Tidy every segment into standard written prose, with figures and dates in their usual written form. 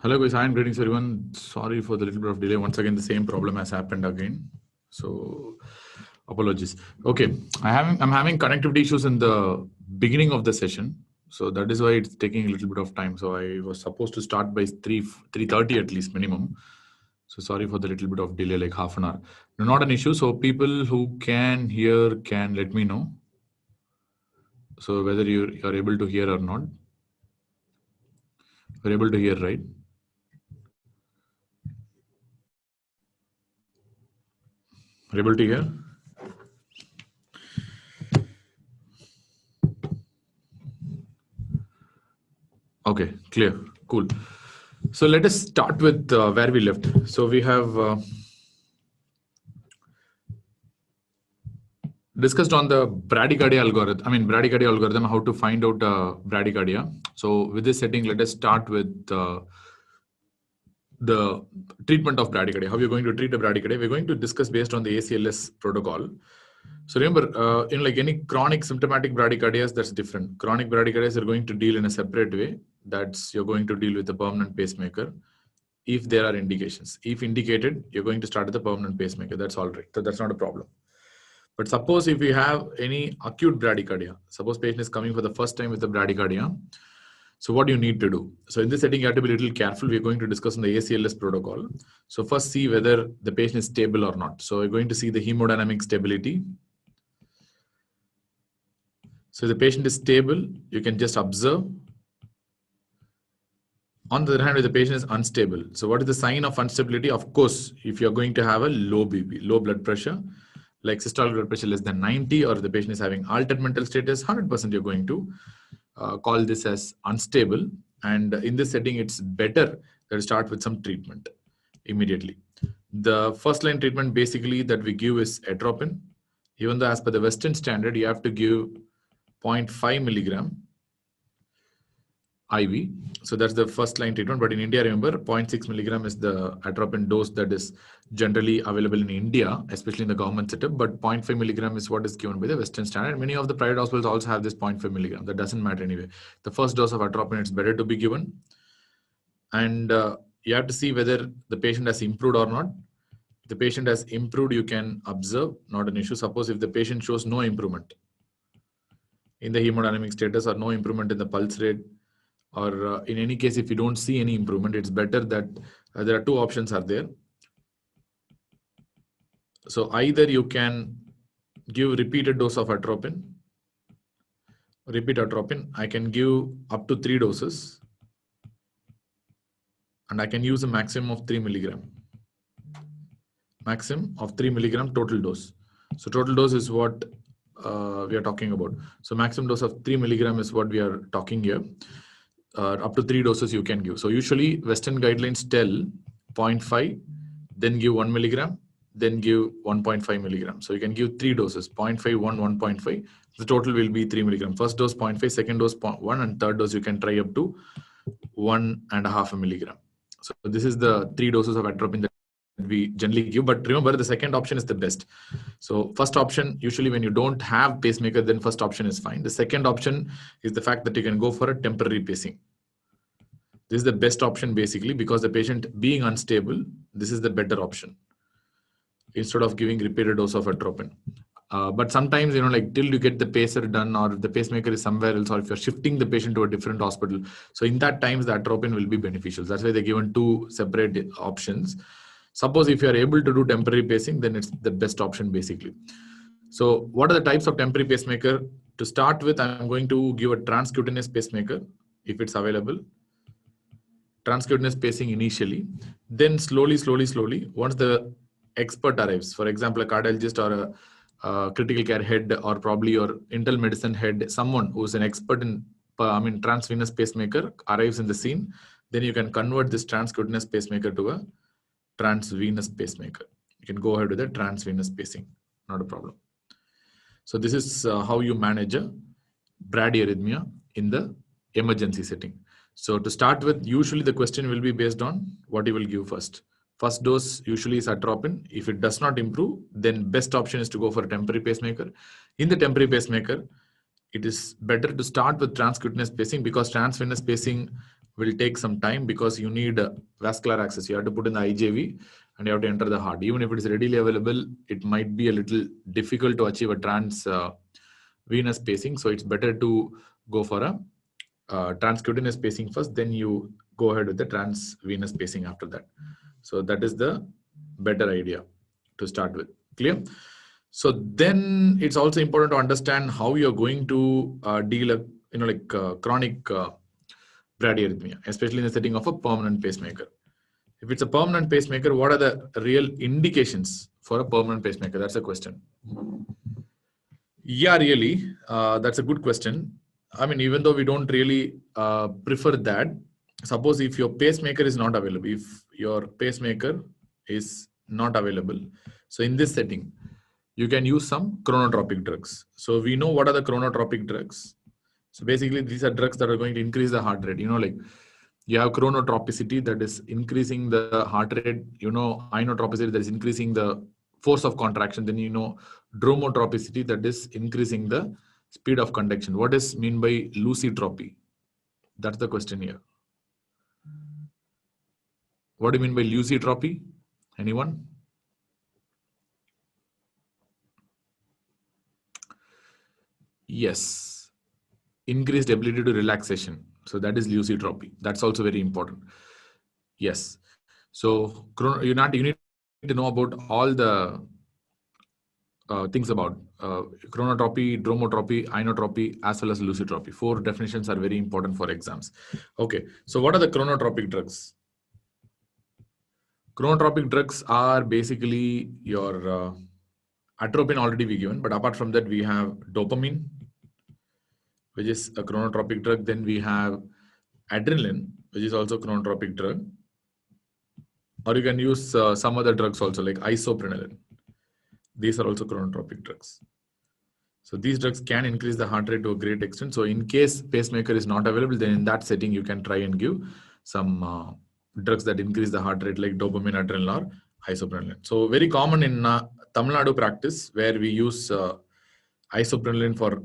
Hello guys, and greetings everyone. Sorry for the little bit of delay. Once again, the same problem has happened again. So apologies. Okay, I'm having connectivity issues in the beginning of the session. So that is why it's taking a little bit of time. So I was supposed to start by 3:30 at least minimum. So sorry for the little bit of delay, like half an hour. No, not an issue. So people who can hear can let me know. So whether you're able to hear or not. You're able to hear, right? You're able to hear? Okay, clear. Cool. So let us start with where we left. So we have discussed on the bradycardia algorithm. Bradycardia algorithm, how to find out bradycardia. So with this setting, let us start with the treatment of bradycardia. How we're going to treat a bradycardia. We're going to discuss based on the ACLS protocol. So remember, in like any chronic symptomatic bradycardias, that's different. Chronic bradycardias are going to deal in a separate way. That's you're going to deal with a permanent pacemaker if there are indications. If indicated, you're going to start with a permanent pacemaker. That's all right. So that's not a problem. But suppose if you have any acute bradycardia, suppose patient is coming for the first time with the bradycardia, so what do you need to do? So in this setting, you have to be a little careful. We're going to discuss on the ACLS protocol. So first see whether the patient is stable or not. So we're going to see the hemodynamic stability. So if the patient is stable, you can just observe. On the other hand, if the patient is unstable, so what is the sign of instability? Of course, if you're going to have a low BP, low blood pressure, like systolic blood pressure less than 90, or if the patient is having altered mental status, 100% you're going to call this as unstable. And in this setting, it's better to start with some treatment immediately. The first line treatment basically that we give is atropine. Even though as per the Western standard, you have to give 0.5 milligram IV. So that's the first line treatment. But in India, remember, 0.6 milligram is the atropine dose that is generally available in India, especially in the government setup. But 0.5 milligram is what is given by the Western standard. Many of the private hospitals also have this 0.5 milligram. That doesn't matter anyway. The first dose of atropine, it's better to be given. And you have to see whether the patient has improved or not. If the patient has improved, you can observe, not an issue. Suppose if the patient shows no improvement in the hemodynamic status or no improvement in the pulse rate, or in any case, if you don't see any improvement, it's better that there are two options are there. So either you can give repeated dose of atropine, repeat atropine. I can give up to 3 doses, and I can use a maximum of 3 milligram. Maximum of 3 milligram total dose. So total dose is what we are talking about. So maximum dose of 3 milligram is what we are talking here. Up to 3 doses you can give. So usually Western guidelines tell 0.5, then give 1 milligram, then give 1.5 milligram. So you can give 3 doses, 0.5, 1, 1.5. The total will be 3 milligram. First dose 0.5, second dose 0.1, and third dose you can try up to 1.5 milligram. So this is the 3 doses of atropine that we generally give. But remember, the second option is the best. So first option, usually when you don't have pacemaker, then first option is fine. The second option is the fact that you can go for a temporary pacing. This is the best option basically because the patient being unstable, this is the better option instead of giving repeated dose of atropine. But sometimes, like till you get the pacer done, or if the pacemaker is somewhere else, or if you're shifting the patient to a different hospital. So in that times, the atropine will be beneficial. That's why they're given 2 separate options. Suppose if you're able to do temporary pacing, then it's the best option basically. So what are the types of temporary pacemaker? To start with, I'm going to give a transcutaneous pacemaker if it's available. Transcutaneous pacing initially, then slowly, once the expert arrives, for example, a cardiologist or a critical care head, or probably your internal medicine head, someone who's an expert in transvenous pacemaker arrives in the scene, then you can convert this transcutaneous pacemaker to a transvenous pacemaker. You can go ahead with the transvenous pacing, not a problem. So this is how you manage a bradyarrhythmia in the emergency setting. So to start with, usually the question will be based on what you will give first. First dose usually is atropine. If it does not improve, then best option is to go for a temporary pacemaker. In the temporary pacemaker, it is better to start with transcutaneous pacing because transvenous pacing will take some time because you need vascular access. You have to put in the IJV and you have to enter the heart. Even if it is readily available, it might be a little difficult to achieve a trans venous pacing. So it's better to go for a transcutaneous pacing first, then you go ahead with the transvenous pacing after that. So that is the better idea to start with. Clear? So then it's also important to understand how you're going to deal chronic bradyarrhythmia, especially in the setting of a permanent pacemaker. If it's a permanent pacemaker, what are the real indications for a permanent pacemaker? That's a question. Yeah, really, that's a good question. I mean, even though we don't really prefer that, suppose if your pacemaker is not available, if your pacemaker is not available, so in this setting, you can use some chronotropic drugs. So we know what are the chronotropic drugs. So basically, these are drugs that are going to increase the heart rate. You know, like you have chronotropicity that is increasing the heart rate. You know, inotropicity that is increasing the force of contraction. Then you know, dromotropicity that is increasing the speed of conduction. What is mean by lucitropy? That's the question here. What do you mean by lucitropy? Anyone? Yes. Increased ability to relaxation. So that is lucitropy. That's also very important. Yes. So you need to know about all the things about chronotropy, dromotropy, inotropy, as well as lucitropy. 4 definitions are very important for exams. Okay. So what are the chronotropic drugs? Chronotropic drugs are basically your atropine already we given, but apart from that we have dopamine, which is a chronotropic drug. Then we have adrenaline, which is also a chronotropic drug. Or you can use some other drugs also like isoprenaline. These are also chronotropic drugs. So these drugs can increase the heart rate to a great extent. So in case pacemaker is not available, then in that setting, you can try and give some drugs that increase the heart rate like dopamine, adrenaline, or isoprenaline. So very common in Tamil Nadu practice where we use isoprenaline for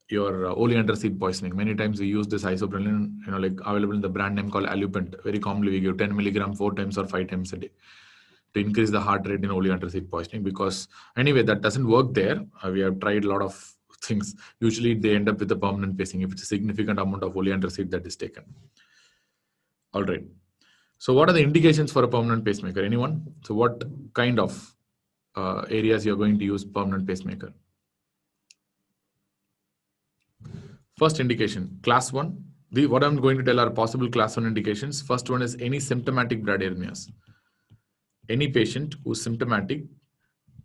your oleander seed poisoning. Many times we use this isoprenaline, you know, like available in the brand name called Alupent. Very commonly we give 10 milligram 4 times or 5 times a day to increase the heart rate in oleander seed poisoning. Because anyway, that doesn't work there. We have tried a lot of things. Usually they end up with a permanent pacing if it's a significant amount of oleander seed that is taken. All right. So what are the indications for a permanent pacemaker? Anyone? So what kind of areas you're going to use permanent pacemaker? First indication, class 1. What I'm going to tell are possible class 1 indications. First one is any symptomatic bradyarrhythmias. Any patient who's symptomatic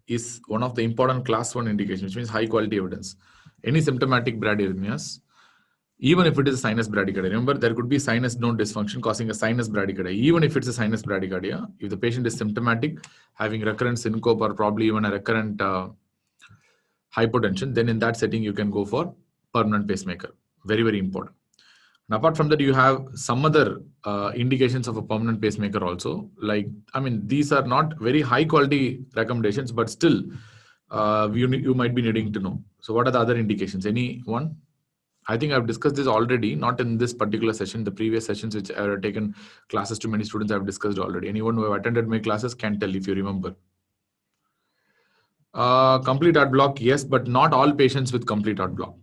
is one of the important class 1 indications, which means high quality evidence. Any symptomatic bradyarrhythmias, even if it is a sinus bradycardia. Remember, there could be sinus node dysfunction causing a sinus bradycardia. Even if it's a sinus bradycardia, if the patient is symptomatic, having recurrent syncope or probably even a recurrent hypotension, then in that setting, you can go for permanent pacemaker. Very, very important. And apart from that, you have some other indications of a permanent pacemaker also. Like, I mean, these are not very high quality recommendations, but still, you might be needing to know. So what are the other indications? Anyone? I think I've discussed this already, not in this particular session. The previous sessions which I have taken classes to many students, I've discussed already. Anyone who have attended my classes can tell if you remember. Complete heart block, yes, but not all patients with complete heart block.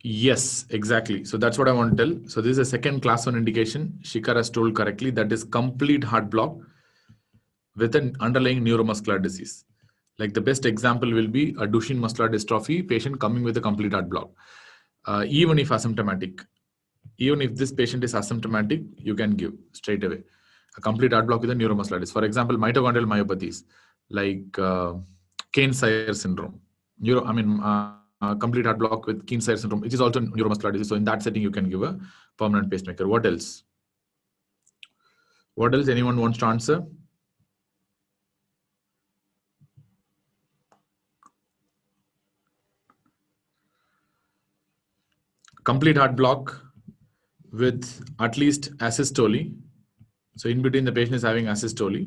Yes, exactly. So that's what I want to tell. So this is a second class 1 indication. Shikhar has told correctly. That is complete heart block with an underlying neuromuscular disease. Like the best example will be a Duchenne muscular dystrophy patient coming with a complete heart block. Even if asymptomatic, even if this patient is asymptomatic, you can give straight away a complete heart block with a neuromuscular disease. For example, mitochondrial myopathies like Kearns-Sayre syndrome. Complete heart block with Kearns-Sayre syndrome, which is also neuromuscular disease. So in that setting, you can give a permanent pacemaker. What else? What else? Anyone wants to answer? Complete heart block with at least asystole. So in between the patient is having asystole.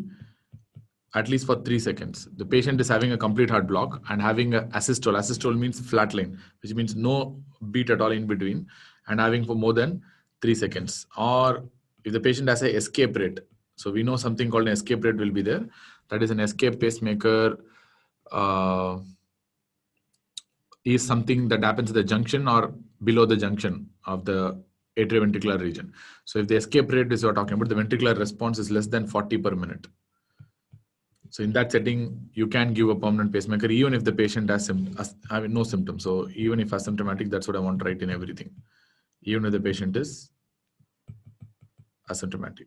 at least for 3 seconds. The patient is having a complete heart block and having a asystole. Asystole means flat line, which means no beat at all in between, and having for more than 3 seconds. Or if the patient has a escape rate, so we know something called an escape rate will be there. That is an escape pacemaker is something that happens at the junction or below the junction of the atrioventricular region. So if the escape rate is what we're talking about, the ventricular response is less than 40 per minute. So in that setting, you can give a permanent pacemaker even if the patient has no symptoms. So even if asymptomatic, that's what I want to write in everything. Even if the patient is asymptomatic.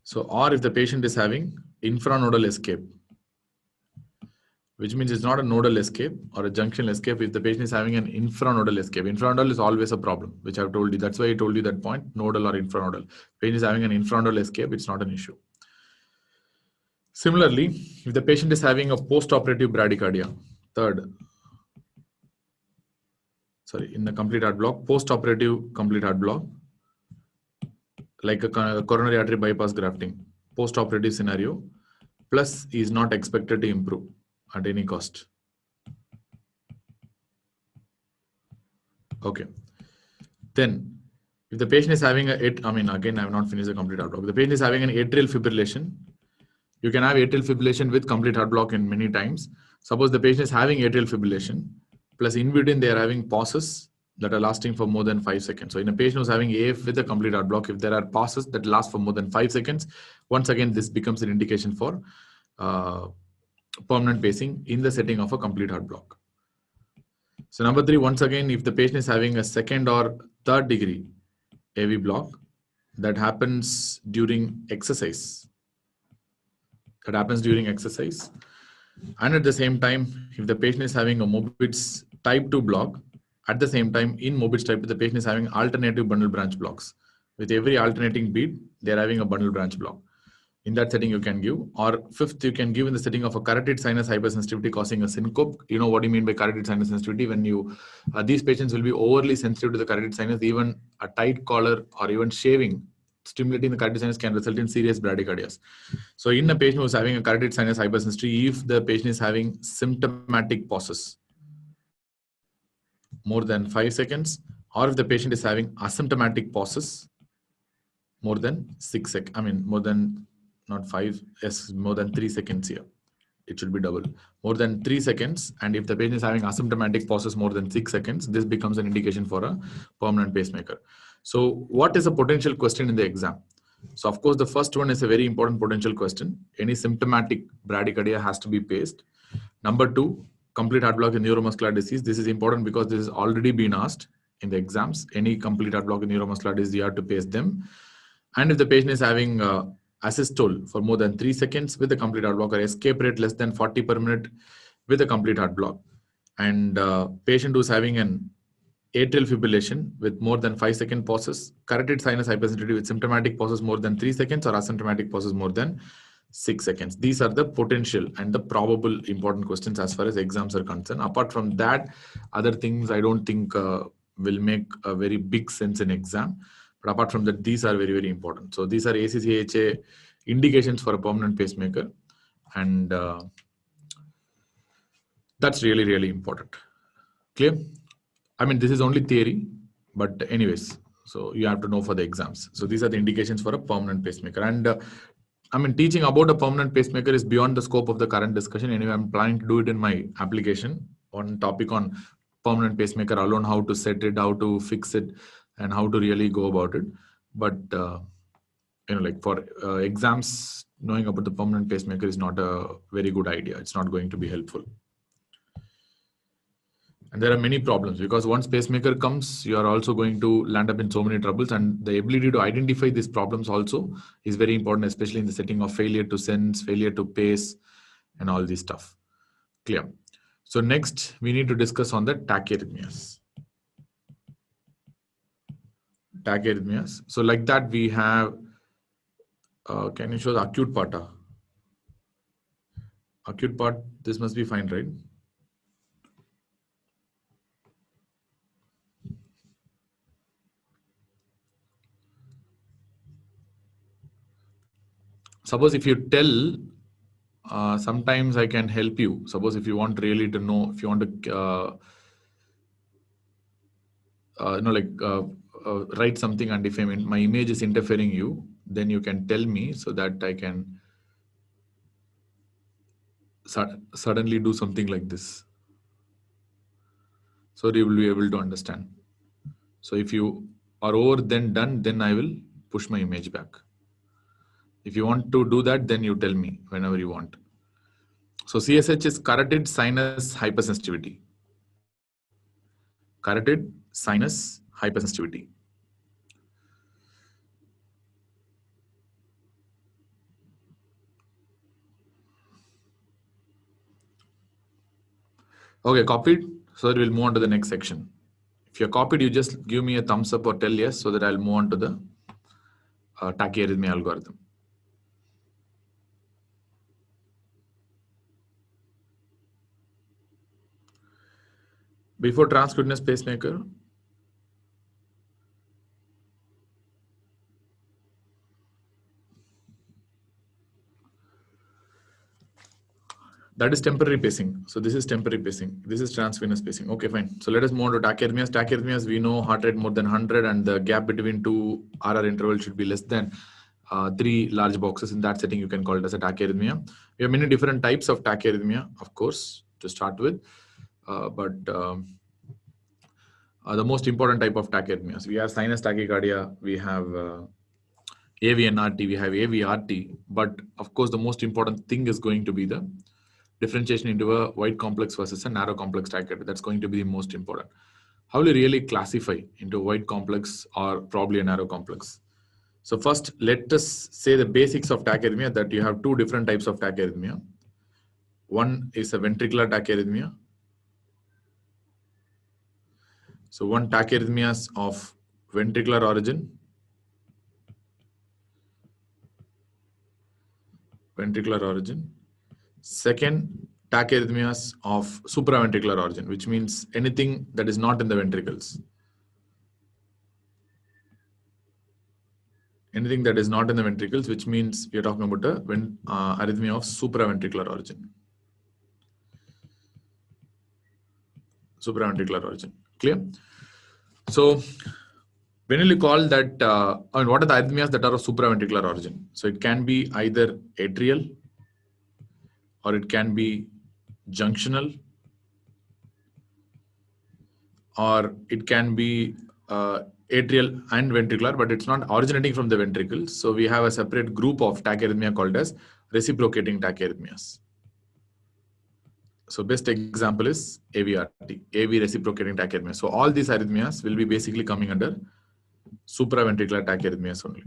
So, or if the patient is having infranodal escape, which means it's not a nodal escape or a junctional escape. If the patient is having an infranodal escape, infranodal is always a problem, which I've told you. That's why I told you that point, nodal or infranodal. Patient is having an infranodal escape, it's not an issue. Similarly, if the patient is having a post-operative bradycardia, in the complete heart block, post-operative complete heart block, like a coronary artery bypass grafting, post-operative scenario, plus is not expected to improve at any cost. Okay. Then, if the patient is having again, I have not finished the complete heart block. If the patient is having an atrial fibrillation, you can have atrial fibrillation with complete heart block in many times. Suppose the patient is having atrial fibrillation, plus in between they are having pauses that are lasting for more than 5 seconds. So in a patient who's having AF with a complete heart block, if there are pauses that last for more than 5 seconds, once again, this becomes an indication for permanent pacing in the setting of a complete heart block. So number 3, once again, if the patient is having a second or third degree AV block that happens during exercise, and at the same time, if the patient is having a Mobitz type 2 block, at the same time in Mobitz type 2, the patient is having alternative bundle branch blocks. With every alternating beat, they are having a bundle branch block. In that setting, you can give. Or fifth, you can give in the setting of a carotid sinus hypersensitivity causing a syncope. You know what do you mean by carotid sinus sensitivity? When you these patients will be overly sensitive to the carotid sinus. Even a tight collar or even shaving, stimulating the carotid sinus can result in serious bradycardias. So in a patient who is having a carotid sinus hypersensitivity, if the patient is having symptomatic pauses more than 5 seconds, or if the patient is having asymptomatic pauses more than 6 seconds, more than not 5, yes, more than 3 seconds here. It should be double. More than 3 seconds, and if the patient is having asymptomatic pauses more than 6 seconds, this becomes an indication for a permanent pacemaker. So what is a potential question in the exam? So of course, the first one is a very important potential question. Any symptomatic bradycardia has to be paced. Number 2, complete heart block in neuromuscular disease. This is important because this has already been asked in the exams. Any complete heart block in neuromuscular disease, you have to pace them. And if the patient is having asystole for more than 3 seconds with a complete heart block, or escape rate less than 40 per minute with a complete heart block, and patient who's having an atrial fibrillation with more than 5-second pauses, carotid sinus hypersensitivity with symptomatic pauses more than 3 seconds, or asymptomatic pauses more than 6 seconds. These are the potential and the probable important questions as far as exams are concerned. Apart from that, other things I don't think will make a very big sense in exam. But apart from that, these are very, very important. So these are ACC/AHA indications for a permanent pacemaker. And that's really, really important. Clear? I mean, this is only theory, but anyways, so you have to know for the exams. So these are the indications for a permanent pacemaker. And teaching about a permanent pacemaker is beyond the scope of the current discussion. Anyway, I'm planning to do it in my application on topic on permanent pacemaker alone, how to set it, how to fix it, and how to really go about it. But like for exams, knowing about the permanent pacemaker is not a very good idea. It's not going to be helpful. And there are many problems because once pacemaker comes, you are also going to land up in so many troubles. And the ability to identify these problems also is very important, especially in the setting of failure to sense, failure to pace, and all this stuff. Clear. So next, we need to discuss on the tachyarrhythmias. Tachyarrhythmias. So like that, we have, can you show the acute part? Acute part, this must be fine, right? Suppose if you tell sometimes I can help you. Suppose if you want really to know, if you want to, write something, and if my image is interfering you, then you can tell me so that I can suddenly do something like this. So you will be able to understand. So if you are over then done, then I will push my image back. If you want to do that, then you tell me whenever you want. So CSH is carotid sinus hypersensitivity. Carotid sinus hypersensitivity. Okay, copied. So we'll move on to the next section. If you're copied, you just give me a thumbs up or tell yes, so that I'll move on to the tachyarrhythmia algorithm. Before transcutaneous pacemaker, that is temporary pacing. So this is temporary pacing. This is transvenous pacing. Okay, fine. So let us move on to tachyarrhythmias. Tachyarrhythmias, we know heart rate more than 100 and the gap between two RR intervals should be less than 3 large boxes. In that setting, you can call it as a tachyarrhythmia. We have many different types of tachyarrhythmia, of course, to start with. The most important type of tachyarrhythmias. We have sinus tachycardia, we have AVNRT, we have AVRT. But of course, the most important thing is going to be the differentiation into a wide complex versus a narrow complex tachycardia. That's going to be the most important. How will you really classify into a wide complex or probably a narrow complex? So first, let us say the basics of tachyarrhythmia, that you have two different types of tachyarrhythmia. One is a ventricular tachyarrhythmia. So one tachyarrhythmias of ventricular origin. Ventricular origin. Second, tachyarrhythmias of supraventricular origin, which means anything that is not in the ventricles. Anything that is not in the ventricles, which means we are talking about a arrhythmia of supraventricular origin. Supraventricular origin. Clear? So when will you call that, and what are the arrhythmias that are of supraventricular origin? So it can be either atrial, or it can be junctional, or it can be atrial and ventricular, but it's not originating from the ventricles. So we have a separate group of tachyarrhythmia called as reciprocating tachyarrhythmias. So best example is AVRT, AV reciprocating tachyarrhythmia. So all these arrhythmias will be basically coming under supraventricular tachyarrhythmias only.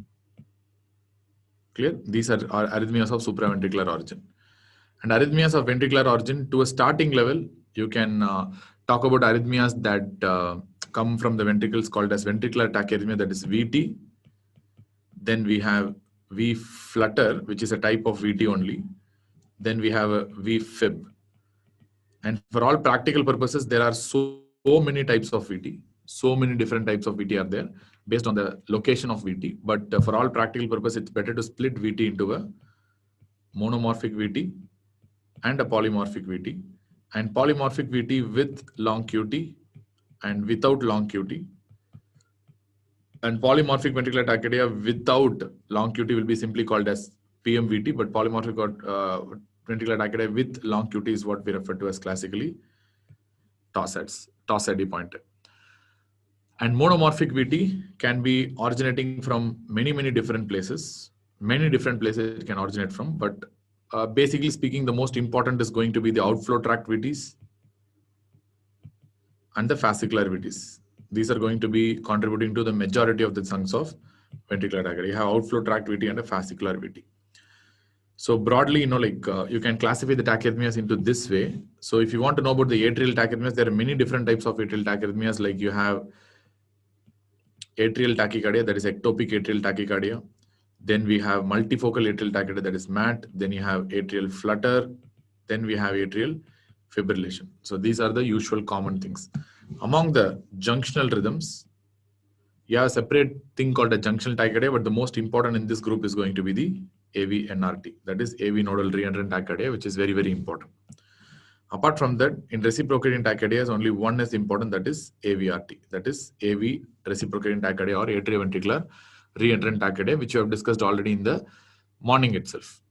Clear? These are arrhythmias of supraventricular origin. And arrhythmias of ventricular origin, to a starting level, you can talk about arrhythmias that come from the ventricles called as ventricular tachyarrhythmia, that is VT. Then we have V flutter, which is a type of VT only. Then we have a V fib. And for all practical purposes, there are so many types of VT. So many different types of VT are there based on the location of VT. But for all practical purposes, it's better to split VT into a monomorphic VT and a polymorphic VT. And polymorphic VT with long QT and without long QT. And polymorphic ventricular tachycardia without long QT will be simply called as PMVT, but polymorphic ventricular tachycardia with long QT is what we refer to as classically toss eddy pointed. And monomorphic VT can be originating from many different places. Many different places it can originate from, but basically speaking, the most important is going to be the outflow tract VTs and the fascicular VTs. These are going to be contributing to the majority of the chunks of ventricular tachycardia. You have outflow tract VT and a fascicular VT. So broadly, you can classify the tachyarrhythmias into this way. So if you want to know about the atrial tachyarrhythmias, there are many different types of atrial tachyarrhythmias. Like you have atrial tachycardia, that is ectopic atrial tachycardia. Then we have multifocal atrial tachycardia, that is MAT. Then you have atrial flutter. Then we have atrial fibrillation. So these are the usual common things. Among the junctional rhythms, you have a separate thing called a junctional tachycardia, but the most important in this group is going to be the AV-NRT, that is AV nodal reentrant tachycardia, which is very, very important. Apart from that, in reciprocating tachycardias, only one is important, that is AVRT, that is AV reciprocating tachycardia or atrioventricular reentrant tachycardia, which you have discussed already in the morning itself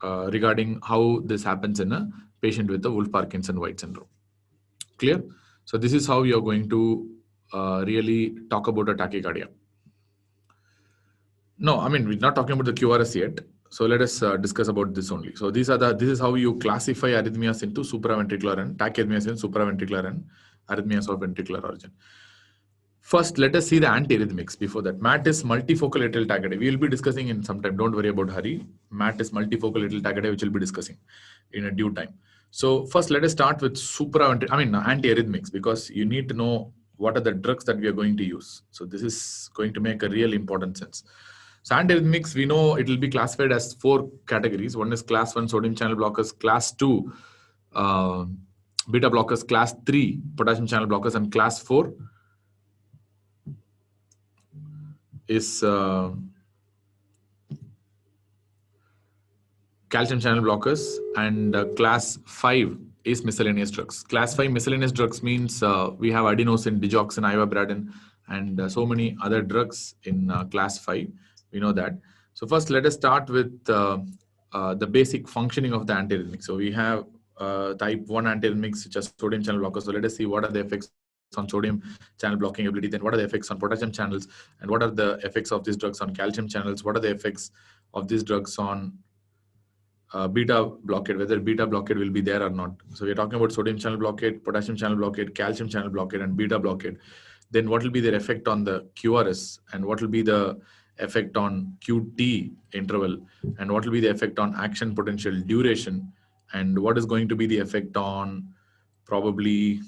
regarding how this happens in a patient with the Wolff-Parkinson-White syndrome. Clear? So this is how you are going to really talk about a tachycardia. No, I mean, we're not talking about the QRS yet. So let us discuss about this only. So this is how you classify arrhythmias into supraventricular and tachyarrhythmias in supraventricular and arrhythmias of ventricular origin. First, let us see the antiarrhythmics before that. MAT is multifocal atrial tachycardia. We will be discussing in some time. Don't worry about hurry. MAT is multifocal atrial tachycardia, which we'll be discussing in a due time. So first, let us start with antiarrhythmics, because you need to know what are the drugs that we are going to use. So this is going to make a real important sense. So antiarrhythmics, we know it will be classified as 4 categories. One is class 1 sodium channel blockers, class 2 beta blockers, class 3 potassium channel blockers, and class 4 is calcium channel blockers, and class 5 is miscellaneous drugs. Class 5 miscellaneous drugs means we have adenosine, digoxin, ivabradine, and so many other drugs in class 5. We know that. So first, let us start with the basic functioning of the antiarrhythmic. So we have type 1 antiarrhythmics, which are sodium channel blockers. So let us see what are the effects on sodium channel blocking ability, then what are the effects on potassium channels, and what are the effects of these drugs on calcium channels, what are the effects of these drugs on beta blockade, whether beta blockade will be there or not. So we're talking about sodium channel blockade, potassium channel blockade, calcium channel blockade, and beta blockade. Then what will be their effect on the QRS, and what will be the effect on QT interval, and what will be the effect on action potential duration, and what is going to be the effect on probably,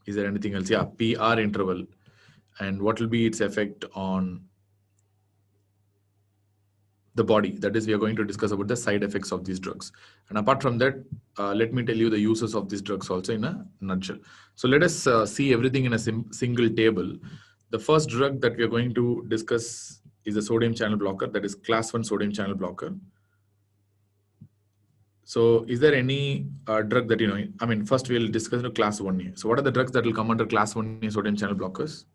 is there anything else? Yeah, PR interval, and what will be its effect on the body. That is, we are going to discuss about the side effects of these drugs. And apart from that, let me tell you the uses of these drugs also in a nutshell. So let us see everything in a single table. The first drug that we are going to discuss is a sodium channel blocker, that is class 1 sodium channel blocker. So is there any drug that, I mean, first we'll discuss the class 1 here. So what are the drugs that will come under class 1 sodium channel blockers?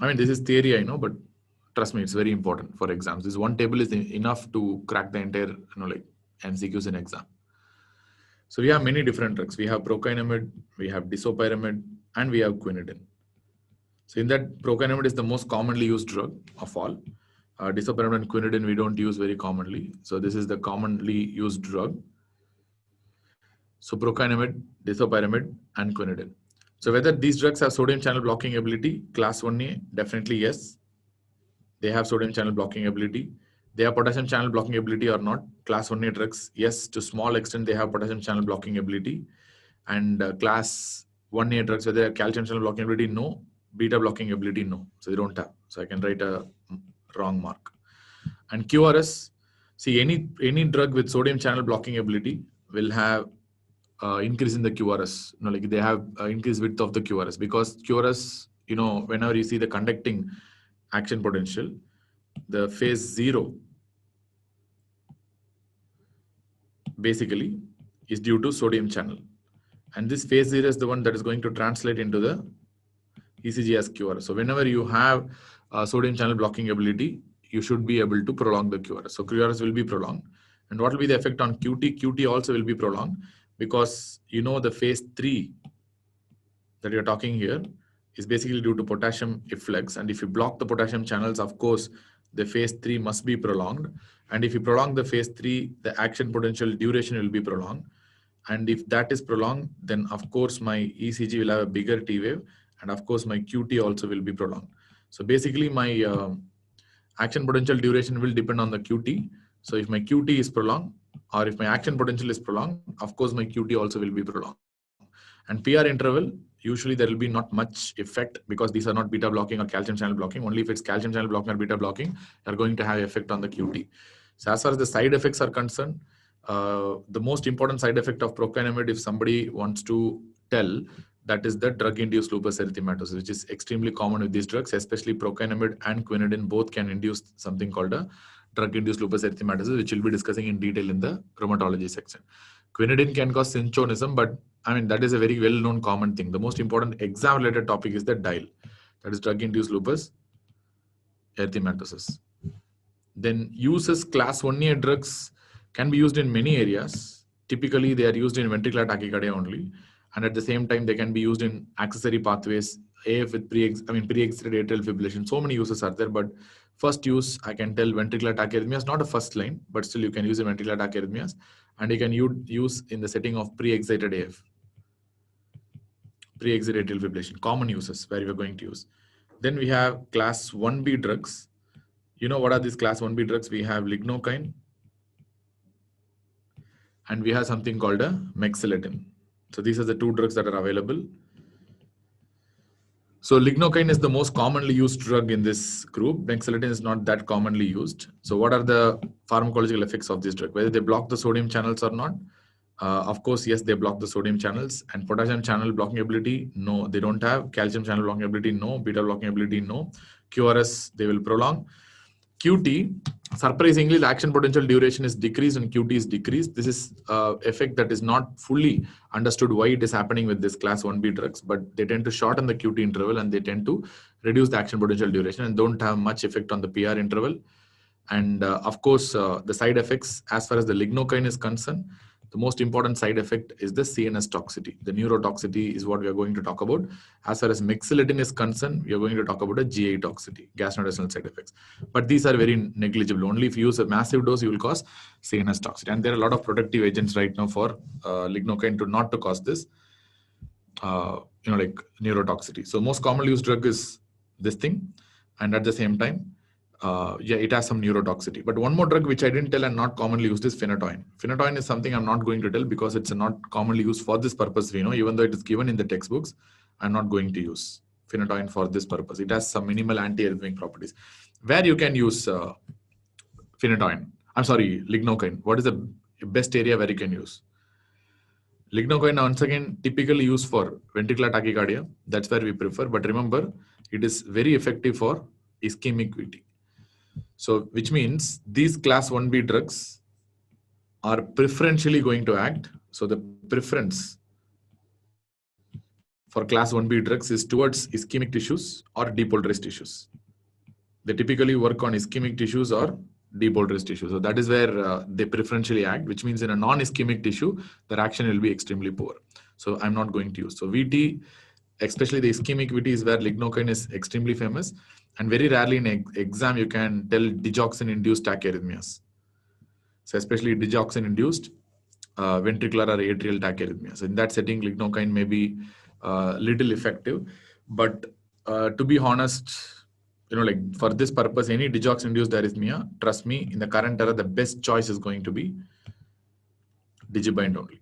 I mean, this is theory, I know, but trust me, it's very important for exams. This one table is enough to crack the entire, like MCQs in exam. So we have many different drugs. We have procainamide, we have disopyramide, and we have quinidine. So in that, procainamide is the most commonly used drug of all. Disopyramide and quinidine we don't use very commonly. So this is the commonly used drug. So procainamide, disopyramide, and quinidine. So whether these drugs have sodium channel blocking ability, class 1A, definitely yes. They have sodium channel blocking ability. They have potassium channel blocking ability or not. Class 1A drugs, yes, to small extent they have potassium channel blocking ability. And class 1A drugs, whether they have calcium channel blocking ability, no. Beta blocking ability, no. So they don't have. So I can write a wrong mark. And QRS, see, any drug with sodium channel blocking ability will have increase in the QRS. Like they have increased width of the QRS, because QRS, whenever you see the conducting action potential, the phase 0 basically is due to sodium channel, and this phase 0 is the one that is going to translate into the ECG as QRS. So whenever you have sodium channel blocking ability, you should be able to prolong the QRS. So QRS will be prolonged. And what will be the effect on QT? QT also will be prolonged, because the phase 3 that you're talking here is basically due to potassium efflux. And if you block the potassium channels, of course, the phase 3 must be prolonged. And if you prolong the phase 3, the action potential duration will be prolonged. And if that is prolonged, then of course my ECG will have a bigger T wave. And of course my QT also will be prolonged. So basically my action potential duration will depend on the QT. So if my QT is prolonged, or if my action potential is prolonged, of course my QT also will be prolonged. And PR interval, usually there will be not much effect, because these are not beta blocking or calcium channel blocking. Only if it's calcium channel blocking or beta blocking, they're going to have effect on the QT. So as far as the side effects are concerned, the most important side effect of procainamide, if somebody wants to tell, That is the drug-induced lupus erythematosus, which is extremely common with these drugs, especially procainamide and quinidine. Both can induce something called a drug-induced lupus erythematosus, which we'll be discussing in detail in the rheumatology section. Quinidine can cause synchronism, but I mean, that is a very well-known common thing. The most important exam-related topic is the DILE, that is drug-induced lupus erythematosus. Then uses class 1A drugs can be used in many areas. Typically, they are used in ventricular tachycardia only. And at the same time, they can be used in accessory pathways, AF with pre-excited atrial fibrillation. So many uses are there, but first use, I can tell ventricular tachyarrhythmias, not a first line, but still you can use in ventricular tachyarrhythmias. And you can use in the setting of pre-excited AF, pre-excited atrial fibrillation, common uses where we are going to use. Then we have class 1B drugs. You know what are these class 1B drugs? We have lignocaine and we have something called a mexiletine. So these are the two drugs that are available. So lignocaine is the most commonly used drug in this group. Mexiletine is not that commonly used. So what are the pharmacological effects of this drug? Whether they block the sodium channels or not? Of course, yes, they block the sodium channels. And potassium channel blocking ability? No, they don't have. Calcium channel blocking ability? No. Beta blocking ability? No. QRS, they will prolong. QT, surprisingly, the action potential duration is decreased and QT is decreased. This is effect that is not fully understood why it is happening with this class 1B drugs, but they tend to shorten the QT interval and they tend to reduce the action potential duration and don't have much effect on the PR interval. And of course, the side effects, as far as the lignocaine is concerned, the most important side effect is the CNS toxicity. The neurotoxicity is what we are going to talk about. As far as mexiletine is concerned, we are going to talk about a GI toxicity, gastrointestinal side effects. But these are very negligible. Only if you use a massive dose, you will cause CNS toxicity. And there are a lot of protective agents right now for lignocaine not to cause this, like neurotoxicity. So most commonly used drug is this thing. And at the same time, it has some neurotoxicity. But one more drug which I didn't tell and not commonly used is phenytoin. Phenytoin is something I'm not going to tell because it's not commonly used for this purpose. Even though it is given in the textbooks, I'm not going to use phenytoin for this purpose. It has some minimal anti-arrhythmic properties. Where you can use lignocaine. What is the best area where you can use? Lignocaine, once again, typically used for ventricular tachycardia. That's where we prefer. But remember, it is very effective for ischemic VT. So, which means these class 1B drugs are preferentially going to act. So, the preference for class 1B drugs is towards ischemic tissues or depolarized tissues. They typically work on ischemic tissues or depolarized tissues. So, that is where they preferentially act, which means in a non-ischemic tissue, their action will be extremely poor. So, I'm not going to use. So, VT, especially the ischemic VT, is where lignocaine is extremely famous. And very rarely in exam, you can tell digoxin-induced tachyarrhythmias. So especially digoxin-induced ventricular or atrial tachyarrhythmias. So in that setting, lignocaine may be little effective. But to be honest, for this purpose, any digoxin-induced arrhythmia, trust me, in the current era, the best choice is going to be digibind only.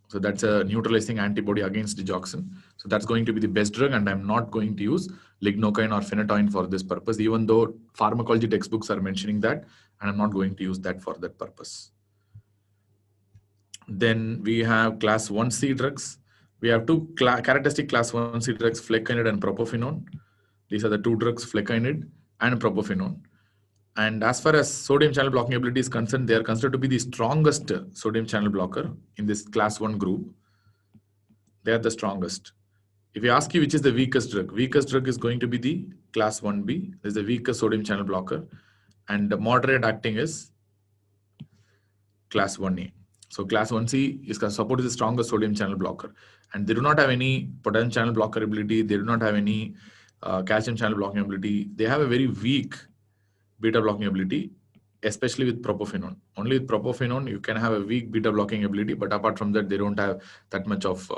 So that's a neutralizing antibody against digoxin. So that's going to be the best drug, and I'm not going to use lignocaine or phenytoin for this purpose, even though pharmacology textbooks are mentioning that, and I'm not going to use that for that purpose. Then we have class 1C drugs. We have two characteristic class 1C drugs, flecainide and propofenone. These are the two drugs, flecainide and propofenone. And as far as sodium channel blocking ability is concerned, they are considered to be the strongest sodium channel blocker in this class 1 group. They are the strongest. If you ask you which is the weakest drug is going to be the class 1B. This is the weakest sodium channel blocker. And the moderate acting is class 1A. So class 1C is supposed to be the strongest sodium channel blocker. And they do not have any potassium channel blocker ability. They do not have any calcium channel blocking ability. They have a very weak beta blocking ability, especially with propofenone. Only with propofenone, you can have a weak beta blocking ability, but apart from that, they don't have that much of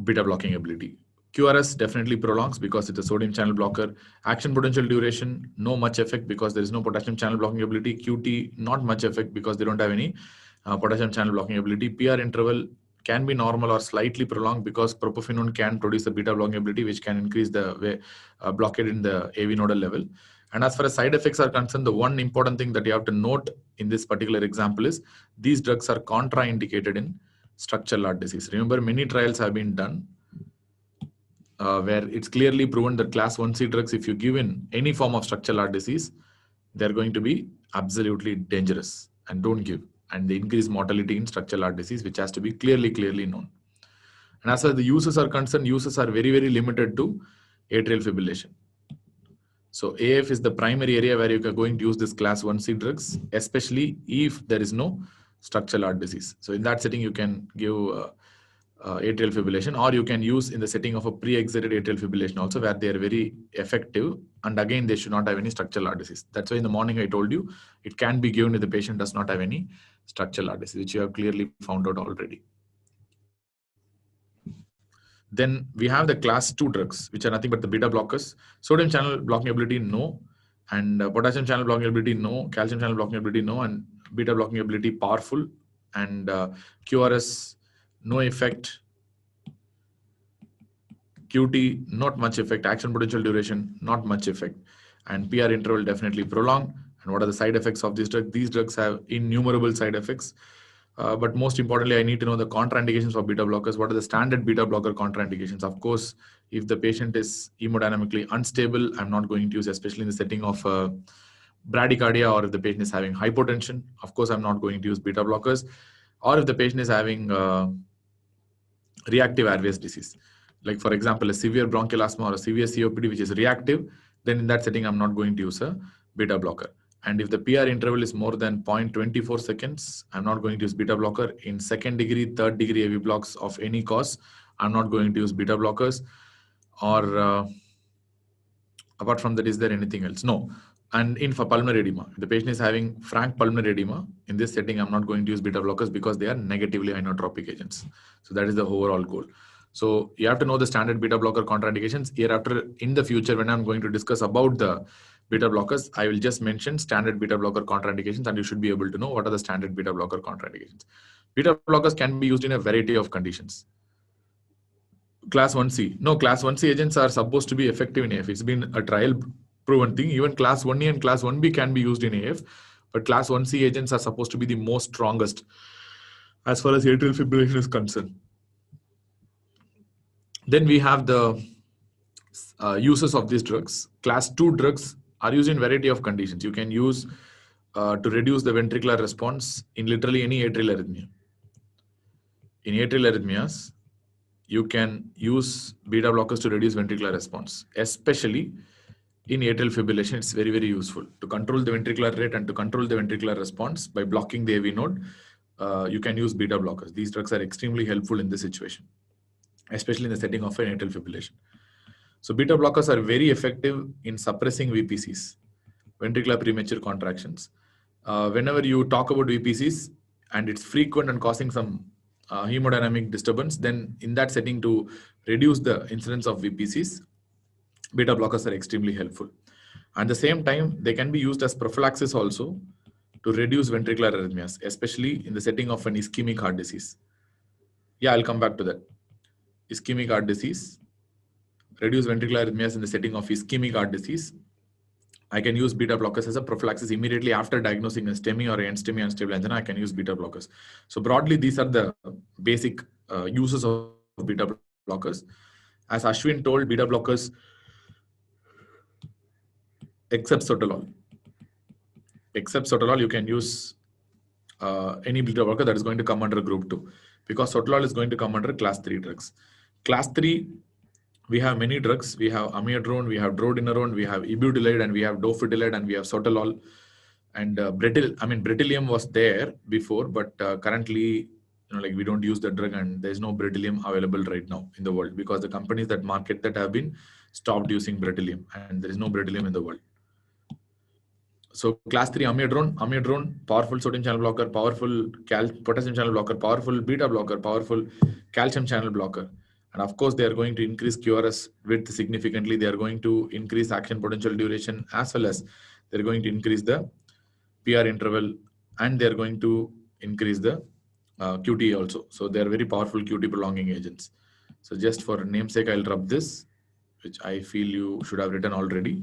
beta blocking ability. QRS definitely prolongs because it's a sodium channel blocker. Action potential duration, no much effect because there is no potassium channel blocking ability. QT, not much effect because they don't have any potassium channel blocking ability. PR interval can be normal or slightly prolonged because propofenone can produce a beta blocking ability, which can increase the blockade in the AV nodal level. And as far as side effects are concerned, the one important thing that you have to note in this particular example is these drugs are contraindicated in structural heart disease. Remember, many trials have been done where it's clearly proven that class 1C drugs, if you give in any form of structural heart disease, they're going to be absolutely dangerous, and don't give. And they increase mortality in structural heart disease, which has to be clearly known. And as far as the uses are concerned, uses are very limited to atrial fibrillation. So AF is the primary area where you are going to use this class 1C drugs, especially if there is no structural heart disease. So in that setting, you can give atrial fibrillation, or you can use in the setting of a pre-excited atrial fibrillation also, where they are very effective. And again, they should not have any structural heart disease. That's why in the morning I told you it can be given if the patient does not have any structural heart disease, which you have clearly found out already. Then we have the class 2 drugs, which are nothing but the beta blockers. Sodium channel blocking ability, no. And potassium channel blocking ability, no. Calcium channel blocking ability, no. And beta blocking ability, powerful. And QRS, no effect. QT, not much effect. Action potential duration, not much effect. And PR interval, definitely prolonged. And what are the side effects of these drugs? These drugs have innumerable side effects. But most importantly, I need to know the contraindications for beta blockers. What are the standard beta blocker contraindications? Of course, if the patient is hemodynamically unstable, I'm not going to use, especially in the setting of bradycardia, or if the patient is having hypotension, of course, I'm not going to use beta blockers. Or if the patient is having reactive airways disease, like for example, a severe bronchial asthma or a severe COPD, which is reactive, then in that setting, I'm not going to use a beta blocker. And if the PR interval is more than 0.24 seconds, I'm not going to use beta blocker. In second degree, third degree AV blocks of any cause, I'm not going to use beta blockers. Or apart from that, is there anything else? No. And in for pulmonary edema, if the patient is having frank pulmonary edema, in this setting, I'm not going to use beta blockers because they are negatively inotropic agents. So that is the overall goal. So you have to know the standard beta blocker contraindications. Hereafter, in the future, when I'm going to discuss about the beta blockers, I will just mention standard beta blocker contraindications, and you should be able to know what are the standard beta blocker contraindications. Beta blockers can be used in a variety of conditions. Class 1C. No, class 1C agents are supposed to be effective in AF. It's been a trial proven thing. Even class 1A and class 1B can be used in AF, but class 1C agents are supposed to be the most strongest as far as atrial fibrillation is concerned. Then we have the uses of these drugs. Class 2 drugs are used in variety of conditions. You can use to reduce the ventricular response in literally any atrial arrhythmia. In atrial arrhythmias, you can use beta blockers to reduce ventricular response, especially in atrial fibrillation. It's very useful to control the ventricular rate and to control the ventricular response by blocking the AV node. You can use beta blockers. These drugs are extremely helpful in this situation, especially in the setting of an atrial fibrillation. So beta blockers are very effective in suppressing VPCs, ventricular premature contractions. Whenever you talk about VPCs and it's frequent and causing some hemodynamic disturbance, then in that setting, to reduce the incidence of VPCs, beta blockers are extremely helpful. At the same time, they can be used as prophylaxis also to reduce ventricular arrhythmias, especially in the setting of an ischemic heart disease. Yeah, I'll come back to that. Ischemic heart disease, reduce ventricular arrhythmias in the setting of ischemic heart disease. I can use beta blockers as a prophylaxis immediately after diagnosing a STEMI or end-STEMI unstable angina. I can use beta blockers. So broadly, these are the basic uses of beta blockers. As Ashwin told, beta blockers, except sotalol, you can use any beta blocker that is going to come under group 2, because sotalol is going to come under class 3 drugs. Class 3, we have many drugs. We have amiodarone, we have dronedarone, we have ibudilide, and we have dofetilide, and we have sotalol. And Bretylium was there before, but currently, we don't use the drug, and there's no Bretylium available right now in the world because the companies that market that have been stopped using Bretylium, and there is no Bretylium in the world. So class 3 amiodarone, powerful sodium channel blocker, powerful potassium channel blocker, powerful beta blocker, powerful calcium channel blocker. And of course, they are going to increase QRS width significantly. They are going to increase action potential duration, as well as they're going to increase the PR interval, and they're going to increase the QT also. So they're very powerful QT prolonging agents. So just for namesake, I'll rub this, which I feel you should have written already.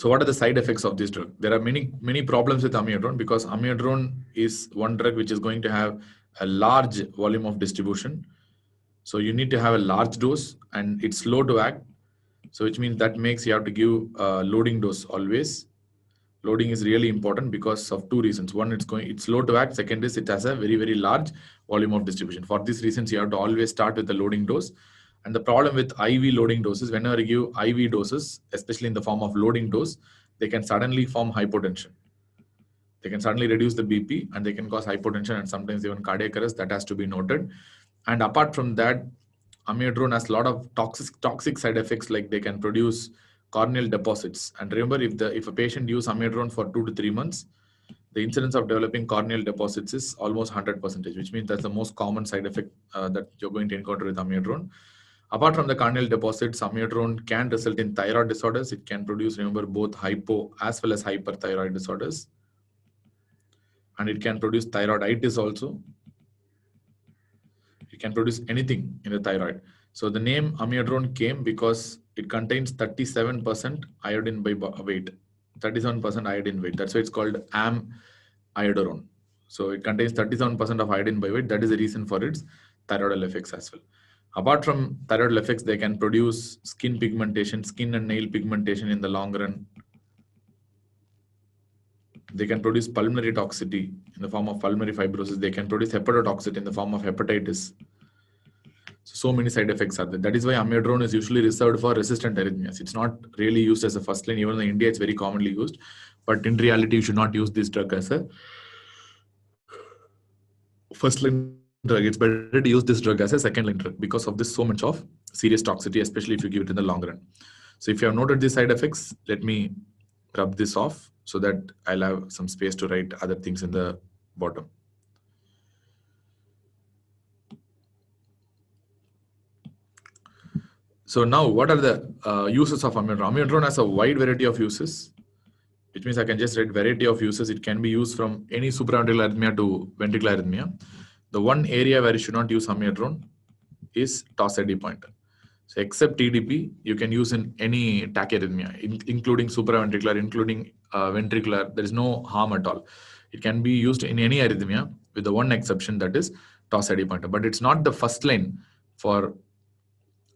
So what are the side effects of this drug? There are many problems with amiodarone, because amiodarone is one drug which is going to have a large volume of distribution. So you need to have a large dose, and it's slow to act. So which means that makes you have to give a loading dose always. Loading is really important because of two reasons. One, it's slow to act. Second is it has a very large volume of distribution. For these reasons, you have to always start with the loading dose. And the problem with IV loading doses, whenever you give IV doses, especially in the form of loading dose, they can suddenly form hypotension. They can suddenly reduce the BP, and they can cause hypotension and sometimes even cardiac arrest. That has to be noted. And apart from that, amiodarone has a lot of toxic side effects, like they can produce corneal deposits. And remember, if a patient uses amiodarone for 2 to 3 months, the incidence of developing corneal deposits is almost 100%, which means that's the most common side effect that you're going to encounter with amiodarone. Apart from the corneal deposits, amiodarone can result in thyroid disorders. It can produce, remember, both hypo as well as hyperthyroid disorders. And it can produce thyroiditis also. It can produce anything in the thyroid. So the name amiodarone came because it contains 37% iodine by weight. 37% iodine weight. That's why it's called amidarone. So it contains 37% of iodine by weight. That is the reason for its thyroidal effects as well. Apart from thyroidal effects, they can produce skin pigmentation, skin and nail pigmentation in the long run. They can produce pulmonary toxicity in the form of pulmonary fibrosis. They can produce hepatotoxicity in the form of hepatitis. So many side effects are there. That is why amiodarone is usually reserved for resistant arrhythmias. It's not really used as a first line. Even in India, it's very commonly used. But in reality, you should not use this drug as a first line drug. It's better to use this drug as a second line drug because of this so much of serious toxicity, especially if you give it in the long run. So if you have noted these side effects, let me rub this off so that I'll have some space to write other things in the bottom. So now, what are the uses of amiodarone? Amiodarone has a wide variety of uses, which means I can just write variety of uses. It can be used from any supraventricular arrhythmia to ventricular arrhythmia. The one area where you should not use amiodarone is toss-eddy pointer. So except TDP, you can use in any tachyarrhythmia, including supraventricular, including ventricular. There is no harm at all. It can be used in any arrhythmia with the one exception, that is toss-eddy pointer. But it's not the first line for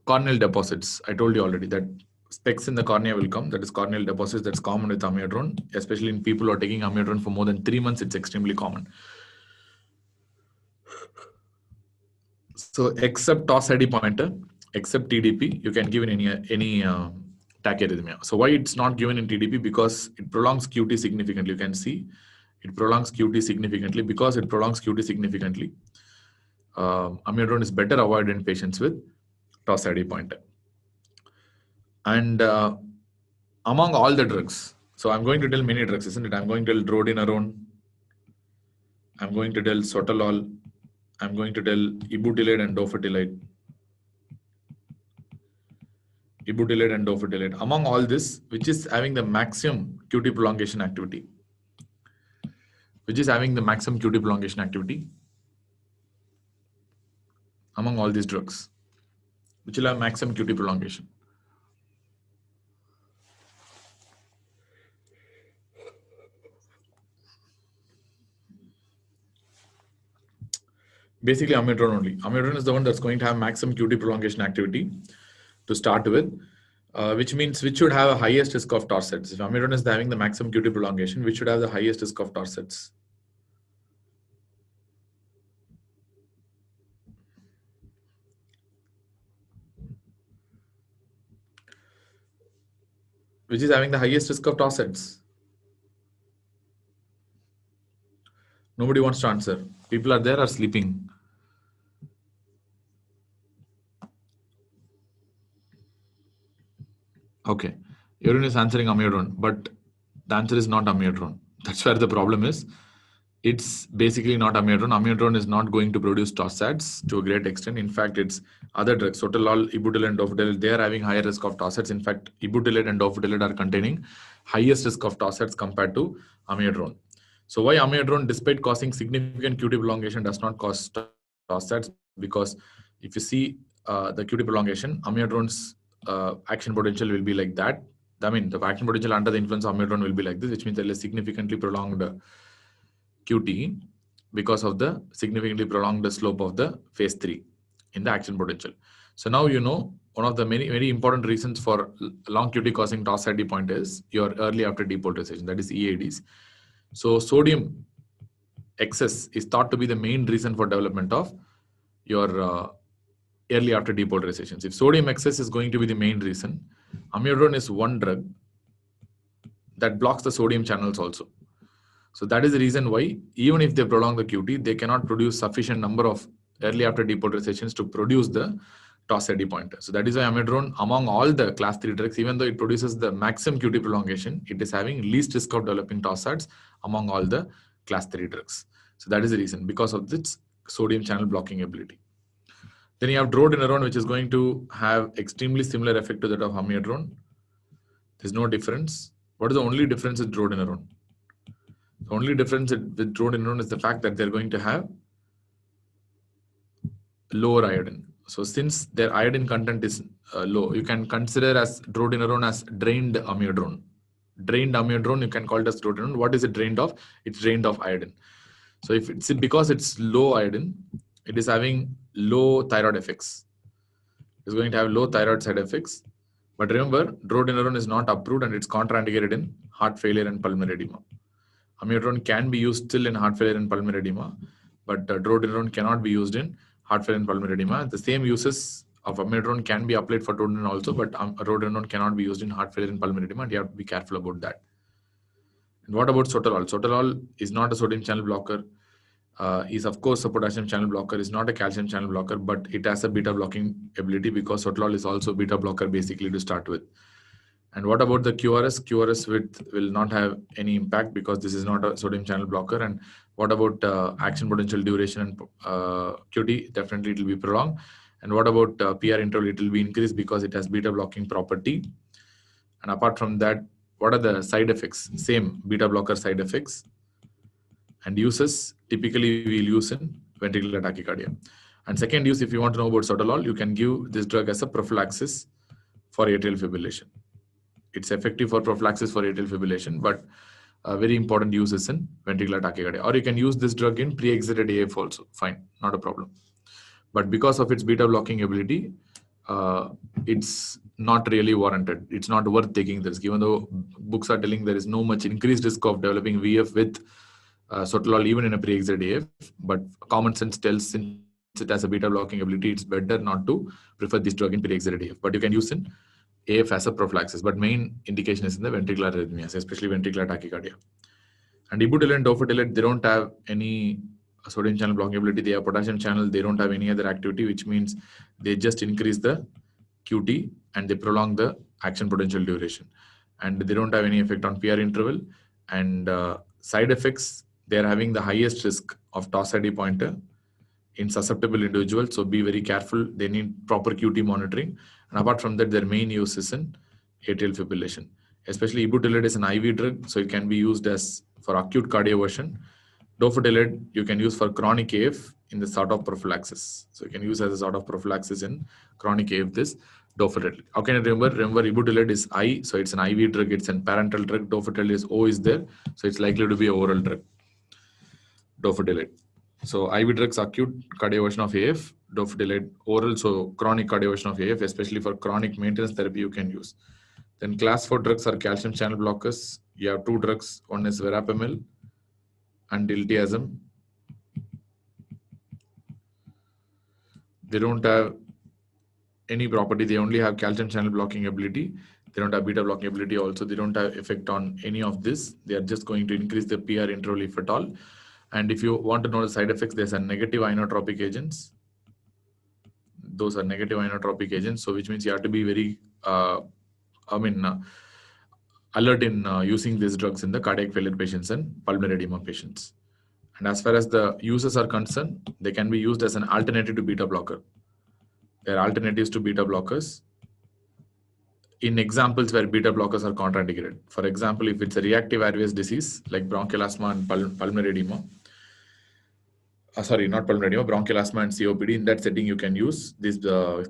corneal deposits. I told you already that specks in the cornea will come. That is corneal deposits. That's common with amiodarone, especially in people who are taking amiodarone for more than 3 months. It's extremely common. So except toss-eddy pointer, except TDP, you can give in any tachyarrhythmia. So why it's not given in TDP? Because it prolongs QT significantly. You can see it prolongs QT significantly. Because it prolongs QT significantly, amiodarone is better avoided in patients with toss-eddy pointer. And among all the drugs, so I'm going to tell many drugs, isn't it? I'm going to tell Bradyarrhythmias, I'm going to tell sotalol, I'm going to tell ibutylate and dofetilide. Ibutylate and dofetilide. Among all this, which is having the maximum QT prolongation activity? Which is having the maximum QT prolongation activity? Among all these drugs, which will have maximum QT prolongation? Basically, amiodarone only. Amiodarone is the one that's going to have maximum QT prolongation activity to start with, which means which should have a highest risk of torsades. If amiodarone is having the maximum QT prolongation, which should have the highest risk of torsades? Which is having the highest risk of torsades? Nobody wants to answer. People are there or sleeping. Okay, everyone is answering amiodarone, but the answer is not amiodarone. That's where the problem is. It's basically not amiodarone. Amiodarone is not going to produce torsades to a great extent. In fact, it's other drugs, sotalol, ibutylate, and dofetilide. They are having higher risk of torsades. In fact, ibutylate and dofetilide are containing highest risk of torsades compared to amiodarone. So why amiodarone, despite causing significant QT prolongation, does not cause torsades? Because if you see the QT prolongation, amiodarone's action potential will be like that. I mean, the action potential under the influence of amiodarone will be like this, which means there is significantly prolonged QT because of the significantly prolonged slope of the phase 3 in the action potential. So now you know one of the very important reasons for long QT causing toss ID point is your early after depolarization, that is EADs. So sodium excess is thought to be the main reason for development of your early after depolarizations. If sodium excess is going to be the main reason, amiodarone is one drug that blocks the sodium channels also. So that is the reason why even if they prolong the QT, they cannot produce sufficient number of early after depolarizations to produce the toss ID pointer. So that is why amiodarone, among all the class 3 drugs, even though it produces the maximum QT prolongation, it is having least risk of developing tossards among all the class 3 drugs. So that is the reason, because of its sodium channel blocking ability. Then you have dronedarone, which is going to have extremely similar effect to that of amiodarone. There's no difference. What is the only difference with dronedarone? The only difference with dronedarone is the fact that they're going to have lower iodine. So since their iodine content is low, you can consider as dronedarone as drained amiodarone. Drained amiodarone, you can call it as dronedarone. What is it drained of? It's drained of iodine. So if it's because it's low iodine, it is having low thyroid effects. It's going to have low thyroid side effects. But remember, dronedarone is not approved and it's contraindicated in heart failure and pulmonary edema. Amiodarone can be used still in heart failure and pulmonary edema, but dronedarone cannot be used in heart failure and pulmonary edema. The same uses of amiodarone can be applied for dronedarone also, but dronedarone cannot be used in heart failure and pulmonary edema, and you have to be careful about that. And what about sotalol? Sotalol is not a sodium channel blocker. Is of course a potassium channel blocker, is not a calcium channel blocker, but it has a beta blocking ability because sotalol is also beta blocker basically to start with. And what about the QRS? QRS will not have any impact because this is not a sodium channel blocker. And what about action potential duration and QT? Definitely it will be prolonged. And what about PR interval? It will be increased because it has beta blocking property. And apart from that, what are the side effects? Same beta blocker side effects. And uses, typically we will use in ventricular tachycardia. And second use, if you want to know about sotalol, you can give this drug as a prophylaxis for atrial fibrillation. It's effective for prophylaxis for atrial fibrillation, but very important use is in ventricular tachycardia. Or you can use this drug in pre-excited AF also. Fine, not a problem. But because of its beta blocking ability, it's not really warranted. It's not worth taking this, given though books are telling there is no much increased risk of developing VF with sotalol even in a pre-excited AF. But common sense tells, since it has a beta blocking ability, it's better not to prefer this drug in pre-excited AF. But you can use in AF as a prophylaxis, but main indication is in the ventricular arrhythmias, especially ventricular tachycardia. And ibutyl and dofetilide, they don't have any sodium channel blocking ability. They have potassium channel. They don't have any other activity, which means they just increase the QT and they prolong the action potential duration. And they don't have any effect on PR interval. And side effects, they are having the highest risk of toss ID pointer in susceptible individuals. So be very careful. They need proper QT monitoring. And apart from that, their main use is in atrial fibrillation. Especially ibutyl is an IV drug, so it can be used as for acute cardioversion. Dofetilide you can use for chronic AF in the sort of prophylaxis. So you can use as a sort of prophylaxis in chronic AF this dofetilide. How can you remember? Remember, ibutyl is I, so it's an IV drug. It's a parental drug. Dofetilide is O is there, so it's likely to be an oral drug. Dofetilide. So IV drugs acute cardioversion of AF, dofetilide oral, so chronic cardioversion of AF, especially for chronic maintenance therapy you can use. Then class 4 drugs are calcium channel blockers. You have two drugs. One is verapamil and diltiazem. They don't have any property. They only have calcium channel blocking ability. They don't have beta blocking ability also. They don't have effect on any of this. They are just going to increase the PR interval if at all. And if you want to know the side effects, there's a negative inotropic agents. Those are negative inotropic agents. So which means you have to be very, alert in using these drugs in the cardiac failure patients and pulmonary edema patients. And as far as the uses are concerned, they can be used as an alternative to beta blocker. There are alternatives to beta blockers in examples where beta blockers are contraindicated. For example, if it's a reactive airways disease like bronchial asthma and pulmonary edema, sorry, not pulmonary edema, bronchial asthma and COPD. In that setting, you can use these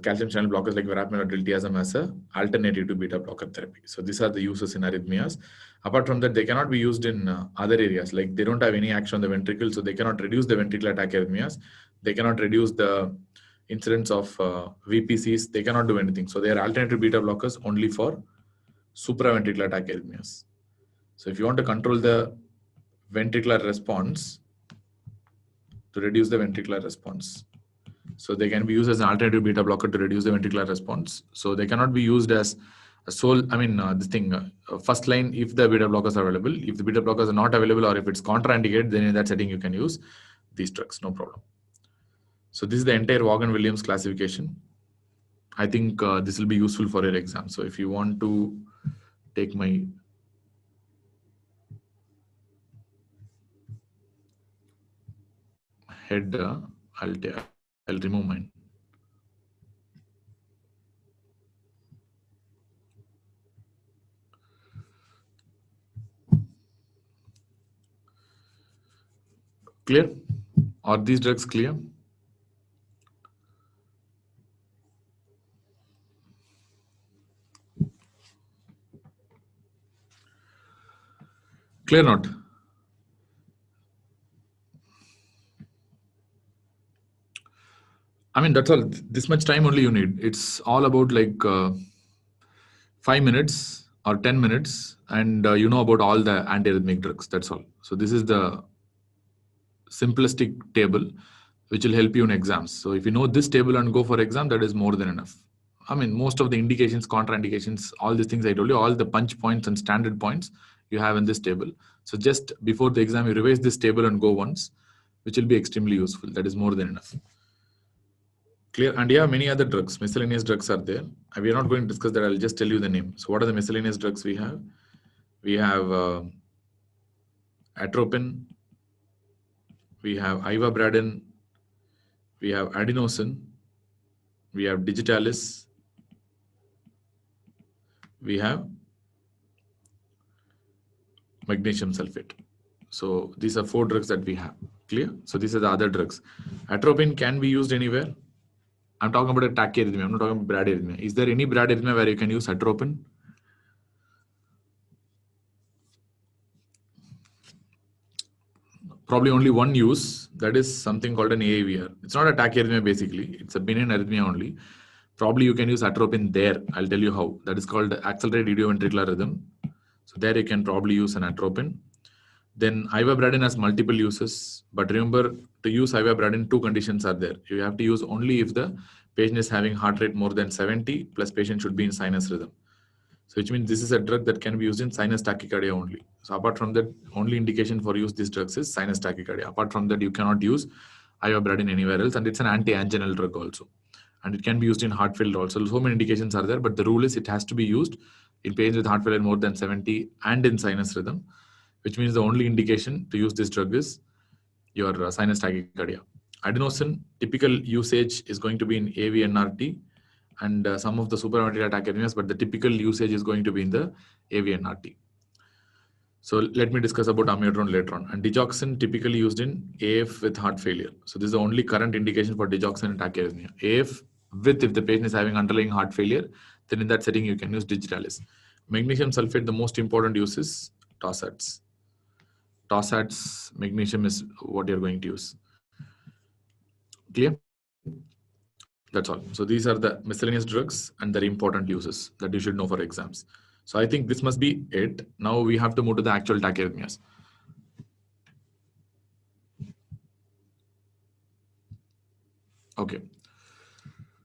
calcium channel blockers like verapamil or diltiazem as a alternative to beta blocker therapy. So these are the uses in arrhythmias. Apart from that, they cannot be used in other areas. Like they don't have any action on the ventricle, so they cannot reduce the ventricular tachyarrhythmias. They cannot reduce the incidence of VPCs. They cannot do anything. So they are alternative beta blockers only for supraventricular tachyarrhythmias. So if you want to control the ventricular response, to reduce the ventricular response, so they can be used as an alternative beta blocker to reduce the ventricular response. So they cannot be used as a sole, first line if the beta blockers are available. If the beta blockers are not available or if it's contraindicated, then in that setting you can use these drugs, no problem. So this is the entire Vaughan-Williams classification. I think this will be useful for your exam. So if you want to take my head, I'll remove mine. Clear? Are these drugs clear? Clear not? I mean, that's all. This much time only you need. It's all about like 5 minutes or 10 minutes, and you know about all the antiarrhythmic drugs. That's all. So this is the simplistic table which will help you in exams. So if you know this table and go for exam, that is more than enough. I mean, most of the indications, contraindications, all these things I told you, all the punch points and standard points you have in this table. So just before the exam, you revise this table and go once, which will be extremely useful. That is more than enough. Clear? And yeah, many other drugs, miscellaneous drugs are there. We are not going to discuss that. I'll just tell you the name. So what are the miscellaneous drugs we have? We have atropine, we have ivabradine, we have adenosine, we have digitalis, we have magnesium sulfate. So these are 4 drugs that we have. Clear? So these are the other drugs. Atropine can be used anywhere. I'm talking about a tachyarrhythmia. I'm not talking about bradyarrhythmia. Is there any bradyarrhythmia where you can use atropine? Probably only one use. That is something called an AAVR. It's not a tachyarrhythmia basically. It's a benign arrhythmia only. Probably you can use atropine there. I'll tell you how. That is called accelerated idioventricular rhythm. So there you can probably use an atropine. Then ivabradine has multiple uses, but remember to use ivabradine, 2 conditions are there. You have to use only if the patient is having heart rate more than 70, plus patient should be in sinus rhythm. So which means this is a drug that can be used in sinus tachycardia only. So apart from that, only indication for use these drugs is sinus tachycardia. Apart from that, you cannot use ivabradine anywhere else, and it's an anti-anginal drug also. And it can be used in heart failure also. So many indications are there, but the rule is it has to be used in patients with heart failure more than 70 and in sinus rhythm, which means the only indication to use this drug is your sinus tachycardia. Adenosine, typical usage is going to be in AVNRT and some of the supraventricular tachyarrhythmias, but the typical usage is going to be in the AVNRT. So let me discuss about amiodarone later on. And digoxin typically used in AF with heart failure. So this is the only current indication for digoxin in tachyarrhythmia. AF with, if the patient is having underlying heart failure, then in that setting you can use digitalis. Magnesium sulfate, the most important use is Tosats. Tosats, magnesium is what you're going to use. Clear? That's all. So these are the miscellaneous drugs and their important uses that you should know for exams. So I think this must be it. Now we have to move to the actual tachyarrhythmias. Okay.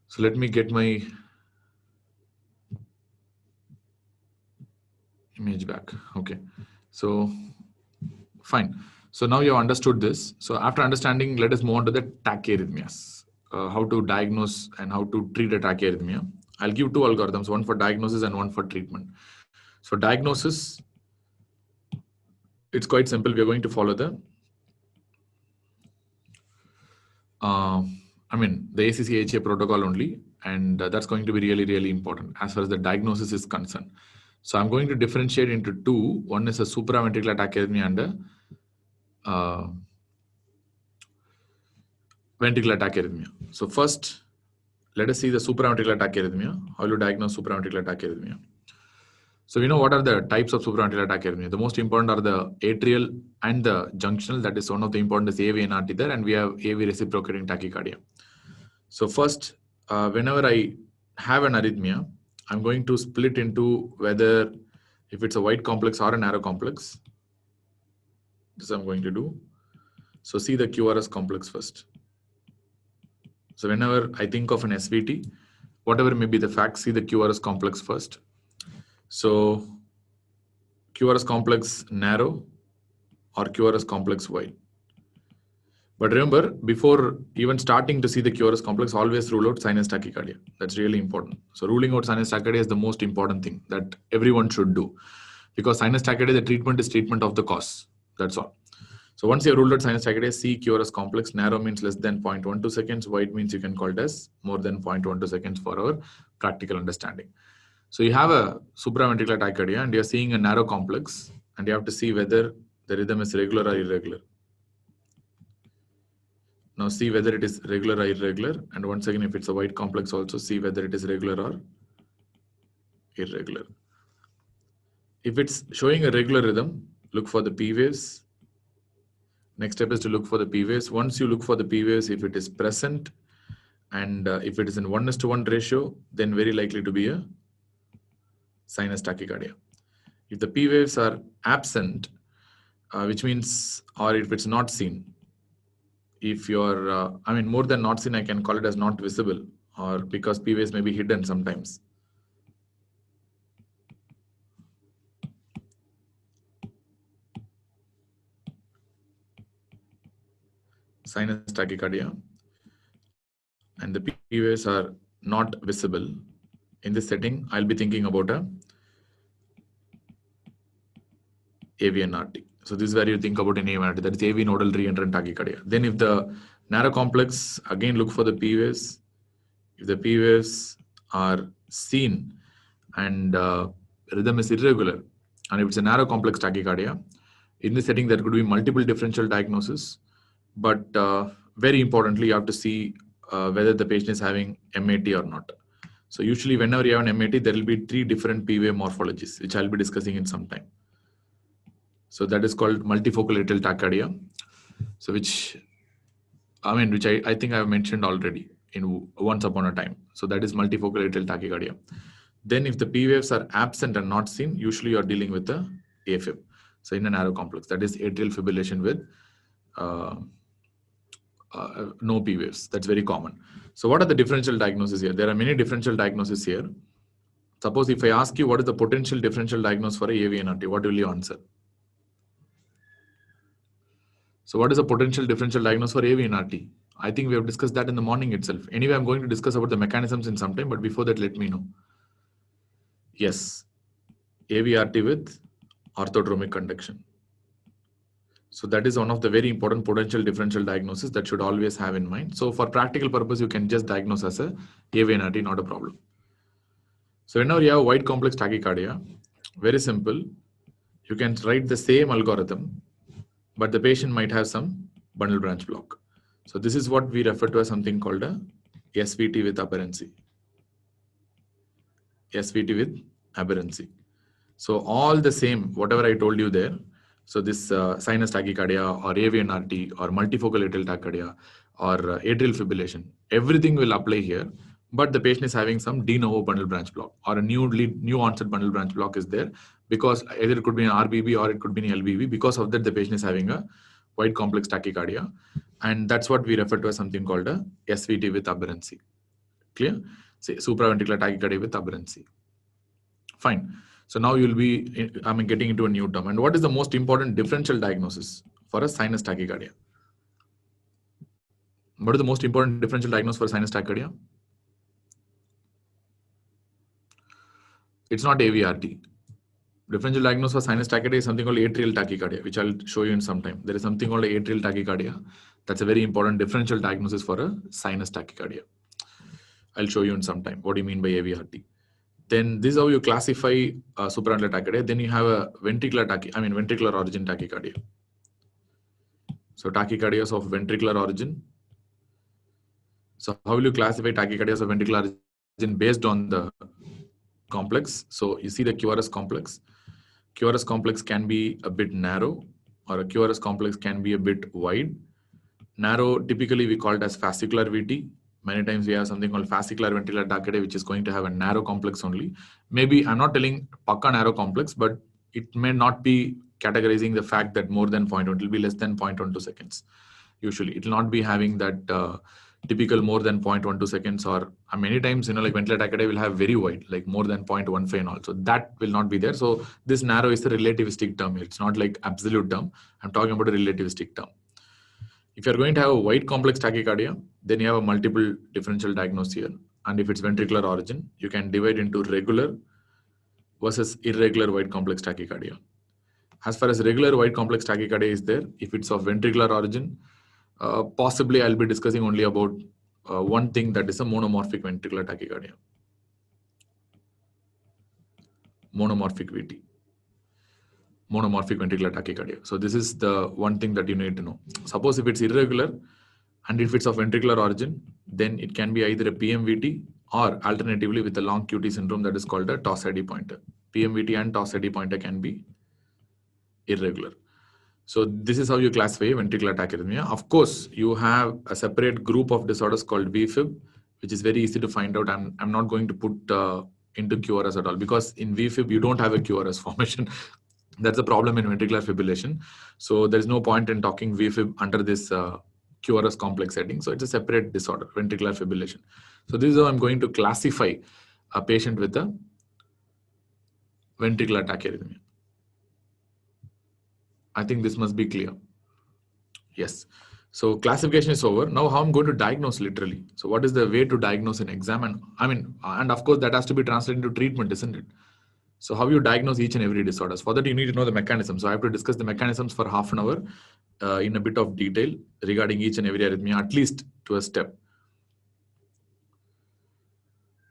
So let me get my image back. Okay. So fine. So now you have understood this. So after understanding, let us move on to the tachyarrhythmias. How to diagnose and how to treat a tachyarrhythmia. I'll give 2 algorithms, one for diagnosis and one for treatment. So diagnosis, it's quite simple. We are going to follow the the ACC-HA protocol only, and that's going to be really, really important as far as the diagnosis is concerned. So I'm going to differentiate into 2. One is a supraventricular tachyarrhythmia and a ventricular tachyarrhythmia. So first, let us see the supraventricular tachyarrhythmia. How will you diagnose supraventricular tachyarrhythmia? So we know what are the types of supraventricular tachyarrhythmia. The most important are the atrial and the junctional. That is one of the important is AV and RT there, and we have AV reciprocating tachycardia. So first, whenever I have an arrhythmia, I'm going to split into whether if it's a wide complex or a narrow complex. This I'm going to do. So see the QRS complex first. So whenever I think of an SVT, whatever may be the facts, see the QRS complex first. So QRS complex narrow or QRS complex wide. But remember, before even starting to see the QRS complex, always rule out sinus tachycardia. That's really important. So ruling out sinus tachycardia is the most important thing that everyone should do. Because sinus tachycardia, the treatment is treatment of the cause. That's all. So once you have ruled out sinus tachycardia, see QRS complex. Narrow means less than 0.12 seconds. Wide means you can call it as more than 0.12 seconds for our practical understanding. So you have a supraventricular tachycardia and you're seeing a narrow complex and you have to see whether the rhythm is regular or irregular. Now see whether it is regular or irregular. And once again, if it's a wide complex, also see whether it is regular or irregular. If it's showing a regular rhythm, look for the P waves. Next step is to look for the P waves. Once you look for the P waves, if it is present and if it is in 1:1 ratio, then very likely to be a sinus tachycardia. If the P waves are absent, which means, or if it's not seen, if you're, more than not seen, I can call it as not visible, or because P waves may be hidden sometimes. Sinus tachycardia, and the P waves are not visible. In this setting, I'll be thinking about a AV and RT. So this is where you think about an AV and RT. That is AV nodal reentrant tachycardia. Then if the narrow complex, again look for the P waves. If the P waves are seen and rhythm is irregular, and if it's a narrow complex tachycardia, in this setting there could be multiple differential diagnoses. But very importantly, you have to see whether the patient is having MAT or not. So usually whenever you have an MAT, there will be 3 different P wave morphologies, which I'll be discussing in some time. So that is called multifocal atrial tachycardia. So which I think I've mentioned already in once upon a time. So that is multifocal atrial tachycardia. Then if the P waves are absent and not seen, usually you're dealing with the AFib. So in a narrow complex, that is atrial fibrillation with no P waves. That's very common. So what are the differential diagnoses here? There are many differential diagnoses here. Suppose if I ask you what is the potential differential diagnosis for a AV and RT, what will you answer? So what is a potential differential diagnosis for AV and RT? I think we have discussed that in the morning itself. Anyway, I'm going to discuss about the mechanisms in some time, but before that, let me know. Yes, AV-RT with orthodromic conduction. So that is one of the very important potential differential diagnosis that should always have in mind. So for practical purpose, you can just diagnose as a AV and RT, not a problem. So whenever you have wide complex tachycardia, very simple, you can write the same algorithm, but the patient might have some bundle branch block. So this is what we refer to as something called a SVT with aberrancy. SVT with aberrancy. So all the same, whatever I told you there. So this sinus tachycardia or AV and RT or multifocal atrial tachycardia or atrial fibrillation, everything will apply here. But the patient is having some de novo bundle branch block or a new onset bundle branch block is there because either it could be an RBB or it could be an LBB. Because of that, the patient is having a wide complex tachycardia. And that's what we refer to as something called a SVT with aberrancy. Clear? Say supraventricular tachycardia with aberrancy. Fine. So now you'll be, getting into a new term. And what is the most important differential diagnosis for a sinus tachycardia? What is the most important differential diagnosis for sinus tachycardia? It's not AVRT. Differential diagnosis for sinus tachycardia is something called atrial tachycardia, which I'll show you in some time. There is something called atrial tachycardia. That's a very important differential diagnosis for a sinus tachycardia. I'll show you in some time. What do you mean by AVRT? Then this is how you classify supraventricular tachycardia. Then you have a ventricular origin tachycardia. So tachycardias of ventricular origin So how will you classify tachycardias of ventricular origin based on the complex? So you see the QRS complex. QRS complex can be a bit narrow, or a QRS complex can be a bit wide. Narrow, typically we call it as fascicular VT. Many times we have something called fascicular ventricular tachycardia, which is going to have a narrow complex only. Maybe I'm not telling pakka narrow complex, but it may not be categorizing the fact that more than 0.1, it will be less than 0.12 seconds. Usually, it will not be having that typical more than 0.12 seconds, or many times, like ventricular tachycardia will have very wide, like more than 0.15 and all. So that will not be there. So this narrow is the relativistic term here. It's not like absolute term. I'm talking about a relativistic term. If you're going to have a wide complex tachycardia, then you have a multiple differential diagnosis here. And if it's ventricular origin, you can divide into regular versus irregular wide complex tachycardia. As far as regular wide complex tachycardia is there, if it's of ventricular origin, possibly I'll be discussing only about one thing, that is a monomorphic ventricular tachycardia. Monomorphic VT. Monomorphic ventricular tachycardia. So this is the one thing that you need to know. Suppose if it's irregular and if it's of ventricular origin, then it can be either a PMVT or alternatively with a long QT syndrome that is called a toss-ID pointer. PMVT and toss-ID pointer can be irregular. So this is how you classify ventricular tachyarrhythmia. Of course, you have a separate group of disorders called VFib, which is very easy to find out. I'm not going to put into QRS at all, because in VFib you don't have a QRS formation. That's the problem in ventricular fibrillation. So there's no point in talking VFib under this QRS complex setting. So it's a separate disorder, ventricular fibrillation. So this is how I'm going to classify a patient with a ventricular tachyarrhythmia. I think this must be clear. Yes. So classification is over. Now how I'm going to diagnose literally. So what is the way to diagnose an exam? And of course that has to be translated into treatment, isn't it? So how you diagnose each and every disorder. For that you need to know the mechanism. So I have to discuss the mechanisms for half an hour in a bit of detail regarding each and every arrhythmia, at least to a step.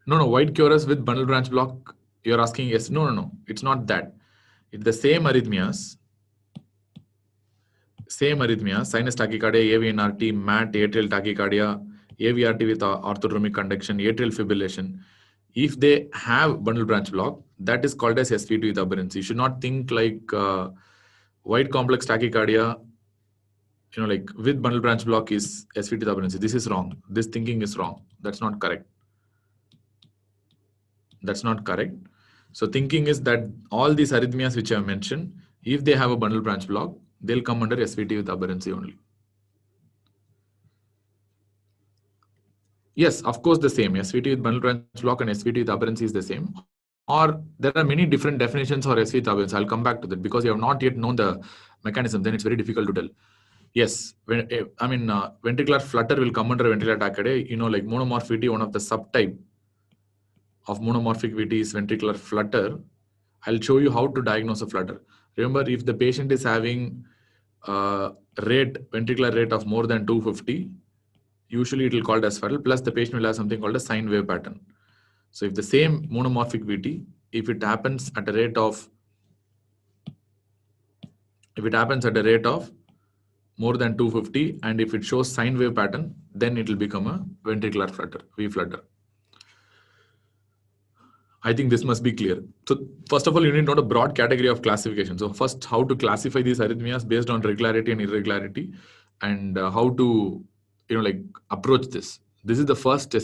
No, wide QRS with bundle branch block. You're asking yes. No. It's not that. It's the same arrhythmias. Sinus tachycardia, AVNRT, MAT, atrial tachycardia, AVRT with orthodromic conduction, atrial fibrillation. If they have bundle branch block, that is called as SVT with aberrancy. You should not think like wide complex tachycardia, like with bundle branch block is SVT with aberrancy. This is wrong. This thinking is wrong. That's not correct. That's not correct. So thinking is that all these arrhythmias which I have mentioned, if they have a bundle branch block, they'll come under SVT with aberrancy only. Yes, of course, the same. SVT with bundle branch block and SVT with aberrancy is the same. Or there are many different definitions for SVT with aberrancy. I'll come back to that because you have not yet known the mechanism. Then it's very difficult to tell. Yes, ventricular flutter will come under ventricular tachycardia. Like monomorphic VT, one of the subtype of monomorphic VT is ventricular flutter. I'll show you how to diagnose a flutter. Remember, if the patient is having ventricular rate of more than 250, usually it will called as flutter, plus the patient will have something called a sine wave pattern. So if the same monomorphic VT, if it happens at a rate of more than 250, and if it shows sine wave pattern, then it will become a ventricular flutter, V flutter. I think this must be clear. So first of all, you need to know the broad category of classification. So first, how to classify these arrhythmias based on regularity and irregularity, and how to approach this. This is the first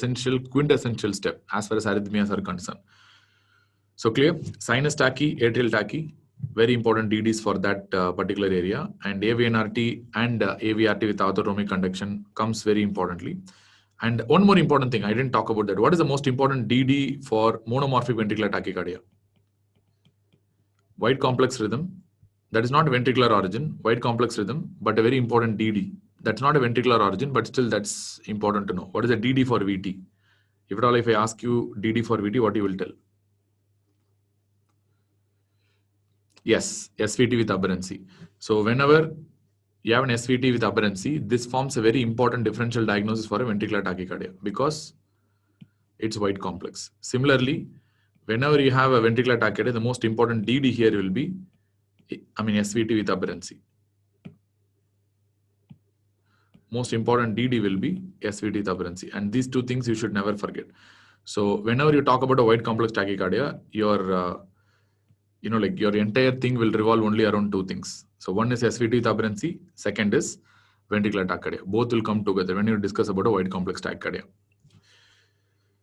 quintessential step as far as arrhythmias are concerned. So clear? Sinus tachy, atrial tachy, very important DDs for that particular area, and AVNRT and AVRT with orthodromic conduction comes very importantly. And one more important thing, I didn't talk about that. What is the most important DD for monomorphic ventricular tachycardia? Wide complex rhythm. That is not ventricular origin, wide complex rhythm, but a very important DD. That's not a ventricular origin, but still that's important to know. What is a DD for VT? If at all, if I ask you DD for VT, what you will tell? Yes, SVT with aberrancy. So whenever you have an SVT with aberrancy, this forms a very important differential diagnosis for a ventricular tachycardia because it's wide complex. Similarly, whenever you have a ventricular tachycardia, the most important DD here will be, SVT with aberrancy. most important DD will be SVT turbulency. And these two things you should never forget. So whenever you talk about a wide complex tachycardia, your your entire thing will revolve only around two things. So one is SVT turbulency, second is ventricular tachycardia. Both will come together when you discuss about a wide complex tachycardia.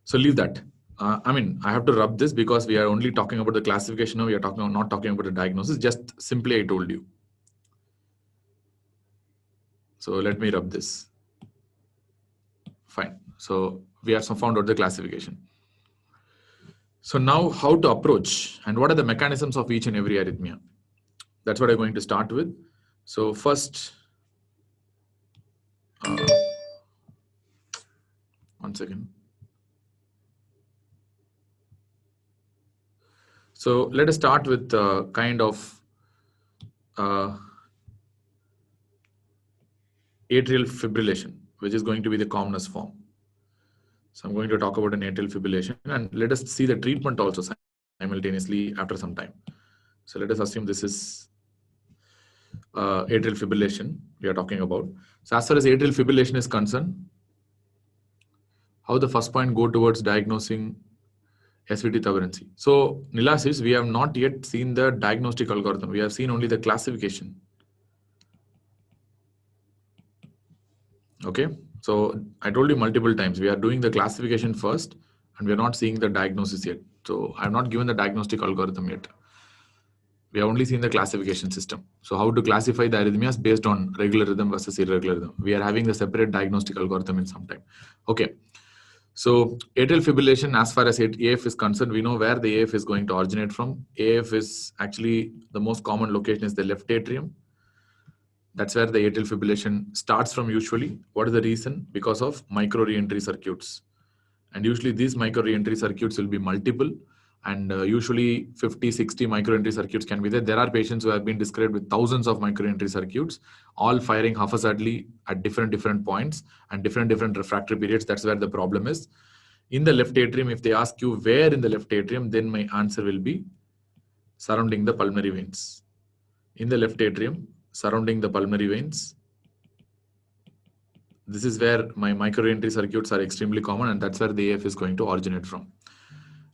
So leave that. I have to rub this because we are only talking about the classification now. We are not talking about the diagnosis. Just simply I told you. So let me rub this. Fine. So we have found out the classification. So now how to approach and what are the mechanisms of each and every arrhythmia? That's what I'm going to start with. So first, one second. So let us start with kind of atrial fibrillation, which is going to be the commonest form. So I'm going to talk about an atrial fibrillation and let us see the treatment also simultaneously after some time. So let us assume this is atrial fibrillation we are talking about. So as far as atrial fibrillation is concerned, how the first point go towards diagnosing SVT turbulency. So Nilasis, we have not yet seen the diagnostic algorithm. We have seen only the classification. Okay. So I told you multiple times, we are doing the classification first and we are not seeing the diagnosis yet. So I have not given the diagnostic algorithm yet. We have only seen the classification system. So how to classify the arrhythmias based on regular rhythm versus irregular rhythm. We are having the separate diagnostic algorithm in some time. Okay. So atrial fibrillation, as far as AF is concerned, we know where the AF is going to originate from. AF is actually the most common location is the left atrium. That's where the atrial fibrillation starts from usually. What is the reason? Because of micro reentry circuits. And usually these micro reentry circuits will be multiple and usually 50, 60 micro reentry circuits can be there. There are patients who have been described with thousands of micro reentry circuits, all firing haphazardly at different points and different refractory periods. That's where the problem is. In the left atrium, if they ask you where in the left atrium, then my answer will be surrounding the pulmonary veins. In the left atrium, surrounding the pulmonary veins, this is where my micro reentry circuits are extremely common and that's where the AF is going to originate from.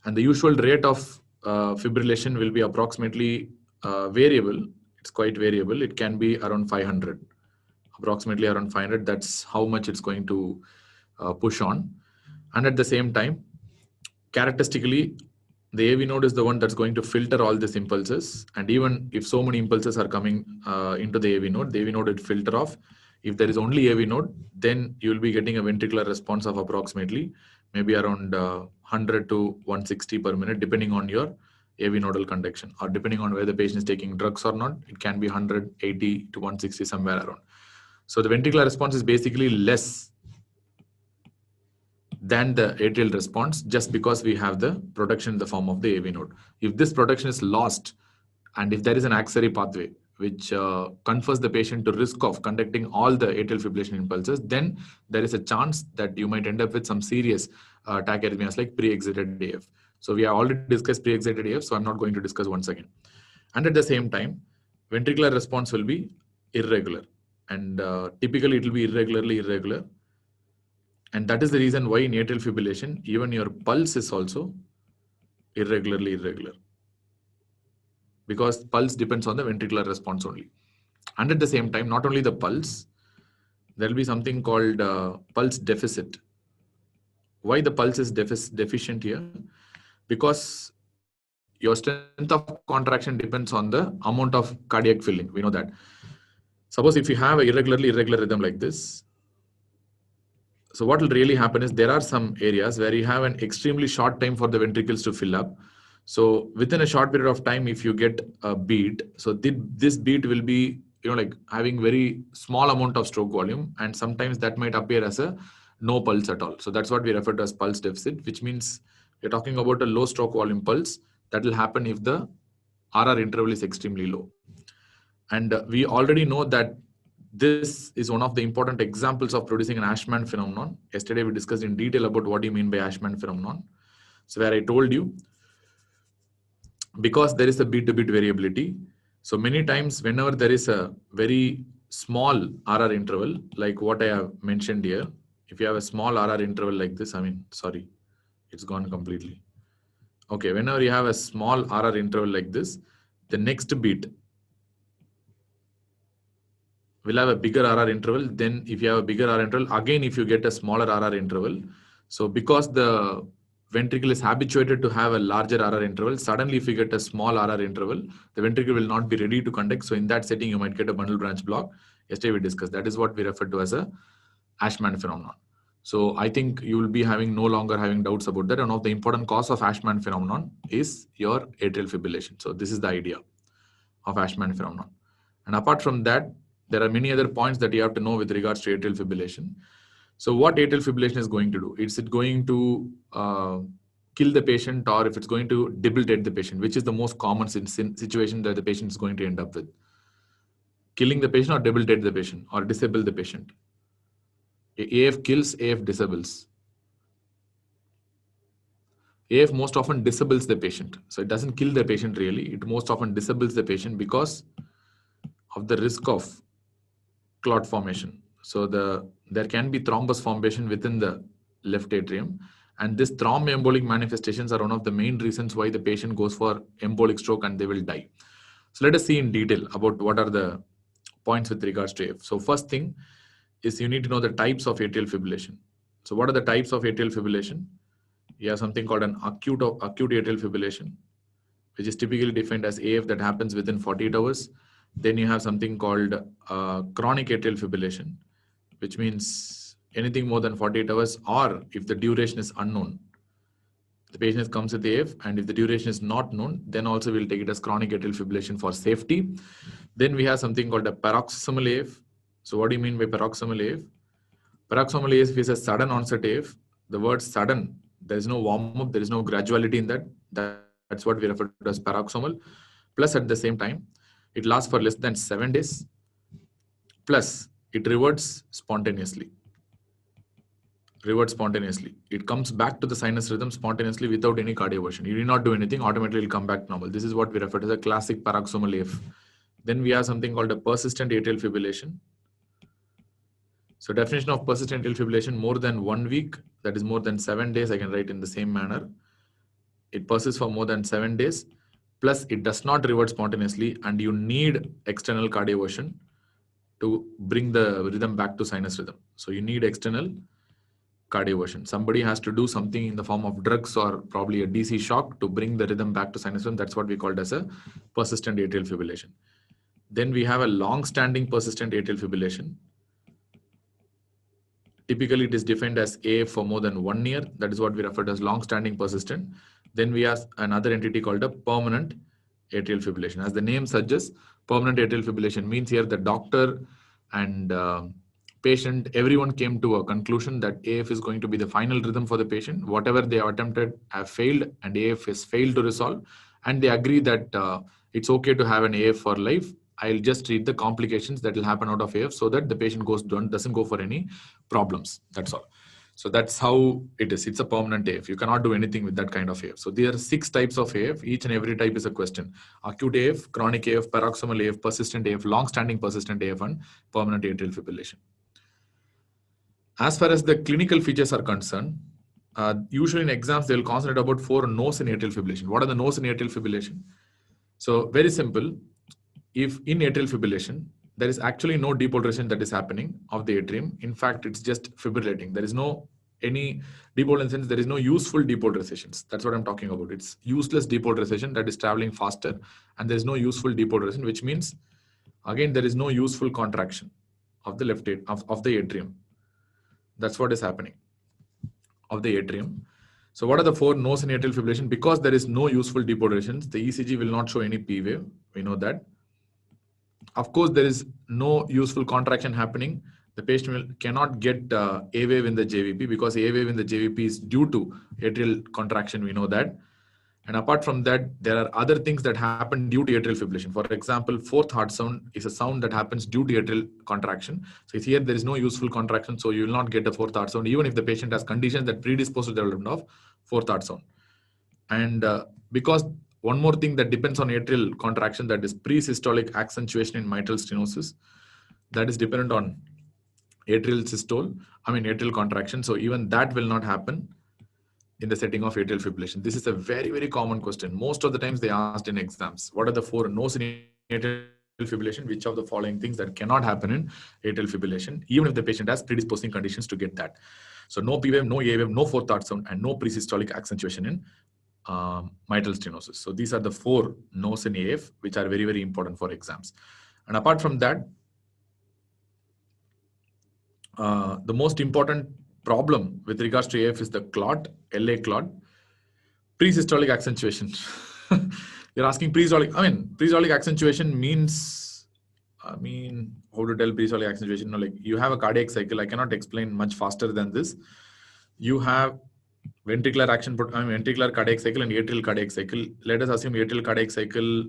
And the usual rate of fibrillation will be approximately variable. It's quite variable. It can be around 500, approximately around 500. That's how much it's going to push on. And at the same time, characteristically, the AV node is the one that's going to filter all these impulses. And even if so many impulses are coming into the AV node will filter off. If there is only AV node, then you will be getting a ventricular response of approximately maybe around 100 to 160 per minute, depending on your AV nodal conduction or depending on whether the patient is taking drugs or not. It can be 180 to 160 somewhere around. So the ventricular response is basically less than the atrial response just because we have the protection in the form of the AV node. If this protection is lost and if there is an axillary pathway which confers the patient to risk of conducting all the atrial fibrillation impulses, then there is a chance that you might end up with some serious tachyarrhythmias like pre-excited AF. So we have already discussed pre-excited AF, so I'm not going to discuss once again. And at the same time, ventricular response will be irregular. And typically it will be irregularly irregular. And that is the reason why in atrial fibrillation, even your pulse is also irregularly irregular. Because pulse depends on the ventricular response only. And at the same time, not only the pulse, there will be something called pulse deficit. Why the pulse is deficient here? Because your strength of contraction depends on the amount of cardiac filling. We know that. Suppose if you have a irregular rhythm like this, so what will really happen is there are some areas where you have an extremely short time for the ventricles to fill up. So within a short period of time, if you get a beat, so this beat will be, like having very small amount of stroke volume. And sometimes that might appear as a no pulse at all. So that's what we refer to as pulse deficit, which means we're talking about a low stroke volume pulse that will happen if the RR interval is extremely low. And we already know that this is one of the important examples of producing an Ashman phenomenon. Yesterday, we discussed in detail about what do you mean by Ashman phenomenon. So where I told you, because there is a beat-to-beat variability, so many times whenever there is a very small RR interval, like what I have mentioned here, if you have a small RR interval like this, sorry, it's gone completely. Okay, whenever you have a small RR interval like this, the next beat will have a bigger RR interval. Then if you have a bigger RR interval, again, if you get a smaller RR interval, so because the ventricle is habituated to have a larger RR interval, suddenly if you get a small RR interval, the ventricle will not be ready to conduct. So in that setting, you might get a bundle branch block. Yesterday we discussed. That is what we refer to as a Ashman phenomenon. So I think you will be no longer having doubts about that. One of the important cause of Ashman phenomenon is your atrial fibrillation. So this is the idea of Ashman phenomenon. And apart from that, there are many other points that you have to know with regards to atrial fibrillation. So what atrial fibrillation is going to do? Is it going to kill the patient, or if it's going to debilitate the patient, which is the most common situation that the patient is going to end up with? Killing the patient or debilitate the patient or disable the patient? AF kills, AF disables. AF most often disables the patient. So it doesn't kill the patient really. It most often disables the patient because of the risk of clot formation. So there can be thrombus formation within the left atrium. And this thromboembolic manifestations are one of the main reasons why the patient goes for embolic stroke and they will die. So let us see in detail about what are the points with regards to AF. So first thing is you need to know the types of atrial fibrillation. So what are the types of atrial fibrillation? You have something called an acute atrial fibrillation, which is typically defined as AF that happens within 48 hours. Then you have something called chronic atrial fibrillation, which means anything more than 48 hours, or if the duration is unknown. The patient comes with AF, and if the duration is not known, then also we'll take it as chronic atrial fibrillation for safety. Then we have something called a paroxysmal AF. So what do you mean by paroxysmal AF? Paroxysmal AF is a sudden onset AF. The word sudden, there is no warm-up, there is no graduality in that. That's what we refer to as paroxysmal. Plus at the same time, it lasts for less than 7 days. Plus it reverts spontaneously. It comes back to the sinus rhythm spontaneously without any cardioversion. You did not do anything, automatically it will come back normal. This is what we refer to as a classic paroxysmal AF. Then we have something called a persistent atrial fibrillation. So definition of persistent atrial fibrillation, more than 1 week, that is more than 7 days, I can write in the same manner. It persists for more than 7 days, plus it does not revert spontaneously, and you need external cardioversion to bring the rhythm back to sinus rhythm. So you need external cardioversion. Somebody has to do something in the form of drugs or probably a DC shock to bring the rhythm back to sinus rhythm. That's what we call as a persistent atrial fibrillation. Then we have a long-standing persistent atrial fibrillation. Typically, it is defined as AF for more than 1 year. That is what we refer to as long-standing persistent. Then we have another entity called a permanent atrial fibrillation. As the name suggests, permanent atrial fibrillation means here the doctor and patient, everyone came to a conclusion that AF is going to be the final rhythm for the patient. Whatever they have attempted have failed, and AF has failed to resolve. And they agree that it's okay to have an AF for life. I'll just treat the complications that will happen out of AF so that the patient doesn't go for any problems. That's all. So that's how it is. It's a permanent AF. You cannot do anything with that kind of AF. So there are 6 types of AF. Each and every type is a question. Acute AF, chronic AF, paroxysmal AF, persistent AF, long-standing persistent AF, and permanent atrial fibrillation. As far as the clinical features are concerned, usually in exams, they will concentrate about 4 no's in atrial fibrillation. What are the no's in atrial fibrillation? So very simple. If in atrial fibrillation, there is actually no depolarization that is happening of the atrium. In fact, it's just fibrillating. There is no any depolarization. There is no useful depolarizations. That's what I'm talking about. It's useless depolarization that is traveling faster, and there is no useful depolarization, which means, again, there is no useful contraction of the left of the atrium. That's what is happening of the atrium. So what are the 4 no's in atrial fibrillation? Because there is no useful depolarizations, the ECG will not show any P wave. We know that. Of course, there is no useful contraction happening. The patient cannot get A wave in the JVP, because A wave in the JVP is due to atrial contraction. We know that. And apart from that, there are other things that happen due to atrial fibrillation. For example, 4th heart sound is a sound that happens due to atrial contraction. So here there is no useful contraction, so you will not get a 4th heart sound, even if the patient has conditions that predispose to the development of 4th heart sound. And because one more thing that depends on atrial contraction, that is pre-systolic accentuation in mitral stenosis. that is dependent on atrial systole, atrial contraction. So even that will not happen in the setting of atrial fibrillation. This is a very, very common question. Most of the times they asked in exams, what are the 4 no's in atrial fibrillation? Which of the following things that cannot happen in atrial fibrillation, even if the patient has predisposing conditions to get that. So no P wave, no A wave, no fourth thought sound, and no presystolic accentuation in mitral stenosis. So these are the 4 no's in AF, which are very, very important for exams. And apart from that, the most important problem with regards to AF is the clot, LA clot, presystolic accentuation. You're asking presystolic. Presystolic accentuation means, how to tell presystolic accentuation? Like you have a cardiac cycle. I cannot explain much faster than this. You have ventricular ventricular cardiac cycle and atrial cardiac cycle. Let us assume atrial cardiac cycle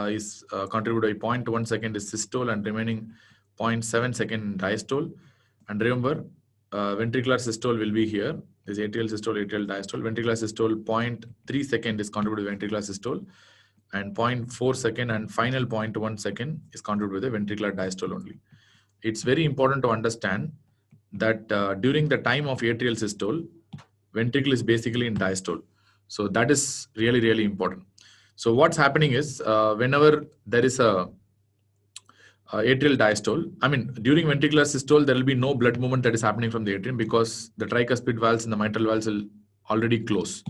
is contributed by 0.1 second is systole and remaining 0.7 second diastole. And remember, ventricular systole will be here. This atrial systole, atrial diastole. Ventricular systole 0.3 second is contributed with ventricular systole, and 0.4 second and final 0.1 second is contributed with the ventricular diastole only. It's very important to understand that during the time of atrial systole, ventricle is basically in diastole. So that is really, really important. So what's happening is whenever there is a atrial diastole, during ventricular systole, there will be no blood movement that is happening from the atrium because the tricuspid valves and the mitral valves will already close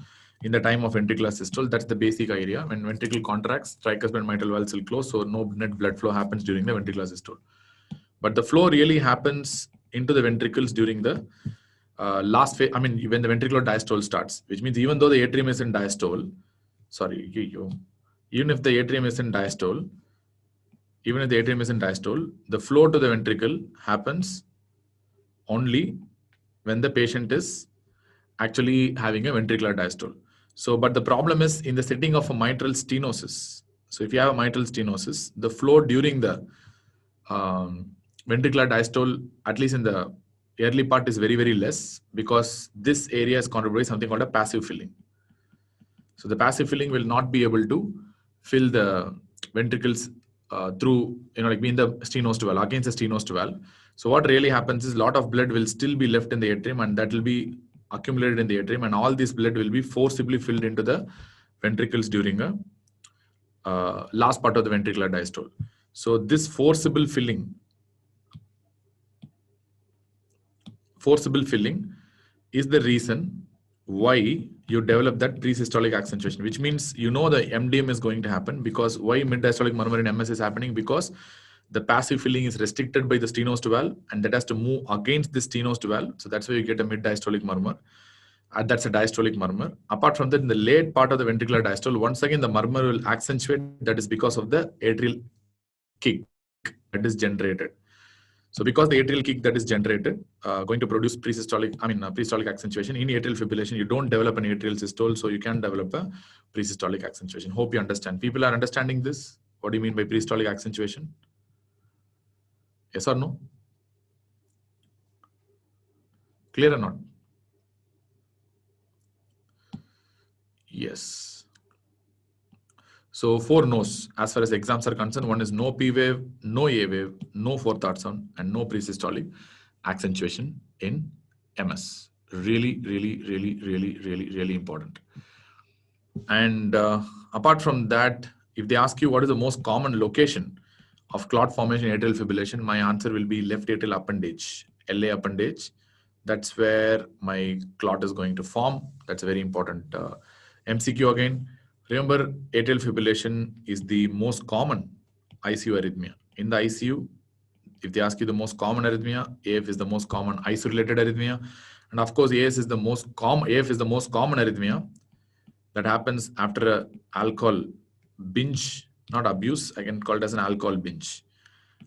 in the time of ventricular systole. That's the basic idea. When ventricle contracts, tricuspid and mitral valves will close, so no net blood flow happens during the ventricular systole. But the flow really happens into the ventricles during the last phase, when the ventricular diastole starts, which means even though the atrium is in diastole, even if the atrium is in diastole, the flow to the ventricle happens only when the patient is actually having a ventricular diastole. So, but the problem is in the setting of a mitral stenosis. So if you have a mitral stenosis, the flow during the ventricular diastole, at least in the early part, is very, very less because this area is contributed by something called a passive filling. So the passive filling will not be able to fill the ventricles through, being the stenosed valve, against the stenosed valve. So what really happens is a lot of blood will still be left in the atrium, and that will be accumulated in the atrium, and all this blood will be forcibly filled into the ventricles during a last part of the ventricular diastole. So this forcible filling is the reason why you develop that presystolic accentuation, which means the MDM is going to happen. Because why mid-diastolic murmur in MS is happening? Because the passive filling is restricted by the stenosed valve, and that has to move against the stenosed valve. So that's why you get a mid-diastolic murmur. And that's a diastolic murmur. Apart from that, in the late part of the ventricular diastole, once again the murmur will accentuate. That is because of the atrial kick that is generated. So because the atrial kick that is generated going to produce presystolic accentuation. In atrial fibrillation, you don't develop an atrial systole, so you can develop a presystolic accentuation. Hope you understand. People are understanding this. What do you mean by presystolic accentuation? Yes or no? Clear or not? Yes. So 4 no's as far as exams are concerned. One is no P wave, no A wave, no fourth thought sound, and no presystolic accentuation in MS. Really, really, really, really, really, really important. And apart from that, if they ask you what is the most common location of clot formation in atrial fibrillation, my answer will be left atrial appendage, LA appendage. That's where my clot is going to form. That's a very important MCQ again. Remember, atrial fibrillation is the most common ICU arrhythmia. In the ICU, if they ask you the most common arrhythmia, AF is the most common ICU-related arrhythmia. And of course, AF is the most common arrhythmia that happens after an alcohol binge, not abuse. I can call it as an alcohol binge.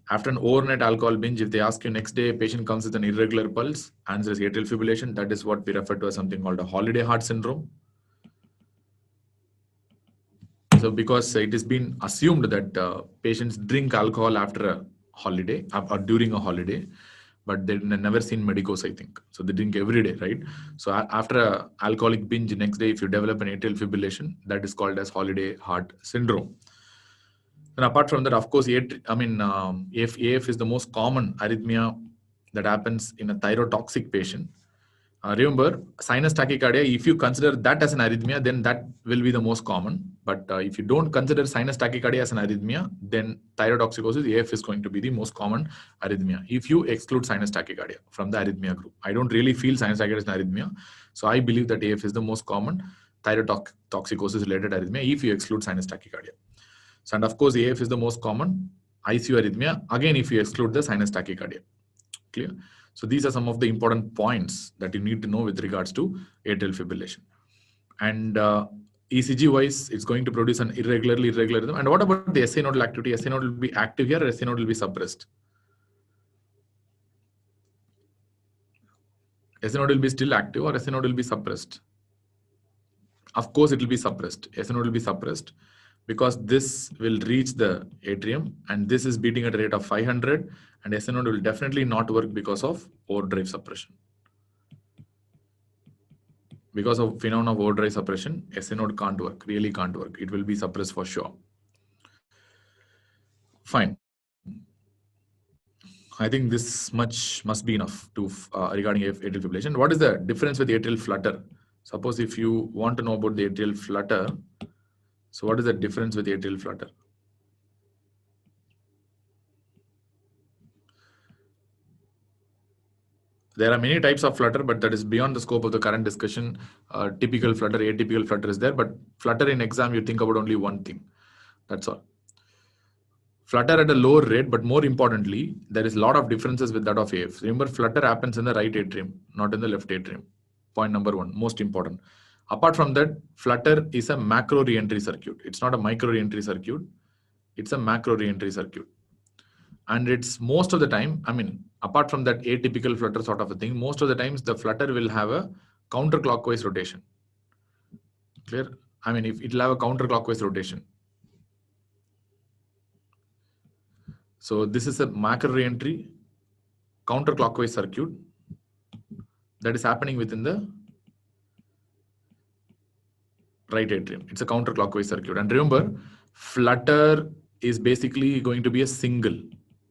After an overnight alcohol binge, if they ask you next day, patient comes with an irregular pulse, answer is atrial fibrillation. That is what we refer to as something called a holiday heart syndrome. So because it has been assumed that patients drink alcohol after a holiday or during a holiday, but they've never seen medicos, I think. So they drink every day, right? So after an alcoholic binge, next day, if you develop an atrial fibrillation, that is called as holiday heart syndrome. And apart from that, of course, AF is the most common arrhythmia that happens in a thyrotoxic patient. Remember, sinus tachycardia, if you consider that as an arrhythmia, then that will be the most common. But if you don't consider sinus tachycardia as an arrhythmia, then thyrotoxicosis, AF is going to be the most common arrhythmia. If you exclude sinus tachycardia from the arrhythmia group, I don't really feel sinus tachycardia is an arrhythmia. So I believe that AF is the most common thyrotoxicosis related arrhythmia if you exclude sinus tachycardia. So, and of course, AF is the most common ICU arrhythmia, again, if you exclude the sinus tachycardia. Clear? So these are some of the important points that you need to know with regards to atrial fibrillation. And ECG wise, it's going to produce an irregular rhythm. And what about the SA nodal activity? SA node will be active here, or SA node will be suppressed? SA node will be still active, or SA node will be suppressed? Of course, it will be suppressed. SA node will be suppressed because this will reach the atrium and this is beating at a rate of 500, and SA node will definitely not work because of overdrive suppression. Because of phenomenon of overdrive suppression, SA node can't work, really can't work. It will be suppressed for sure. Fine. I think this much must be enough to regarding atrial fibrillation. What is the difference with atrial flutter? Suppose if you want to know about the atrial flutter, so what is the difference with atrial flutter? There are many types of flutter, but that is beyond the scope of the current discussion. Typical flutter, atypical flutter is there, but flutter in exam, you think about only one thing. That's all. Flutter at a lower rate, but more importantly, there is a lot of differences with that of AF. Remember, flutter happens in the right atrium, not in the left atrium. Point number one, most important. Apart from that, flutter is a macro reentry circuit. It's not a micro reentry circuit. It's a macro reentry circuit. And it's most of the time, I mean, apart from that atypical flutter sort of a thing, most of the times the flutter will have a counterclockwise rotation. Clear? I mean, if it will have a counterclockwise rotation. So this is a macro reentry counterclockwise circuit that is happening within the right atrium. It's a counterclockwise circuit. And remember, flutter is basically going to be a single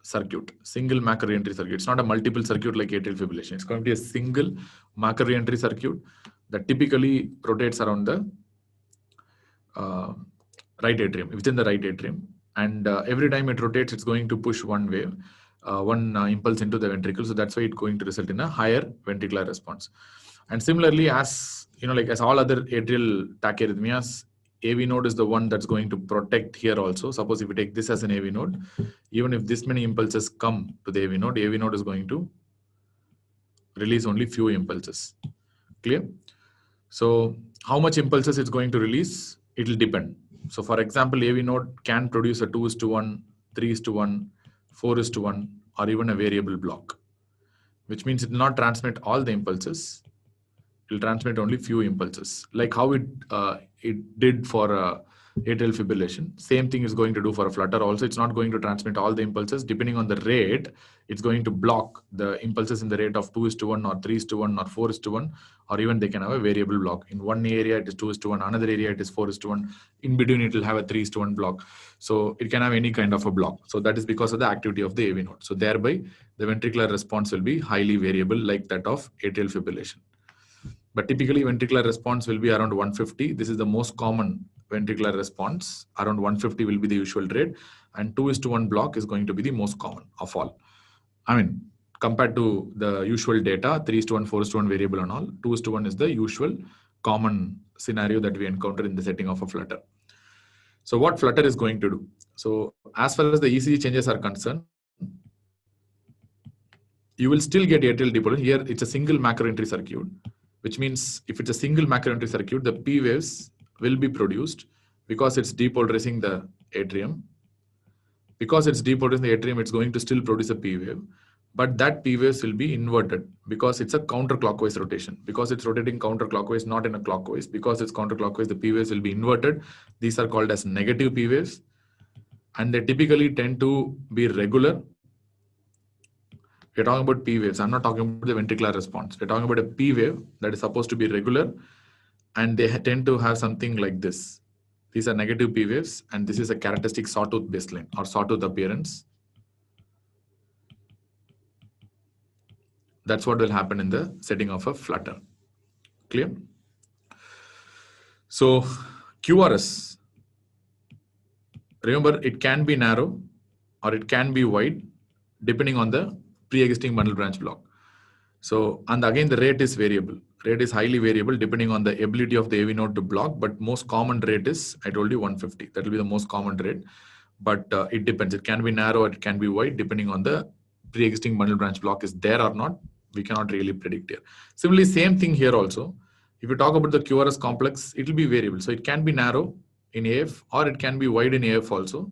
circuit, single macro reentry circuit. It's not a multiple circuit like atrial fibrillation. It's going to be a single macro reentry circuit that typically rotates around the right atrium, within the right atrium. And every time it rotates, it's going to push one wave, one impulse into the ventricle. So that's why it's going to result in a higher ventricular response. And similarly, as you know, like as all other atrial tachyarrhythmias, AV node is the one that's going to protect here also. Suppose if we take this as an AV node, even if this many impulses come to the AV node is going to release only few impulses. Clear? So how much impulses it's going to release? It will depend. So for example, AV node can produce a 2:1, 3:1, 4:1, or even a variable block, which means it will not transmit all the impulses. It will transmit only few impulses, like how it did for atrial fibrillation. Same thing is going to do for a flutter also. It's not going to transmit all the impulses. Depending on the rate, it's going to block the impulses in the rate of 2:1 or 3:1 or 4:1, or even they can have a variable block. In one area it is 2:1, another area it is 4:1. In between it will have a 3:1 block. So it can have any kind of a block. So that is because of the activity of the AV node. So thereby the ventricular response will be highly variable like that of atrial fibrillation. But typically ventricular response will be around 150. This is the most common ventricular response. Around 150 will be the usual rate, and 2:1 block is going to be the most common of all. I mean, compared to the usual data, 3:1, 4:1 variable and all, 2:1 is the usual common scenario that we encounter in the setting of a flutter. So what flutter is going to do? So as far as the ECG changes are concerned, you will still get atrial depolation. Here it's a single macro reentry circuit, which means if it's a single macro reentry circuit, the P waves will be produced because it's depolarizing the atrium. Because it's depolarizing the atrium, it's going to still produce a P wave, but that P waves will be inverted because it's a counterclockwise rotation. Because it's rotating counterclockwise, not in a clockwise. Because it's counterclockwise, the P waves will be inverted. These are called as negative P waves, and they typically tend to be regular. We're talking about P waves. I'm not talking about the ventricular response. We're talking about a P wave that is supposed to be regular, and they tend to have something like this. These are negative P waves, and this is a characteristic sawtooth baseline or sawtooth appearance. That's what will happen in the setting of a flutter. Clear? So QRS, remember, it can be narrow or it can be wide depending on the pre-existing bundle branch block. So, and again, the rate is variable. Rate is highly variable depending on the ability of the AV node to block, but most common rate is, I told you, 150. That will be the most common rate, but it depends. It can be narrow or it can be wide depending on the pre-existing bundle branch block is there or not. We cannot really predict here. Similarly, same thing here also. If you talk about the QRS complex, it will be variable. So it can be narrow in AF or it can be wide in AF also.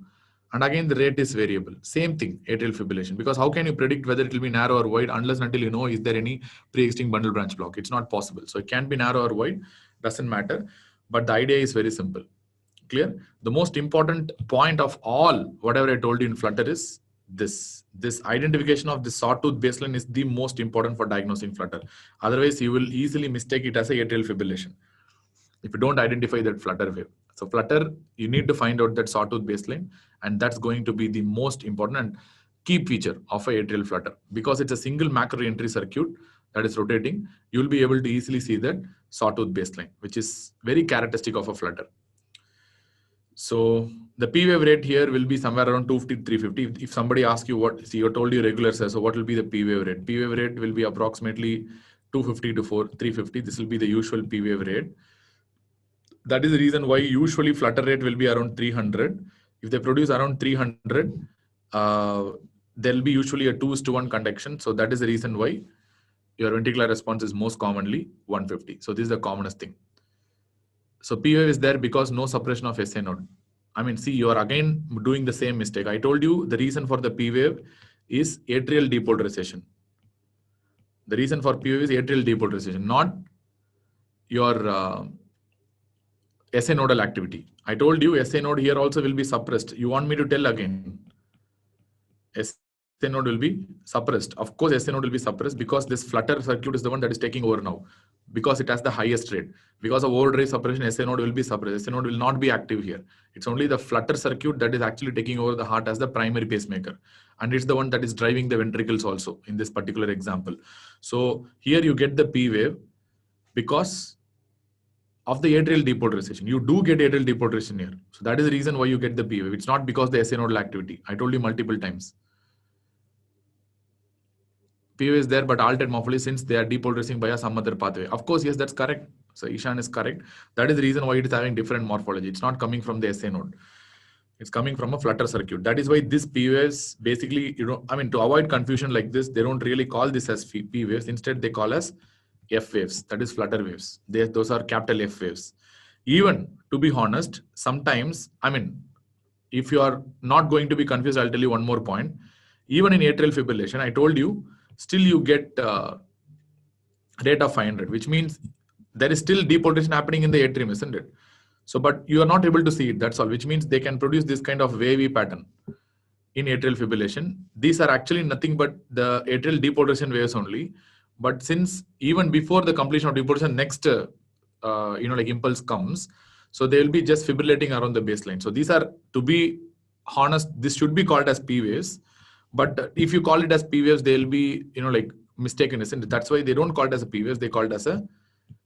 And again, the rate is variable. Same thing, atrial fibrillation. Because how can you predict whether it will be narrow or wide unless until you know is there any pre-existing bundle branch block? It's not possible. So it can be narrow or wide, doesn't matter. But the idea is very simple. Clear? The most important point of all, whatever I told you in flutter is this. This identification of the sawtooth baseline is the most important for diagnosing flutter. Otherwise, you will easily mistake it as a atrial fibrillation if you don't identify that flutter wave. So flutter, you need to find out that sawtooth baseline, and that's going to be the most important and key feature of a atrial flutter. Because it's a single macro entry circuit that is rotating, you'll be able to easily see that sawtooth baseline, which is very characteristic of a flutter. So the P wave rate here will be somewhere around 250 350. If somebody asks you what, see, you told you regular, so what will be the P wave rate? P wave rate will be approximately 250 to 350. This will be the usual P wave rate. That is the reason why usually flutter rate will be around 300. If they produce around 300, there will be usually a 2:1 conduction. So that is the reason why your ventricular response is most commonly 150. So this is the commonest thing. So P wave is there because no suppression of SA node. I mean, see, you are again doing the same mistake. I told you the reason for the P wave is atrial depolarization. The reason for P wave is atrial depolarization, not your SA nodal activity. I told you SA node here also will be suppressed. You want me to tell again? SA node will be suppressed. Of course, SA node will be suppressed because this flutter circuit is the one that is taking over now. Because it has the highest rate. Because of overdrive suppression, SA node will be suppressed. SA node will not be active here. It's only the flutter circuit that is actually taking over the heart as the primary pacemaker. And it's the one that is driving the ventricles also in this particular example. So here you get the P wave because of the atrial depolarization. You do get atrial depolarization here. So that is the reason why you get the P wave. It's not because the SA nodal activity. I told you multiple times. P wave is there, but altered morphology since they are depolarizing via some other pathway. Of course, yes, that's correct. So Ishan is correct. That is the reason why it is having different morphology. It's not coming from the SA node. It's coming from a flutter circuit. That is why this P waves basically, I mean, to avoid confusion like this, they don't really call this as P waves. Instead, they call as F waves. That is flutter waves. Those are capital F waves. Even to be honest, sometimes, I mean, if you are not going to be confused, I'll tell you one more point. Even in atrial fibrillation, I told you, still you get rate of 500, which means there is still depolarization happening in the atrium, isn't it? So, but you are not able to see it, that's all, which means they can produce this kind of wavy pattern in atrial fibrillation. These are actually nothing but the atrial depolarization waves only. But since even before the completion of depolarization, next, like impulse comes, so they will be just fibrillating around the baseline. So these are, to be honest, this should be called as P waves. But if you call it as P waves, they'll be, like mistaken, isn't it? That's why they don't call it as a P waves. They call it as a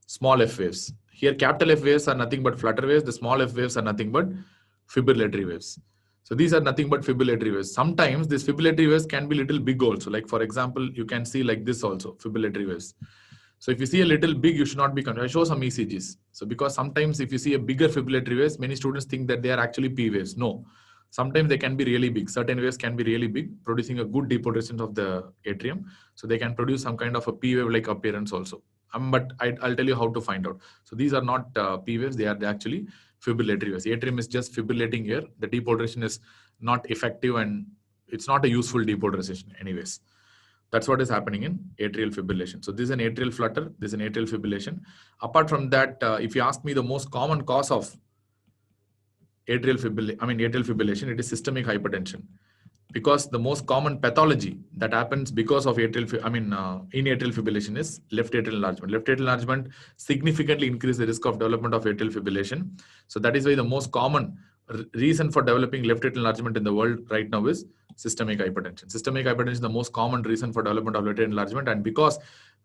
small F waves. Here, capital F waves are nothing but flutter waves. The small F waves are nothing but fibrillatory waves. So these are nothing but fibrillatory waves. Sometimes these fibrillatory waves can be little big also. Like for example, you can see like this also, fibrillatory waves. So if you see a little big, you should not be confused. I show some ECGs. So because sometimes if you see a bigger fibrillatory waves, many students think that they are actually P waves. No. Sometimes they can be really big. Certain waves can be really big, producing a good depolarization of the atrium. So they can produce some kind of a P wave-like appearance also. But I'll tell you how to find out. So these are not P waves. They are actually fibrillatory waves. The atrium is just fibrillating here. The depolarization is not effective and it's not a useful depolarization anyways. That's what is happening in atrial fibrillation. So this is an atrial flutter. This is an atrial fibrillation. Apart from that, if you ask me the most common cause of atrial fibrillation, it is systemic hypertension. Because the most common pathology that happens because of in atrial fibrillation is left atrial enlargement. Left atrial enlargement significantly increases the risk of development of atrial fibrillation. So that is why the most common reason for developing left atrial enlargement in the world right now is systemic hypertension. Systemic hypertension is the most common reason for development of left atrial enlargement, and because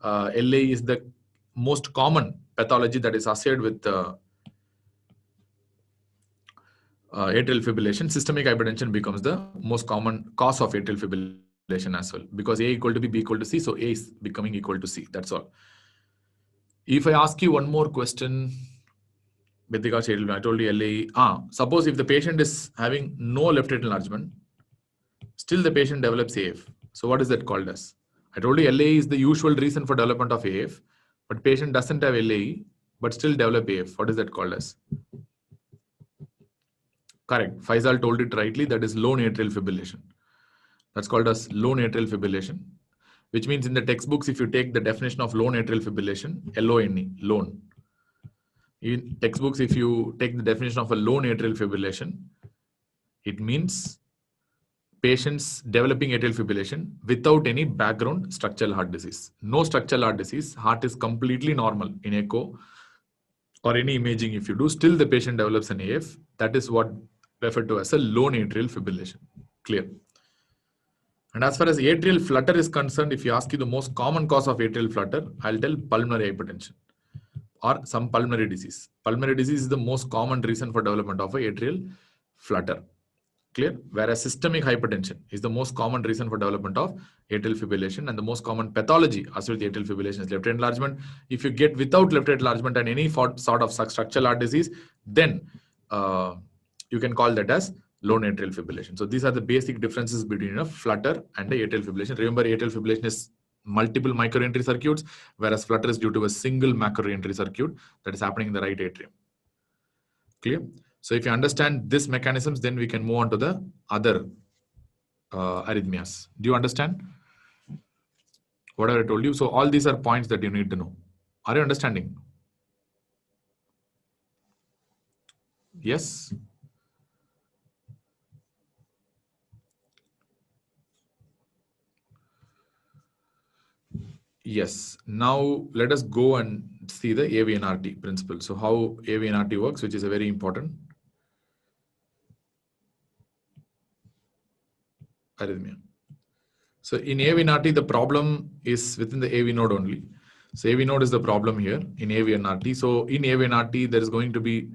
LA is the most common pathology that is associated with atrial fibrillation, systemic hypertension becomes the most common cause of atrial fibrillation as well, because A equal to B equal to C, so A is becoming equal to C. That's all. If I ask you one more question with regards to atrial, I told you LAE. Suppose if the patient is having no left atrial enlargement, still the patient develops AF. So what is that called as? I told you LAE is the usual reason for development of AF, but patient doesn't have LAE, but still develop AF. What is that called as? Correct. Faisal told it rightly. That is lone atrial fibrillation. That's called as lone atrial fibrillation, which means in the textbooks, if you take the definition of lone atrial fibrillation, LONE, lone. In textbooks, if you take the definition of a lone atrial fibrillation, it means patients developing atrial fibrillation without any background structural heart disease. No structural heart disease. Heart is completely normal in echo or any imaging. If you do, still the patient develops an AF. That is what referred to as a lone atrial fibrillation. Clear? And as far as atrial flutter is concerned, if you ask you the most common cause of atrial flutter, I'll tell pulmonary hypertension or some pulmonary disease. Pulmonary disease is the most common reason for development of a atrial flutter. Clear? Whereas systemic hypertension is the most common reason for development of atrial fibrillation, and the most common pathology associated with atrial fibrillation is left atrial enlargement. If you get without left atrial enlargement and any sort of structural heart disease, then you can call that as lone atrial fibrillation. So these are the basic differences between a flutter and a atrial fibrillation. Remember, atrial fibrillation is multiple microentry circuits, whereas flutter is due to a single macroentry circuit that is happening in the right atrium. Clear? So if you understand these mechanisms, then we can move on to the other arrhythmias. Do you understand what I told you? So all these are points that you need to know. Are you understanding? Yes. Yes. Now let us go and see the AVNRT principle. So how AVNRT works, which is a very important arrhythmia. So in AVNRT, the problem is within the AV node only. So AV node is the problem here in AVNRT. So in AVNRT, there is going to be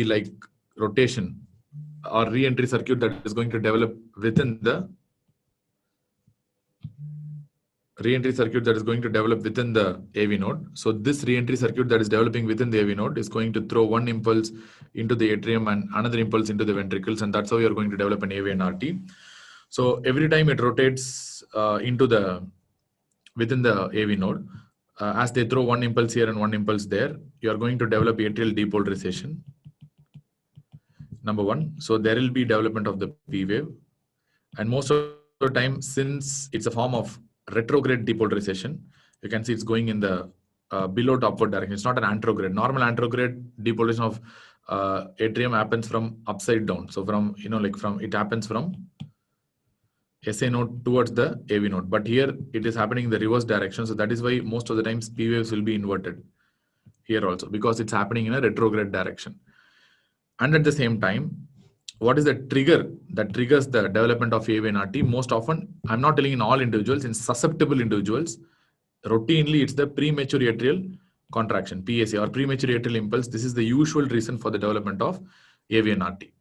like rotation or re-entry circuit that is going to develop within the re-entry circuit that is going to develop within the AV node. So this re-entry circuit that is developing within the AV node is going to throw one impulse into the atrium and another impulse into the ventricles, and that's how you are going to develop an AVNRT. So every time it rotates within the AV node, as they throw one impulse here and one impulse there, you are going to develop atrial depolarization. Number one. So there will be development of the P wave, and most of the time, since it's a form of retrograde depolarization, you can see it's going in the below to upward direction. It's not an anterograde. Normal anterograde depolarization of atrium happens from upside down. So from it happens from SA node towards the AV node. But here it is happening in the reverse direction. So that is why most of the times P waves will be inverted here also, because it's happening in a retrograde direction. And at the same time, what is the trigger that triggers the development of AVNRT? Most often, I'm not telling in all individuals, in susceptible individuals, routinely it's the premature atrial contraction, PSA, or premature atrial impulse. This is the usual reason for the development of AVNRT.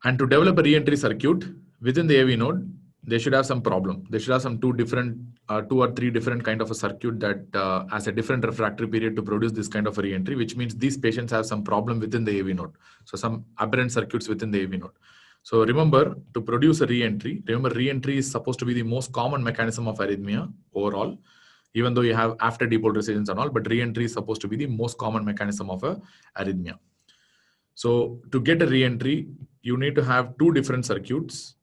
And to develop a re-entry circuit within the AV node, they should have some problem. They should have some two or three different kind of a circuit that has a different refractory period to produce this kind of a re-entry, which means these patients have some problem within the AV node. So some aberrant circuits within the AV node. So remember, to produce a re-entry, re-entry is supposed to be the most common mechanism of arrhythmia overall, even though you have after depolarizations and all, but re-entry is supposed to be the most common mechanism of a arrhythmia. So to get a re-entry, you need to have two different circuits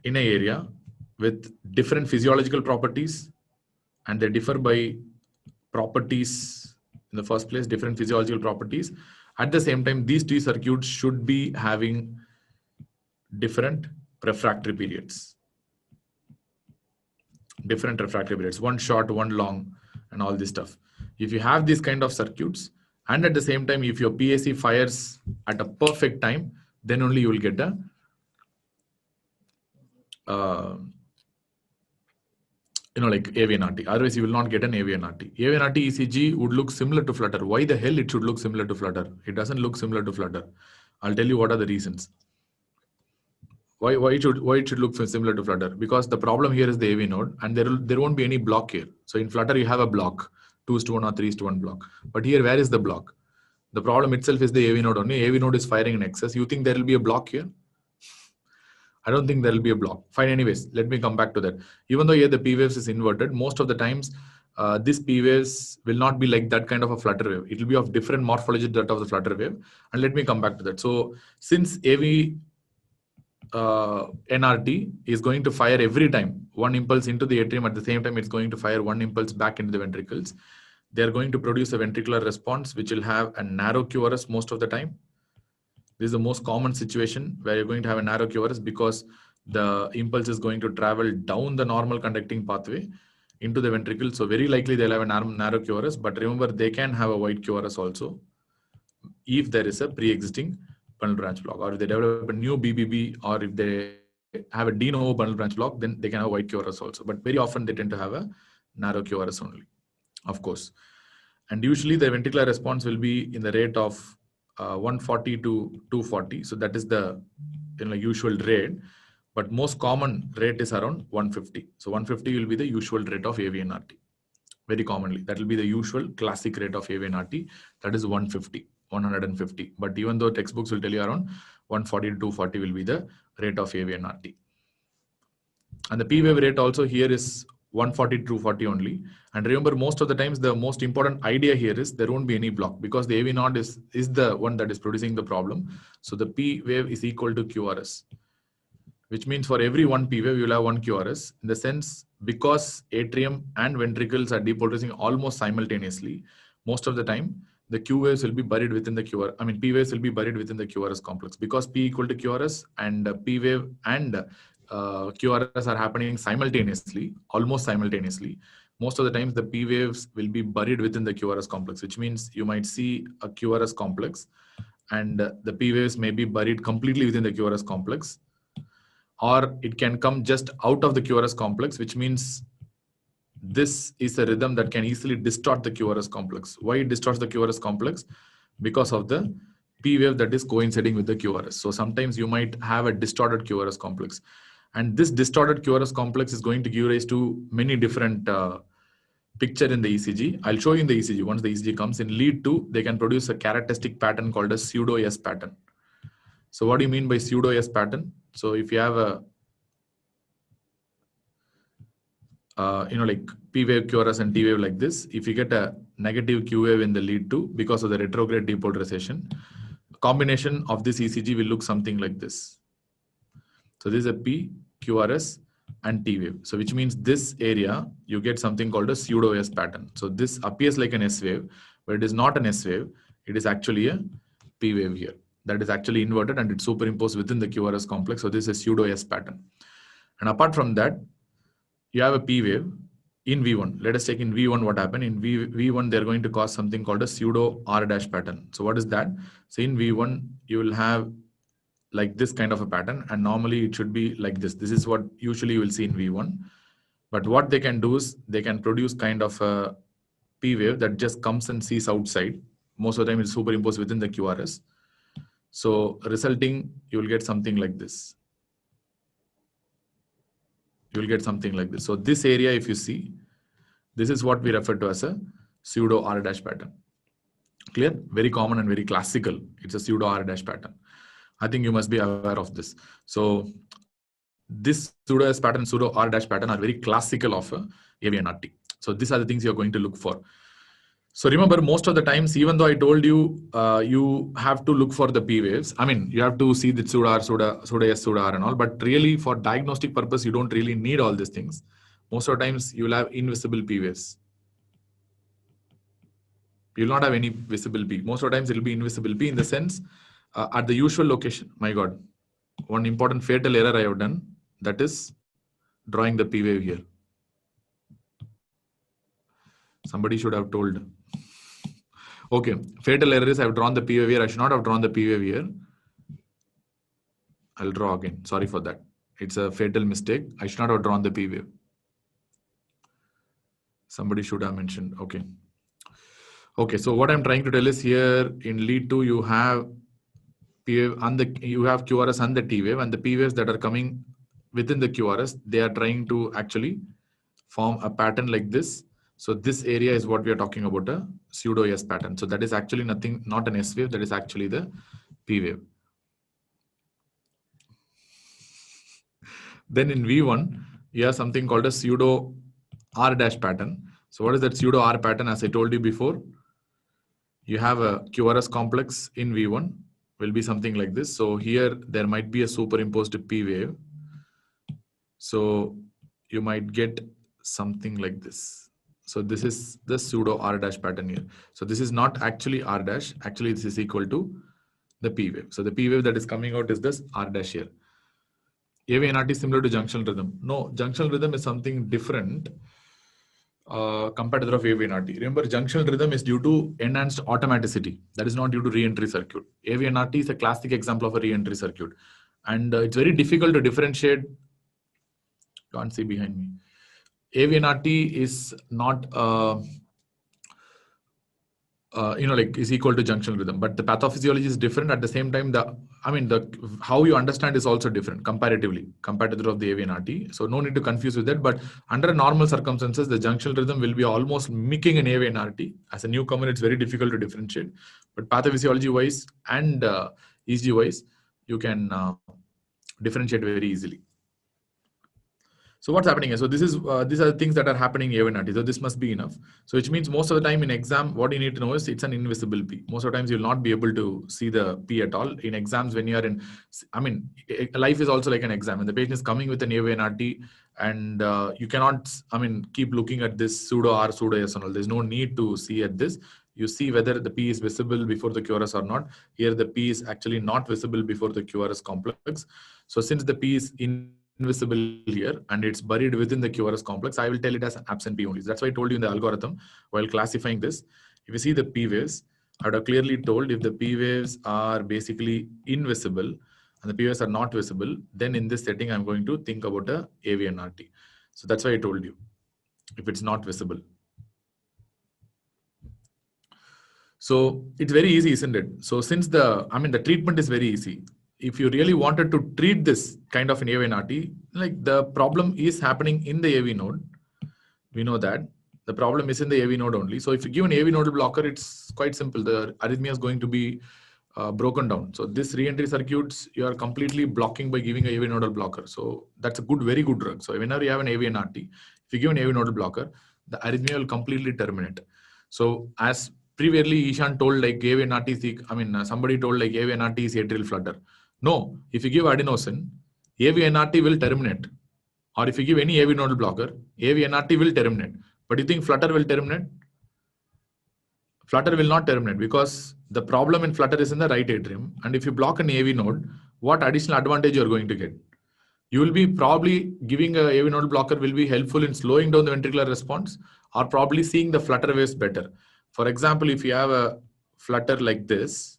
in an area with different physiological properties, and they differ by properties in the first place, different physiological properties. At the same time, these two circuits should be having different refractory periods. Different refractory periods, one short, one long, and all this stuff. If you have these kind of circuits, and at the same time, if your PAC fires at a perfect time, then only you will get a like AVNRT. Otherwise, you will not get an AVNRT. AVNRT ECG would look similar to Flutter. Why the hell it should look similar to Flutter? It doesn't look similar to Flutter. I'll tell you what are the reasons. Why it should look similar to Flutter? Because the problem here is the AV node, and there won't be any block here. So in Flutter, you have a block, 2:1 or 3:1 block. But here, where is the block? The problem itself is the AV node only. AV node is firing in excess. You think there will be a block here? I don't think there will be a block. Fine, anyways, let me come back to that. Even though here the P waves is inverted, most of the times this P waves will not be like that kind of a Flutter wave. It will be of different morphology to that of the Flutter wave. And let me come back to that. So since AV NRT is going to fire every time one impulse into the atrium, at the same time it's going to fire one impulse back into the ventricles, they're going to produce a ventricular response which will have a narrow QRS most of the time. This is the most common situation where you're going to have a narrow QRS because the impulse is going to travel down the normal conducting pathway into the ventricle. So very likely they'll have a narrow QRS, but remember they can have a wide QRS also if there is a pre-existing bundle branch block, or if they develop a new BBB, or if they have a de novo bundle branch block, then they can have a wide QRS also. But very often they tend to have a narrow QRS only, of course. And usually the ventricular response will be in the rate of 140 to 240. So that is the usual rate. But most common rate is around 150. So 150 will be the usual rate of AVNRT. Very commonly, that will be the usual classic rate of AVNRT. That is 150. 150, but even though textbooks will tell you around 140 to 240 will be the rate of AVNRT. And the P wave rate also here is 140 to 240 only. And remember, most of the times the most important idea here is there won't be any block, because the AV node is the one that is producing the problem. So the P wave is equal to QRS, which means for every one P wave you will have one QRS, in the sense because atrium and ventricles are depolarizing almost simultaneously. Most of the time the Q waves will be buried within the P waves will be buried within the QRS complex, because P equal to QRS and P wave and QRS are happening simultaneously, almost simultaneously. Most of the times the P waves will be buried within the QRS complex, which means you might see a QRS complex and the P waves may be buried completely within the QRS complex, or it can come just out of the QRS complex, which means this is a rhythm that can easily distort the QRS complex. Why it distorts the QRS complex? Because of the P wave that is coinciding with the QRS. So sometimes you might have a distorted QRS complex. And this distorted QRS complex is going to give rise to many different picture in the ECG. I'll show you in the ECG. Once the ECG comes in lead 2, they can produce a characteristic pattern called a pseudo-S pattern. So what do you mean by pseudo-S pattern? So if you have a like P wave QRS and T wave like this, if you get a negative Q wave in the lead 2 because of the retrograde depolarization, combination of this ECG will look something like this. So this is a P, QRS and T wave. So which means this area, you get something called a pseudo S pattern. So this appears like an S wave, but it is not an S wave. It is actually a P wave here. That is actually inverted and it's superimposed within the QRS complex. So this is a pseudo S pattern. And apart from that, you have a P wave in V1. Let us take in V1 what happened. In V1, they're going to cause something called a pseudo R dash pattern. So what is that? So in V1, you will have like this kind of a pattern, and normally it should be like this. This is what usually you will see in V1. But what they can do is they can produce kind of a P wave that just comes and sees outside. Most of the time it's superimposed within the QRS. So resulting, you will get something like this. You will get something like this. So this area, if you see, this is what we refer to as a pseudo R dash pattern. Clear? Very common and very classical. It's a pseudo R dash pattern. I think you must be aware of this. So this pseudo S pattern, pseudo R dash pattern are very classical of AVNRT. So these are the things you're going to look for. So remember, most of the times, even though I told you, you have to look for the P waves. I mean, you have to see the pseudo R, pseudo S, pseudo R and all. But really, for diagnostic purpose, you don't really need all these things. Most of the times, you will have invisible P waves. You will not have any visible P. Most of the times, it will be invisible P in the sense at the usual location. My God. one important fatal error I have done, that is drawing the P wave here. Somebody should have told. Okay, fatal error is I have drawn the P wave here. I should not have drawn the P wave here. I'll draw again. Sorry for that. It's a fatal mistake. I should not have drawn the P wave. Somebody should have mentioned. Okay. Okay, so what I'm trying to tell is here in lead 2, you have P wave and you have QRS and the T wave, and the P waves that are coming within the QRS, they are trying to actually form a pattern like this. So this area is what we are talking about, a pseudo S pattern. So that is actually nothing, not an S wave, that is actually the P wave. Then in V1, you have something called a pseudo R dash pattern. So what is that pseudo R pattern? As I told you before, you have a QRS complex in V1, will be something like this. So here there might be a superimposed P wave. So you might get something like this. So this is the pseudo R dash pattern here. So this is not actually R dash. Actually, this is equal to the P wave. So the P wave that is coming out is this R dash here. AVNRT is similar to junctional rhythm. No, junctional rhythm is something different compared to that of AVNRT. Remember, junctional rhythm is due to enhanced automaticity. That is not due to re-entry circuit. AVNRT is a classic example of a re-entry circuit. And it's very difficult to differentiate. Can't see behind me. AVNRT is not, is equal to junctional rhythm, but the pathophysiology is different. At the same time, how you understand is also different comparatively compared to that of the AVNRT. So no need to confuse with that. But under normal circumstances, the junctional rhythm will be almost mimicking an AVNRT. As a newcomer, it's very difficult to differentiate. But pathophysiology wise and ECG wise, you can differentiate very easily. So what's happening here? So this is these are the things that are happening in AVNRT. So this must be enough. So which means most of the time in exam, what you need to know is it's an invisible P. Most of the times you'll not be able to see the P at all. In exams, when you are in, life is also like an exam. And the patient is coming with an AVNRT, and you cannot, keep looking at this pseudo R, pseudo S and all. There's no need to see at this. You see whether the P is visible before the QRS or not. Here the P is actually not visible before the QRS complex. So since the P is invisible here and it's buried within the QRS complex, I will tell it as absent P only. That's why I told you in the algorithm while classifying this. If you see the P waves, I would have clearly told if the P waves are basically invisible and the P waves are not visible, then in this setting, I'm going to think about a AVNRT. So that's why I told you if it's not visible. So it's very easy, isn't it? So since the treatment is very easy. If you really wanted to treat this kind of an AVNRT, like the problem is happening in the AV node. We know that the problem is in the AV node only. So if you give an AV nodal blocker, it's quite simple. The arrhythmia is going to be broken down. So this re-entry circuits, you are completely blocking by giving a AV nodal blocker. So that's a very good drug. So whenever you have an AVNRT, if you give an AV nodal blocker, the arrhythmia will completely terminate. So as previously Ishan told, like AVNRT, somebody told like AVNRT is atrial flutter. No, if you give adenosine, AVNRT will terminate. Or if you give any AV nodal blocker, AVNRT will terminate. But you think flutter will terminate? Flutter will not terminate because the problem in flutter is in the right atrium. And if you block an AV node, what additional advantage you are going to get? You will be probably giving a AV nodal blocker will be helpful in slowing down the ventricular response or probably seeing the flutter waves better. For example, if you have a flutter like this,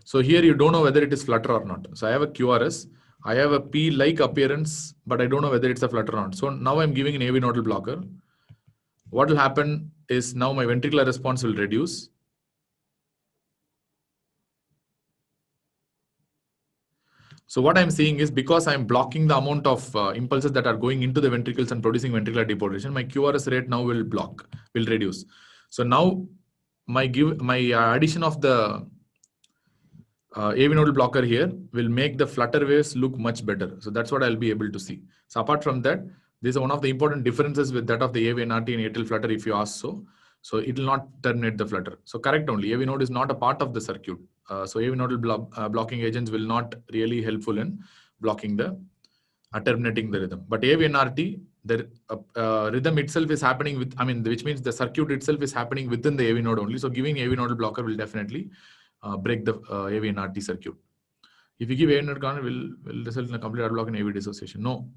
so here you don't know whether it is flutter or not. So I have a QRS, I have a P-like appearance, but I don't know whether it's a flutter or not. So now I'm giving an AV nodal blocker. What will happen is now my ventricular response will reduce. So what I'm seeing is because I'm blocking the amount of impulses that are going into the ventricles and producing ventricular depolarization, my QRS rate now will reduce. So now my addition of the AV nodal blocker here will make the flutter waves look much better. So that's what I'll be able to see. So apart from that, this is one of the important differences with that of the AVNRT and atrial flutter if you ask so. So it will not terminate the flutter. So correct only, AV node is not a part of the circuit. So AV nodal blocking agents will not really helpful in blocking the terminating the rhythm. But AVNRT, the rhythm itself is happening with, which means the circuit itself is happening within the AV node only. So giving AV nodal blocker will definitely break the AV and RT circuit. If you give AV node current, will result in a complete RT block and AV dissociation. No.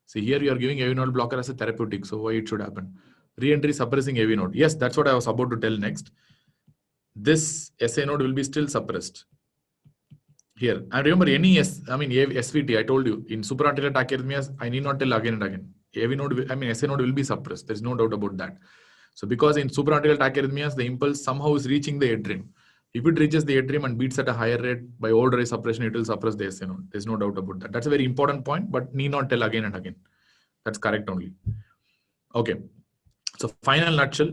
See, here you are giving AV node blocker as a therapeutic. So why it should happen? Re-entry suppressing AV node. Yes, that's what I was about to tell next. This SA node will be still suppressed. Here, and remember SVT, I told you, in supraarterial tachyarrhythmias, I need not tell again and again. AV node, SA node will be suppressed. There's no doubt about that. So because in supraarterial tachyarrhythmias, the impulse somehow is reaching the atrium. If it reaches the atrium and beats at a higher rate by old ray suppression, it will suppress the SA node. There's no doubt about that. That's a very important point, but need not tell again and again. That's correct only. Okay. So final nutshell,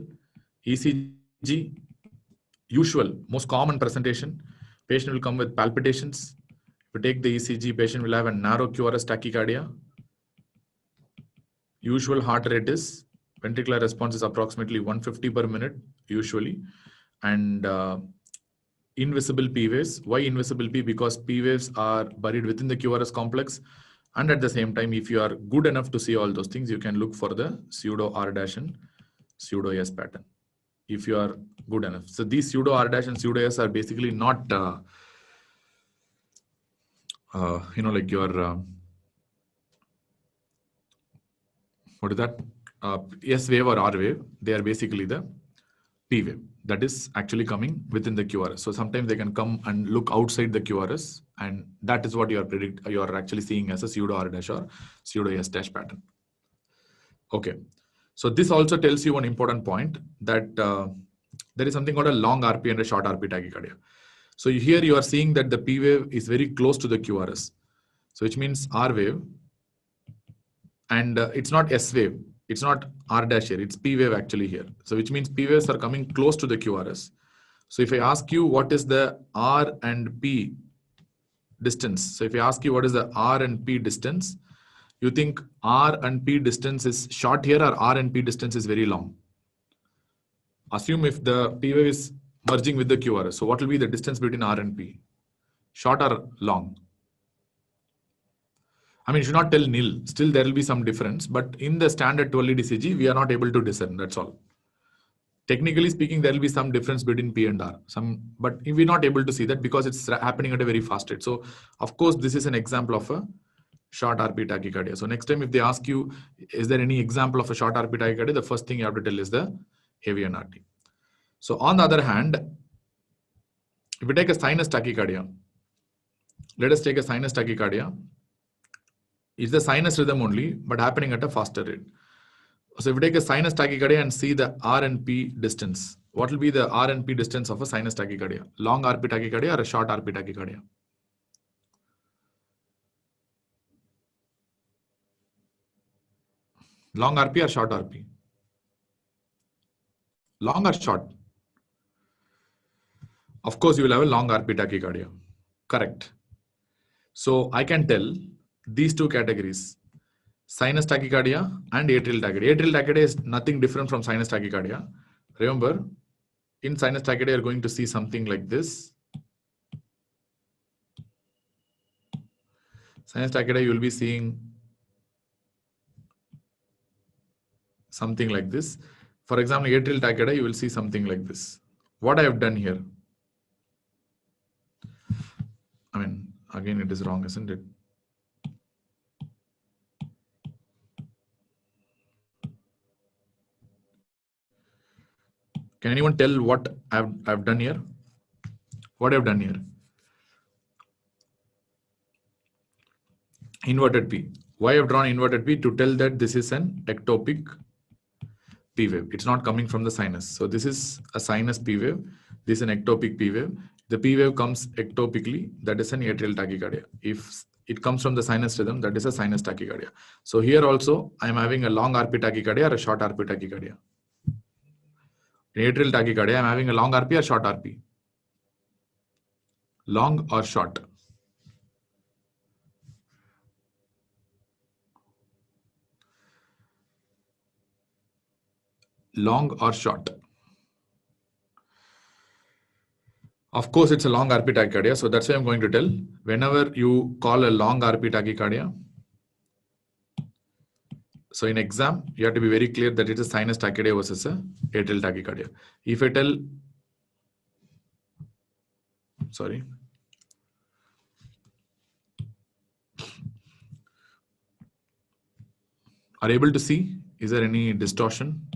ECG, usual, most common presentation. Patient will come with palpitations. If you take the ECG, patient will have a narrow QRS tachycardia. Usual heart rate is, ventricular response is approximately 150 per minute, usually. And invisible P waves. Why invisible P? Because P waves are buried within the QRS complex. And at the same time, if you are good enough to see all those things, you can look for the pseudo R dash and pseudo S pattern. If you are good enough. So these pseudo R dash and pseudo S are basically not, like your, what is that? S wave or R wave. They are basically the P wave that is actually coming within the QRS. So sometimes they can come and look outside the QRS, and that is what you are actually seeing as a pseudo R dash or pseudo S dash pattern. Okay. So this also tells you one important point that there is something called a long RP and a short RP tachycardia. So here you are seeing that the P wave is very close to the QRS. So which means R wave, and it's not S wave. It's not R dash here. It's P wave actually here. So which means P waves are coming close to the QRS. So if I ask you what is the R and P distance. So if I ask you what is the R and P distance, you think R and P distance is short here or R and P distance is very long. Assume if the P wave is merging with the QRS. So what will be the distance between R and P? Short or long? I mean, you should not tell nil. Still, there will be some difference. But in the standard 12 lead ECG, we are not able to discern. That's all. Technically speaking, there will be some difference between P and R. But we're not able to see that because it's happening at a very fast rate. So, of course, this is an example of a short RP tachycardia. So next time if they ask you, is there any example of a short RP tachycardia? The first thing you have to tell is the heavy RT. So on the other hand, if we take a sinus tachycardia, let us take a sinus tachycardia. It's the sinus rhythm only, but happening at a faster rate. So if we take a sinus tachycardia and see the R and P distance, what will be the R and P distance of a sinus tachycardia? Long RP tachycardia or a short RP tachycardia? Long RP or short RP? Long or short? Of course, you will have a long RP tachycardia. Correct. So I can tell these two categories, sinus tachycardia and atrial tachycardia. Atrial tachycardia is nothing different from sinus tachycardia. Remember, in sinus tachycardia, you're going to see something like this. Sinus tachycardia, you will be seeing something like this. For example, atrial tachycardia, you will see something like this. What I have done here, I mean, again, it is wrong, isn't it? Can anyone tell what I've done here? What I've done here? Inverted P. Why I've drawn inverted P? To tell that this is an ectopic P wave. It's not coming from the sinus. So this is a sinus P wave. This is an ectopic P wave. The P wave comes ectopically. That is an atrial tachycardia. If it comes from the sinus rhythm, that is a sinus tachycardia. So here also, I'm having a long RP tachycardia or a short RP tachycardia. In atrial tachycardia, I'm having a long RP or short RP? Long or short? Long or short? Of course, it's a long RP tachycardia. So that's why I'm going to tell, whenever you call a long RP tachycardia, so in exam, you have to be very clear that it's a sinus tachycardia versus a atrial tachycardia. If I tell Sorry. Are you able to see? Is there any distortion?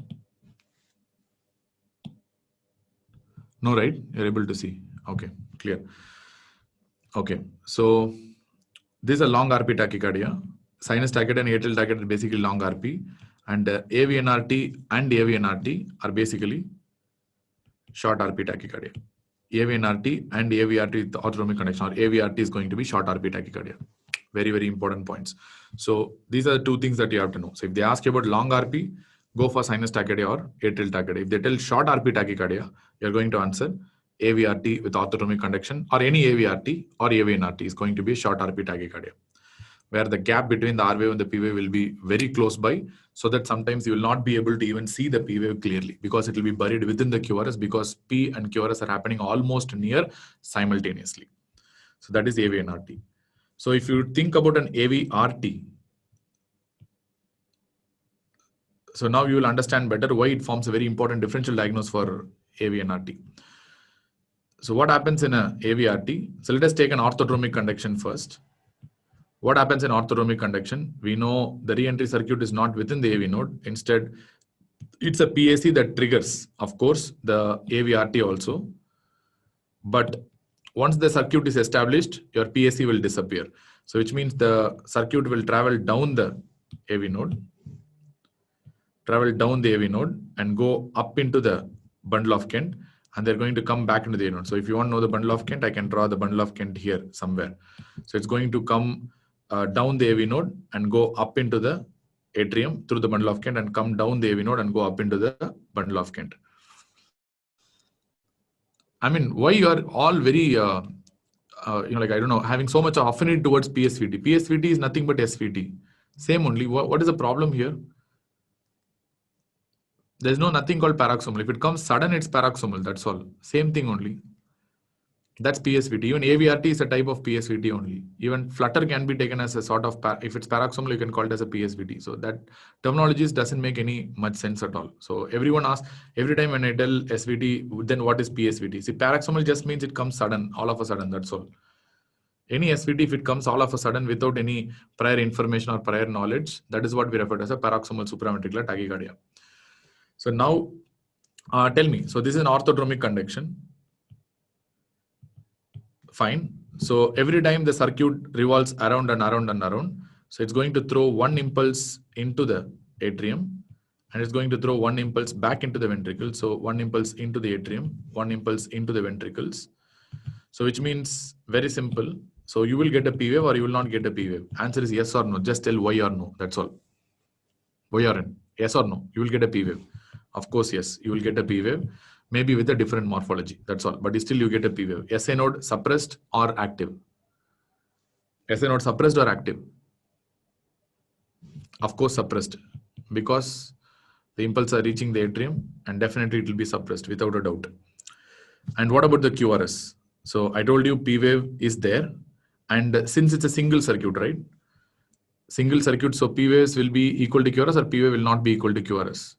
No, right? You're able to see. Okay, clear. Okay, so this is a long RP tachycardia. Sinus tachycardia and atrial tachycardia are basically long RP, and AVNRT and AVNRT are basically short RP tachycardia. AVNRT and AVRT with autonomic conduction, or AVRT is going to be short RP tachycardia. Very, very important points. So these are the two things that you have to know. So if they ask you about long RP, go for sinus tachycardia or atrial tachycardia. If they tell short RP tachycardia, you're going to answer AVRT with autonomic conduction, or any AVRT or AVNRT is going to be short RP tachycardia, where the gap between the R wave and the P wave will be very close by, so that sometimes you will not be able to even see the P wave clearly because it will be buried within the QRS, because P and QRS are happening almost near simultaneously. So that is AVNRT. So if you think about an AVRT, so now you will understand better why it forms a very important differential diagnosis for AVNRT. So what happens in a AVRT? So let us take an orthodromic conduction first. What happens in orthodromic conduction? We know the re-entry circuit is not within the AV node. Instead, it's a PAC that triggers, of course, the AVRT also. But once the circuit is established, your PAC will disappear. So which means the circuit will travel down the AV node, and go up into the bundle of Kent, and they're going to come back into the AV node. So if you want to know the bundle of Kent, I can draw the bundle of Kent here somewhere. So it's going to come down the AV node and go up into the atrium through the bundle of Kent, and come down the AV node and go up into the bundle of Kent. I mean, why you are all very, like, I don't know, having so much affinity towards PSVT. PSVT is nothing but SVT. Same only. What is the problem here? There's nothing called paroxysmal. If it comes sudden, it's paroxysmal. That's all. Same thing only. That's PSVT. Even AVRT is a type of PSVT only. Even flutter can be taken as a sort of, if it's paroxysmal, you can call it as a PSVT. So that terminology doesn't make any much sense at all. So everyone asks, every time when I tell SVT, then what is PSVT? See, paroxysmal just means it comes sudden, all of a sudden, that's all. Any SVT, if it comes all of a sudden without any prior information or prior knowledge, that is what we refer to as a paroxysmal supraventricular tachycardia. So now, tell me, so this is an orthodromic conduction. Fine. So every time the circuit revolves around and around and around, so it's going to throw one impulse into the atrium, and it's going to throw one impulse back into the ventricle. So one impulse into the atrium, one impulse into the ventricles. So which means very simple. So you will get a P wave or you will not get a P wave. Answer is yes or no. Just tell Y or no. That's all. Y or N. Yes or no. You will get a P wave. Of course, yes. You will get a P wave. Maybe with a different morphology. That's all. But still you get a P wave. SA node suppressed or active? SA node suppressed or active? Of course suppressed. Because the impulse are reaching the atrium, and definitely it will be suppressed without a doubt. And what about the QRS? So I told you P wave is there. And since it's a single circuit, right? Single circuit, so P waves will be equal to QRS, or P wave will not be equal to QRS?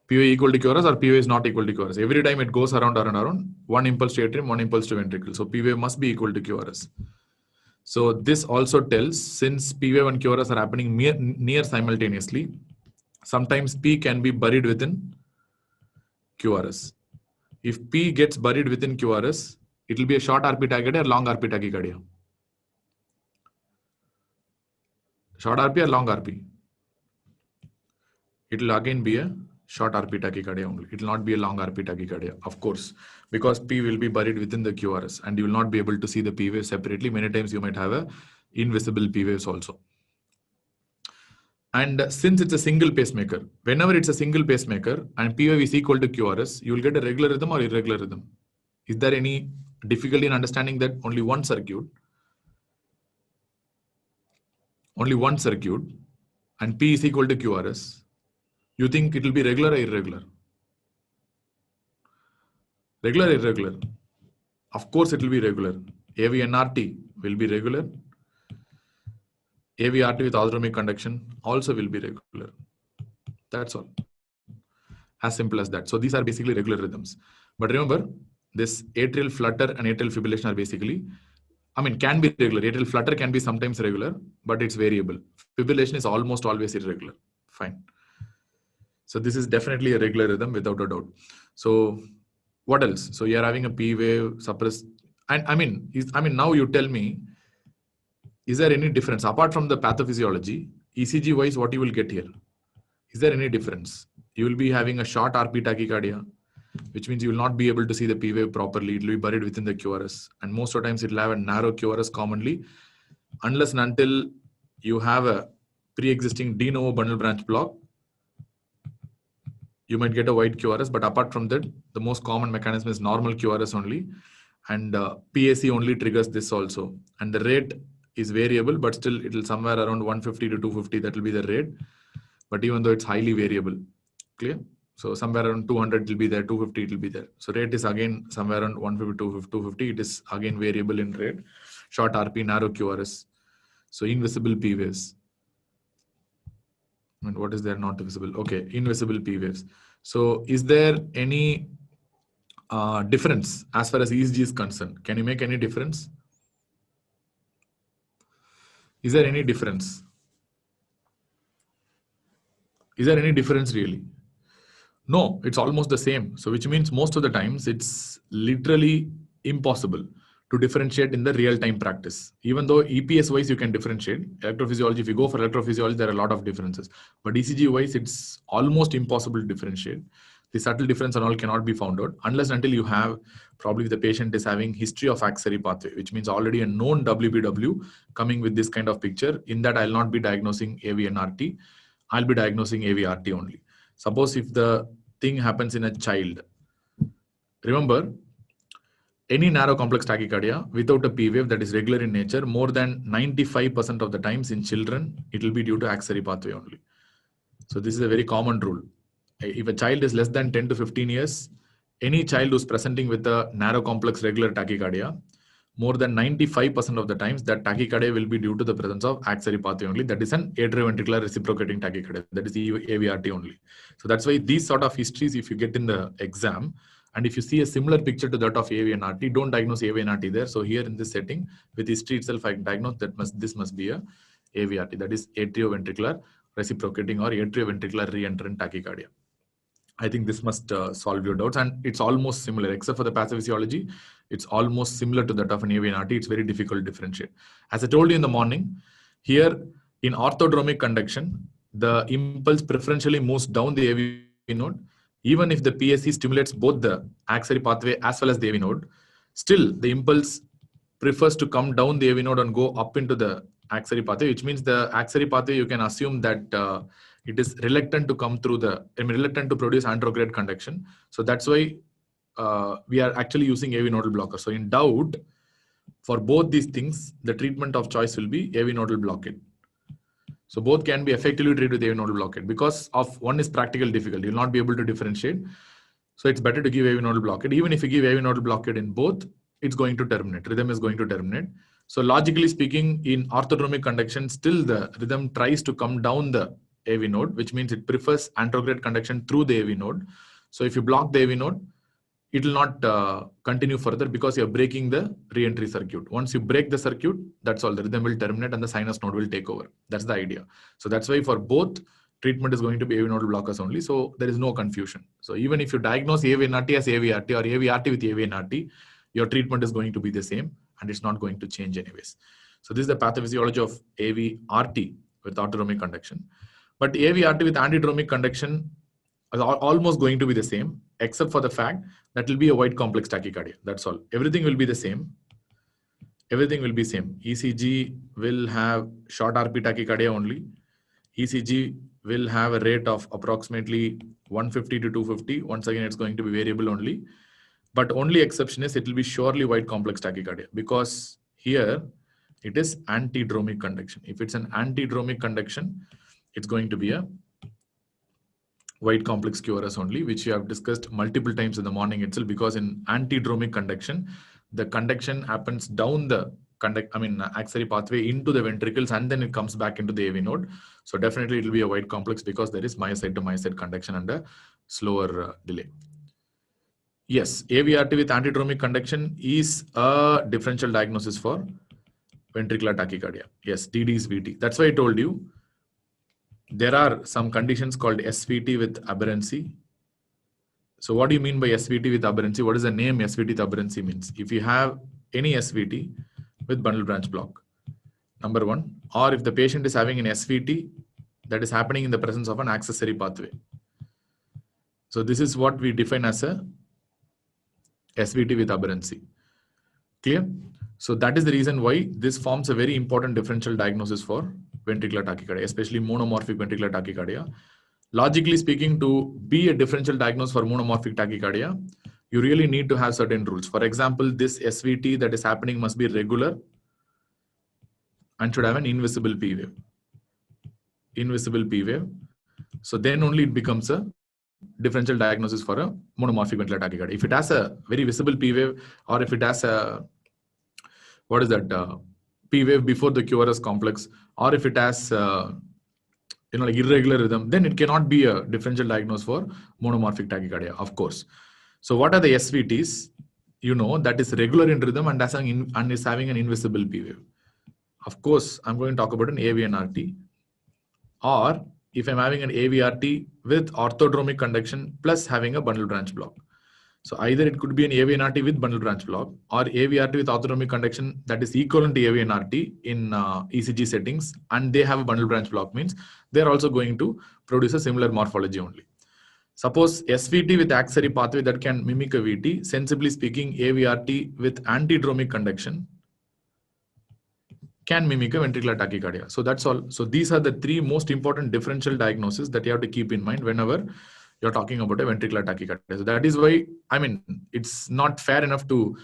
P wave equal to QRS, or P wave is not equal to QRS? Every time it goes around, one impulse to atrium, one impulse to ventricle. So P wave must be equal to QRS. So this also tells, since P wave and QRS are happening near simultaneously, sometimes P can be buried within QRS. If P gets buried within QRS, it will be a short RP tachycardia or long RP tachycardia? Short RP or long RP? It will again be a short RP tachycardia only. It will not be a long RP tachycardia, of course, because P will be buried within the QRS, and you will not be able to see the P wave separately. Many times you might have a invisible P waves also. And since it's a single pacemaker, whenever it's a single pacemaker and P wave is equal to QRS, you will get a regular rhythm or irregular rhythm. Is there any difficulty in understanding that only one circuit, and P is equal to QRS, you think it will be regular or irregular? Regular or irregular? Of course it will be regular. AVNRT will be regular. AVRT with autonomic conduction also will be regular. That's all. As simple as that. So these are basically regular rhythms. But remember, this atrial flutter and atrial fibrillation are basically, can be regular. Atrial flutter can be sometimes regular, but it's variable. Fibrillation is almost always irregular. Fine. So this is definitely a regular rhythm without a doubt. So what else? So you're having a P wave suppressed. And now you tell me, is there any difference apart from the pathophysiology, ECG wise, what you will get here? Is there any difference? You will be having a short RP tachycardia, which means you will not be able to see the P wave properly. It will be buried within the QRS. And most of the times it will have a narrow QRS commonly, unless and until you have a pre-existing de novo bundle branch block, you might get a wide QRS. But apart from that, the most common mechanism is normal QRS only. And PAC only triggers this also. And the rate is variable, but still it will somewhere around 150 to 250. That will be the rate. But even though it's highly variable, clear? So somewhere around 200 will be there, 250 it will be there. So rate is again somewhere around 150, 250. It is again variable in rate. Short RP, narrow QRS. So invisible P waves. And what is there not visible? Okay, invisible P waves. So is there any difference as far as ECG is concerned? Can you make any difference? Is there any difference? Is there any difference really? No, it's almost the same. So which means most of the times it's literally impossible to differentiate in the real-time practice. Even though EPS wise you can differentiate, electrophysiology, if you go for electrophysiology, there are a lot of differences. But ECG wise, it's almost impossible to differentiate. The subtle difference and all cannot be found out unless until you have, probably the patient is having history of axillary pathway, which means already a known WBW coming with this kind of picture. In that, I'll not be diagnosing AV and RT. I'll be diagnosing AV RT only. Suppose if the thing happens in a child, remember, any narrow complex tachycardia without a P wave that is regular in nature, more than 95% of the times in children, it will be due to axillary pathway only. So this is a very common rule. If a child is less than 10 to 15 years, any child who's presenting with a narrow complex regular tachycardia, more than 95% of the times that tachycardia will be due to the presence of axillary pathway only. That is an atrioventricular reciprocating tachycardia. That is AVRT only. So that's why these sort of histories, if you get in the exam, and if you see a similar picture to that of AV and RT, don't diagnose AV and RT there. So here in this setting, with history itself, I diagnose that this must be a AVRT. That is atrioventricular reciprocating or atrioventricular reentrant tachycardia. I think this must solve your doubts, and it's almost similar, except for the pathophysiology. It's almost similar to that of an AV and RT. It's very difficult to differentiate. As I told you in the morning, here in orthodromic conduction, the impulse preferentially moves down the AV node. Even if the PSC stimulates both the axillary pathway as well as the AV node, still the impulse prefers to come down the AV node and go up into the axillary pathway, which means the axillary pathway, you can assume that it is reluctant to come through reluctant to produce anterograde conduction. So that's why we are actually using AV nodal blocker. So in doubt, for both these things, the treatment of choice will be AV nodal blockade. So both can be effectively treated with AV nodal blockade because of one is practical difficulty. You'll not be able to differentiate. So it's better to give AV nodal blockade. Even if you give AV nodal blockade in both, it's going to terminate. Rhythm is going to terminate. So logically speaking, in orthodromic conduction, still the rhythm tries to come down the AV node, which means it prefers anterograde conduction through the AV node. So if you block the AV node, it will not continue further because you're breaking the re-entry circuit. Once you break the circuit, that's all. The rhythm will terminate and the sinus node will take over. That's the idea. So that's why for both, treatment is going to be AV nodal blockers only. So there is no confusion. So even if you diagnose AV and RT as AVRT or AVRT with AV and RT, your treatment is going to be the same and it's not going to change anyways. So this is the pathophysiology of AVRT with orthodromic conduction. But AVRT with antidromic conduction is almost going to be the same, except for the fact that will be a wide complex tachycardia. That's all. Everything will be the same. Everything will be same. ECG will have short RP tachycardia only. ECG will have a rate of approximately 150 to 250. Once again, it's going to be variable only. But only exception is it will be surely wide complex tachycardia because here it is antidromic conduction. If it's an antidromic conduction, it's going to be a wide complex QRS only, which you have discussed multiple times in the morning itself, because in antidromic conduction, the conduction happens down the axillary pathway into the ventricles and then it comes back into the AV node. So definitely it will be a wide complex because there is myocyte to myocyte conduction and a slower delay. Yes, AVRT with antidromic conduction is a differential diagnosis for ventricular tachycardia. Yes, DD is VT. That's why I told you there are some conditions called SVT with aberrancy. So what do you mean by SVT with aberrancy? What is the name SVT with aberrancy means? If you have any SVT with bundle branch block, number one, or if the patient is having an SVT that is happening in the presence of an accessory pathway. So this is what we define as a SVT with aberrancy. Clear? So that is the reason why this forms a very important differential diagnosis for ventricular tachycardia, especially monomorphic ventricular tachycardia. Logically speaking, to be a differential diagnosis for monomorphic tachycardia, you really need to have certain rules. For example, this SVT that is happening must be regular and should have an invisible P wave. Invisible P wave. So then only it becomes a differential diagnosis for a monomorphic ventricular tachycardia. If it has a very visible P wave, or if it has a, what is that, P wave before the QRS complex, or if it has like irregular rhythm, then it cannot be a differential diagnosis for monomorphic tachycardia, of course. So what are the SVTs? You know, that is regular in rhythm and is having an invisible P wave. Of course, I'm going to talk about an AVNRT, or if I'm having an AVRT with orthodromic conduction plus having a bundle branch block. So either it could be an AVNRT with bundle branch block or AVRT with orthodromic conduction that is equivalent to AVNRT in ECG settings, and they have a bundle branch block, means they're also going to produce a similar morphology only. Suppose SVT with accessory pathway that can mimic a VT, sensibly speaking, AVRT with antidromic conduction can mimic a ventricular tachycardia. So that's all. So these are the three most important differential diagnoses that you have to keep in mind whenever you're talking about a ventricular tachycardia. So that is why, I mean, it's not fair enough to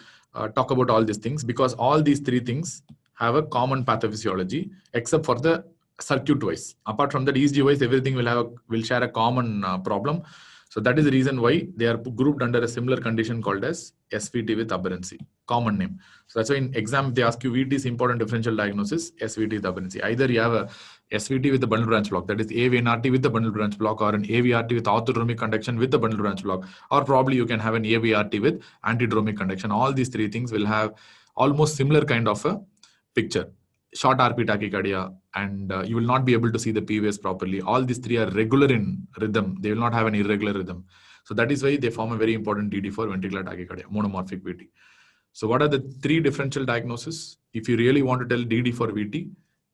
talk about all these things, because all these three things have a common pathophysiology, except for the circuit wise. Apart from that, ECG wise, everything will share a common problem. So that is the reason why they are grouped under a similar condition called as SVT with aberrancy, common name. So that's why in exam they ask you VT is important differential diagnosis, SVT with aberrancy. Either you have a SVT with the bundle branch block, that is AVNRT with the bundle branch block, or an AVRT with orthodromic conduction with the bundle branch block, or probably you can have an AVRT with antidromic conduction. All these three things will have almost similar kind of a picture. Short RP tachycardia, and you will not be able to see the P waves properly. All these three are regular in rhythm. They will not have an irregular rhythm. So that is why they form a very important DD for ventricular tachycardia, monomorphic VT. So what are the three differential diagnoses? If you really want to tell DD for VT,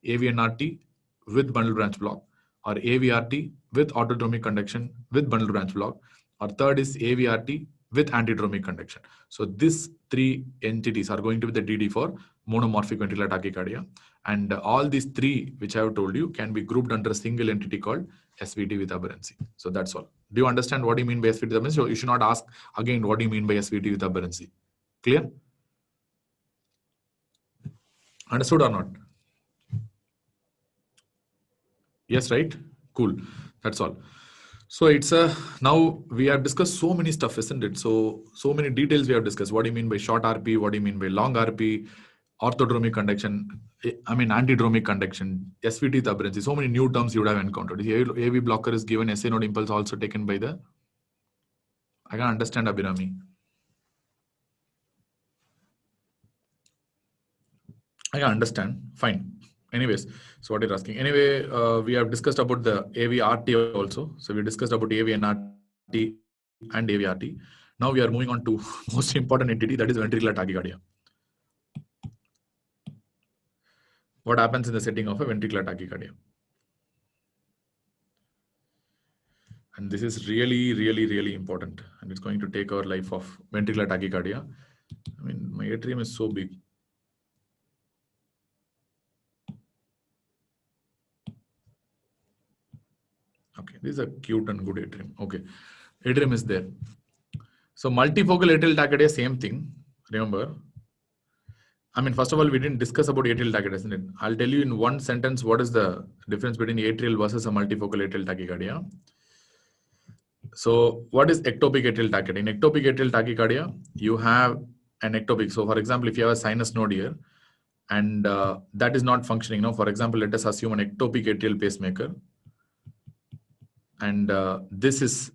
AVNRT with bundle branch block, or AVRT with orthodromic conduction with bundle branch block, or third is AVRT with antidromic conduction. So these three entities are going to be the DD for monomorphic ventricular tachycardia. And all these three, which I have told you, can be grouped under a single entity called SVT with aberrancy. So that's all. Do you understand what do you mean by SVT with aberrancy? So you should not ask again, what do you mean by SVT with aberrancy? Clear? Understood or not? Yes, right? Cool. That's all. So it's now we have discussed so many stuff, isn't it? So many details we have discussed. What do you mean by short RP? What do you mean by long RP? Orthodromic conduction, I mean antidromic conduction, SVT with aberrancy. So many new terms you would have encountered. The AV blocker is given, SA node impulse also taken by the, I can understand Abhirami. I can understand, fine. Anyways, so what you're asking. Anyway, we have discussed about the AVRT also. So we discussed about AVNRT and AVRT. Now we are moving on to most important entity, that is ventricular tachycardia. What happens in the setting of a ventricular tachycardia? And this is really, really, really important. And it's going to take our life of ventricular tachycardia. I mean, my atrium is so big. Okay, this is a cute and good atrium. Okay, atrium is there. So multifocal atrial tachycardia, same thing. Remember, I mean, first of all, we didn't discuss about atrial tachycardia, isn't it? I'll tell you in one sentence what is the difference between atrial versus a multifocal atrial tachycardia. So what is ectopic atrial tachycardia? In ectopic atrial tachycardia, you have an ectopic. So for example, if you have a sinus node here and that is not functioning. Now, for example, let us assume an ectopic atrial pacemaker. And this is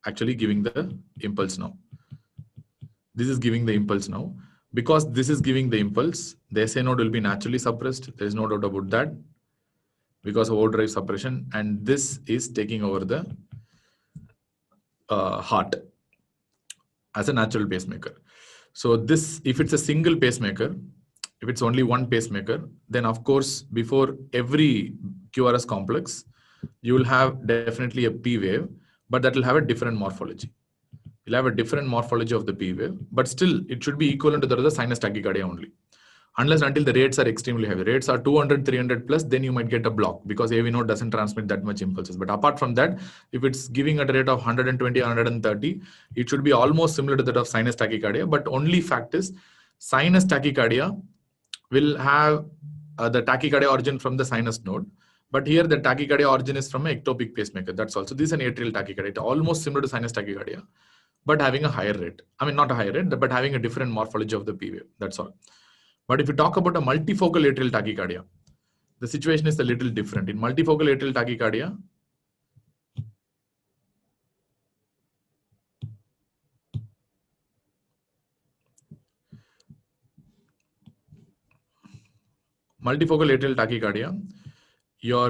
actually giving the impulse now. This is giving the impulse now. Because this is giving the impulse, the SA node will be naturally suppressed. There is no doubt about that because of overdrive suppression. And this is taking over the heart as a natural pacemaker. So this, if it's a single pacemaker, if it's only one pacemaker, then of course, before every QRS complex, you will have definitely a P wave, but that will have a different morphology. You'll have a different morphology of the P wave, but still it should be equivalent to the sinus tachycardia only. Unless until the rates are extremely heavy. Rates are 200, 300 plus, then you might get a block because AV node doesn't transmit that much impulses. But apart from that, if it's giving at a rate of 120, 130, it should be almost similar to that of sinus tachycardia. But only fact is, sinus tachycardia will have the tachycardia origin from the sinus node. But here the tachycardia origin is from an ectopic pacemaker. That's also, this is an atrial tachycardia. It's almost similar to sinus tachycardia, but having a higher rate. I mean, not a higher rate, but having a different morphology of the P wave. That's all. But if you talk about a multifocal atrial tachycardia, the situation is a little different. In multifocal atrial tachycardia, your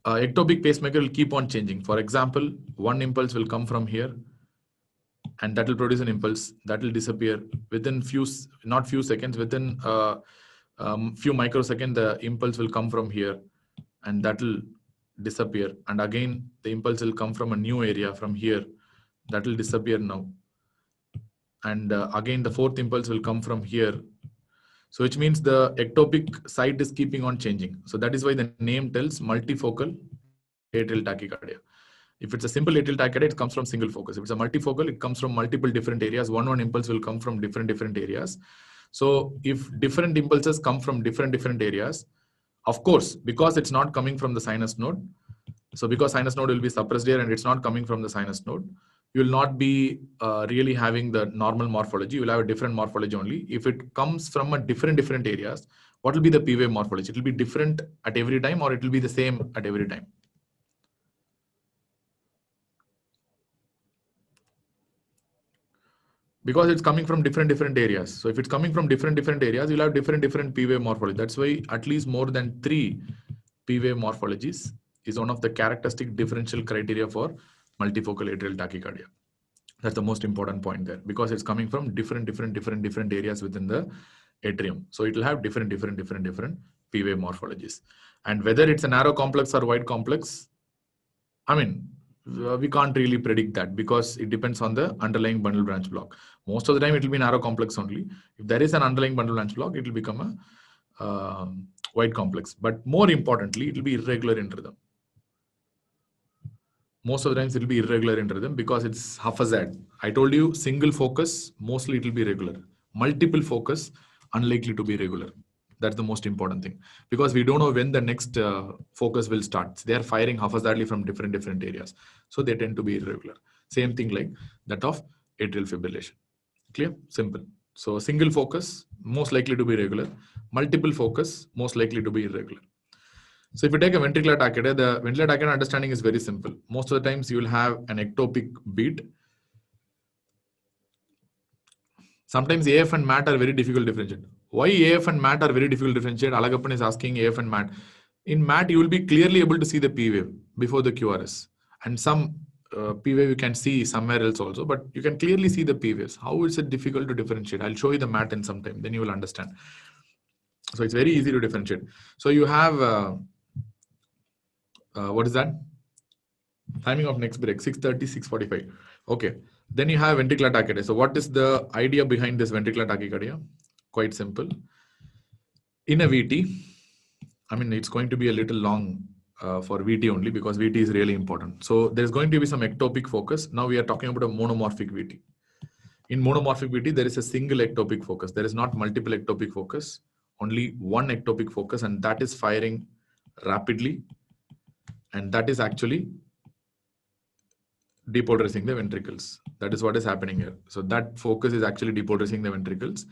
ectopic pacemaker will keep on changing. For example, one impulse will come from here, and that will produce an impulse that will disappear within not few seconds, within few microseconds, the impulse will come from here and that will disappear. And again, the impulse will come from a new area from here, that will disappear now. And again, the fourth impulse will come from here. So which means the ectopic site is keeping on changing. So that is why the name tells multifocal atrial tachycardia. If it's a simple atrial tachycardia, it comes from single focus. If it's a multifocal, it comes from multiple different areas. One impulse will come from different areas. So if different impulses come from different areas, of course, because it's not coming from the sinus node, so because sinus node will be suppressed here and it's not coming from the sinus node, you will not be really having the normal morphology. You will have a different morphology only. If it comes from a different areas, what will be the P wave morphology? It will be different at every time, or it will be the same at every time. Because it's coming from different areas. So if it's coming from different areas, you'll have different P wave morphology. That's why at least more than 3 P wave morphologies is one of the characteristic differential criteria for multifocal atrial tachycardia. That's the most important point there, because it's coming from different areas within the atrium. So it will have different P wave morphologies. And whether it's a narrow complex or wide complex, I mean, we can't really predict that because it depends on the underlying bundle branch block. Most of the time it will be narrow complex only. If there is an underlying bundle branch block, it will become a wide complex. But more importantly, it will be irregular in rhythm. Most of the times it will be irregular in rhythm because it's haphazard. I told you single focus, mostly it will be regular. Multiple focus, unlikely to be regular. That's the most important thing, because we don't know when the next focus will start. They are firing haphazardly from different areas. So they tend to be irregular. Same thing like that of atrial fibrillation. Clear? Simple. So single focus, most likely to be regular. Multiple focus, most likely to be irregular. So if you take a ventricular tachycardia, the ventricular tachycardia understanding is very simple. Most of the times you will have an ectopic beat. Sometimes AF and MAT are very difficult to differentiate. Why AF and MAT are very difficult to differentiate? Alagappan is asking AF and MAT. In MAT, you will be clearly able to see the P wave before the QRS. And some P wave you can see somewhere else also, but you can clearly see the P waves. How is it difficult to differentiate? I'll show you the MAT in some time, then you will understand. So it's very easy to differentiate. So you have, what is that? Timing of next break, 6:30, 6:45. Okay. Then you have ventricular tachycardia. So what is the idea behind this ventricular tachycardia? Quite simple. In a VT, I mean, it's going to be a little long for VT only because VT is really important. So there's going to be some ectopic focus. Now we are talking about a monomorphic VT. In monomorphic VT, there is a single ectopic focus. There is not multiple ectopic focus, only one ectopic focus, and that is firing rapidly. And that is actually depolarizing the ventricles. That is what is happening here. So that focus is actually depolarizing the ventricles.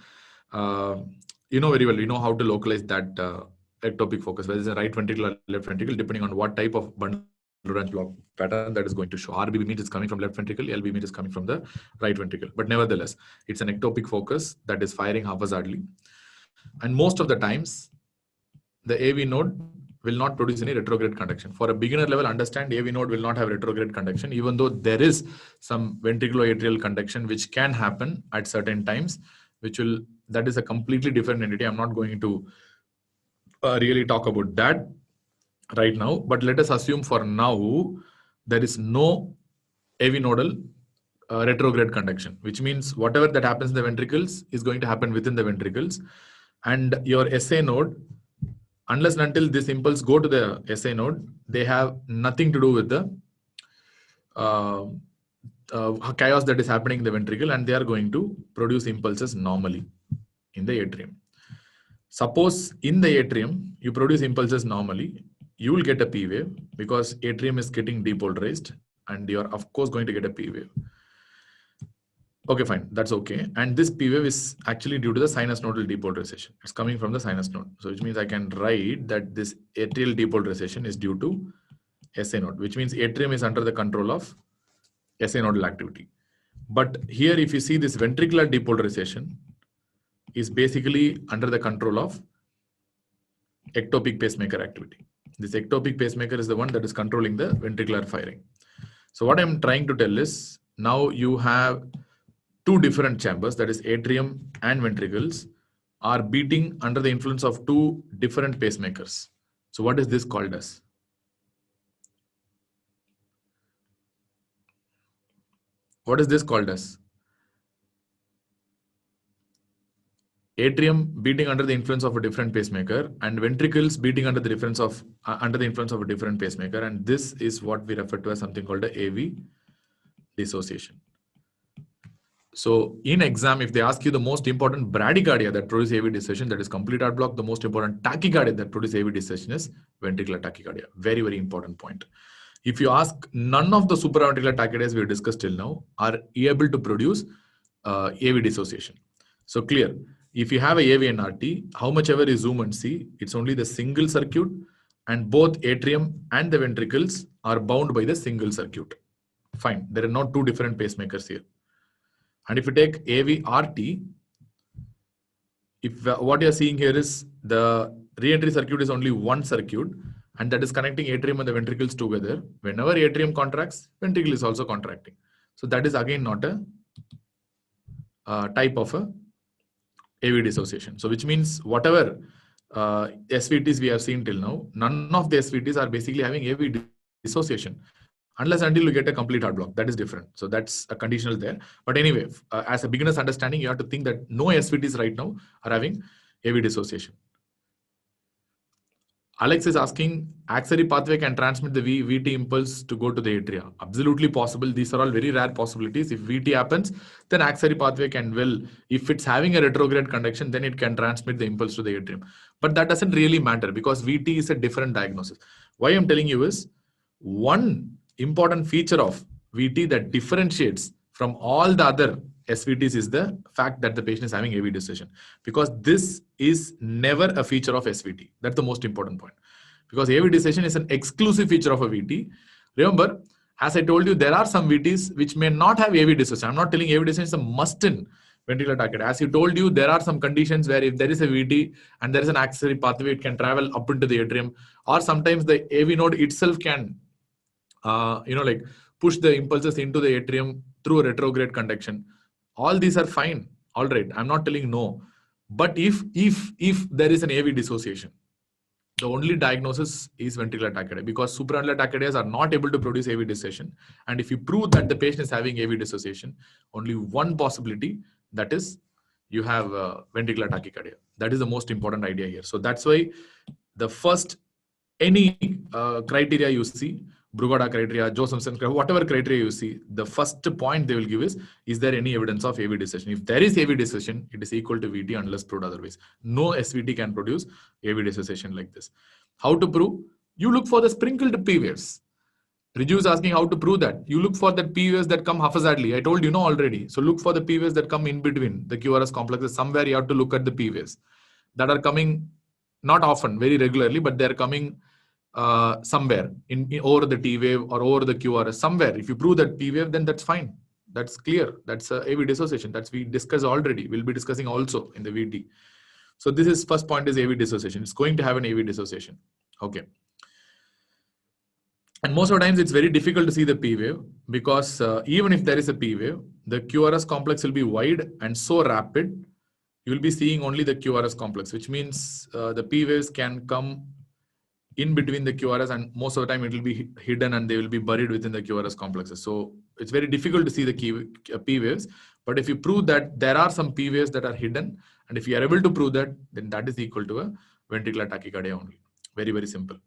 You know very well, you know how to localize that ectopic focus, whether it's a right ventricle or left ventricle, depending on what type of bundle Lorentz block pattern that is going to show. RBB means it's coming from left ventricle, LB means it's coming from the right ventricle. But nevertheless, it's an ectopic focus that is firing haphazardly. And most of the times, the AV node will not produce any retrograde conduction. For a beginner level, understand AV node will not have retrograde conduction, even though there is some ventriculoatrial conduction which can happen at certain times, that is a completely different entity. I'm not going to really talk about that right now, but let us assume for now there is no AV nodal retrograde conduction, which means whatever that happens in the ventricles is going to happen within the ventricles, and your SA node, unless and until this impulse go to the SA node, they have nothing to do with the chaos that is happening in the ventricle, and they are going to produce impulses normally in the atrium. Suppose in the atrium you produce impulses normally, you will get a P wave because atrium is getting depolarized, and you are of course going to get a P wave. Okay, fine, that's okay. And this P wave is actually due to the sinus nodal depolarization. It's coming from the sinus node. So which means I can write that this atrial depolarization is due to SA node, which means atrium is under the control of SA nodal activity. But here if you see, this ventricular depolarization is basically under the control of ectopic pacemaker activity. This ectopic pacemaker is the one that is controlling the ventricular firing. So what I'm trying to tell is, now you have two different chambers, that is atrium and ventricles, are beating under the influence of two different pacemakers. So what is this called as? What is this called as? Atrium beating under the influence of a different pacemaker, and ventricles beating under the influence of a different pacemaker, and this is what we refer to as something called a AV dissociation. So in exam, if they ask you the most important bradycardia that produces AV dissociation, that is complete heart block. The most important tachycardia that produces AV dissociation is ventricular tachycardia. Very, very important point. If you ask, none of the supraventricular tachycardias we have discussed till now are able to produce AV dissociation. So clear. If you have a AV and RT, how much ever you zoom and see, it's only the single circuit, and both atrium and the ventricles are bound by the single circuit. Fine. There are not two different pacemakers here. And if you take AV RT, if what you are seeing here is the re-entry circuit is only one circuit, and that is connecting atrium and the ventricles together. Whenever atrium contracts, ventricle is also contracting. So that is again not a type of a AV dissociation. So which means whatever SVTs we have seen till now, none of the SVTs are basically having AV dissociation, unless until you get a complete heart block. That is different. So that's a conditional there. But anyway, as a beginner's understanding, you have to think that no SVTs right now are having AV dissociation. Alex is asking, axillary pathway can transmit the VT impulse to go to the atria. Absolutely possible. These are all very rare possibilities. If VT happens, then axillary pathway can, well, if it's having a retrograde conduction, then it can transmit the impulse to the atrium. But that doesn't really matter because VT is a different diagnosis. Why I'm telling you is, one important feature of VT that differentiates from all the other SVTs is the fact that the patient is having AV dissociation, because this is never a feature of SVT. That's the most important point, because AV dissociation is an exclusive feature of a VT. Remember, as I told you, there are some VTs which may not have AV dissociation. I'm not telling AV dissociation is a must in ventricular tachycardia. As you told you, there are some conditions where if there is a VT and there is an axillary pathway, it can travel up into the atrium, or sometimes the AV node itself can like push the impulses into the atrium through a retrograde conduction. All these are fine. All right. I'm not telling no. But if there is an AV dissociation, the only diagnosis is ventricular tachycardia, because supraventricular tachycardias are not able to produce AV dissociation. And if you prove that the patient is having AV dissociation, only one possibility, that is you have ventricular tachycardia. That is the most important idea here. So that's why the first, any criteria you see, Brugada criteria, Josephson criteria, whatever criteria you see, the first point they will give is there any evidence of AV dissociation? If there is AV dissociation, it is equal to VT unless proved otherwise. No SVT can produce AV dissociation like this. How to prove? You look for the sprinkled P waves. Riju is asking how to prove that. You look for the P waves that come haphazardly. I told you no already. So look for the P waves that come in between the QRS complexes. Somewhere you have to look at the P waves that are coming, not often, very regularly, but they're coming somewhere in over the T wave or over the QRS somewhere. If you prove that P wave, then that's fine. That's clear. That's AV dissociation. That's we discussed already. We'll be discussing also in the VT. So this is first point is AV dissociation. It's going to have an AV dissociation. Okay. And most of the times it's very difficult to see the P wave because even if there is a P wave, the QRS complex will be wide and so rapid. You will be seeing only the QRS complex, which means the P waves can come in between the QRS, and most of the time it will be hidden and they will be buried within the QRS complexes. So it's very difficult to see the P waves. But if you prove that there are some P waves that are hidden, and if you are able to prove that, then that is equal to a ventricular tachycardia only. Very, very simple.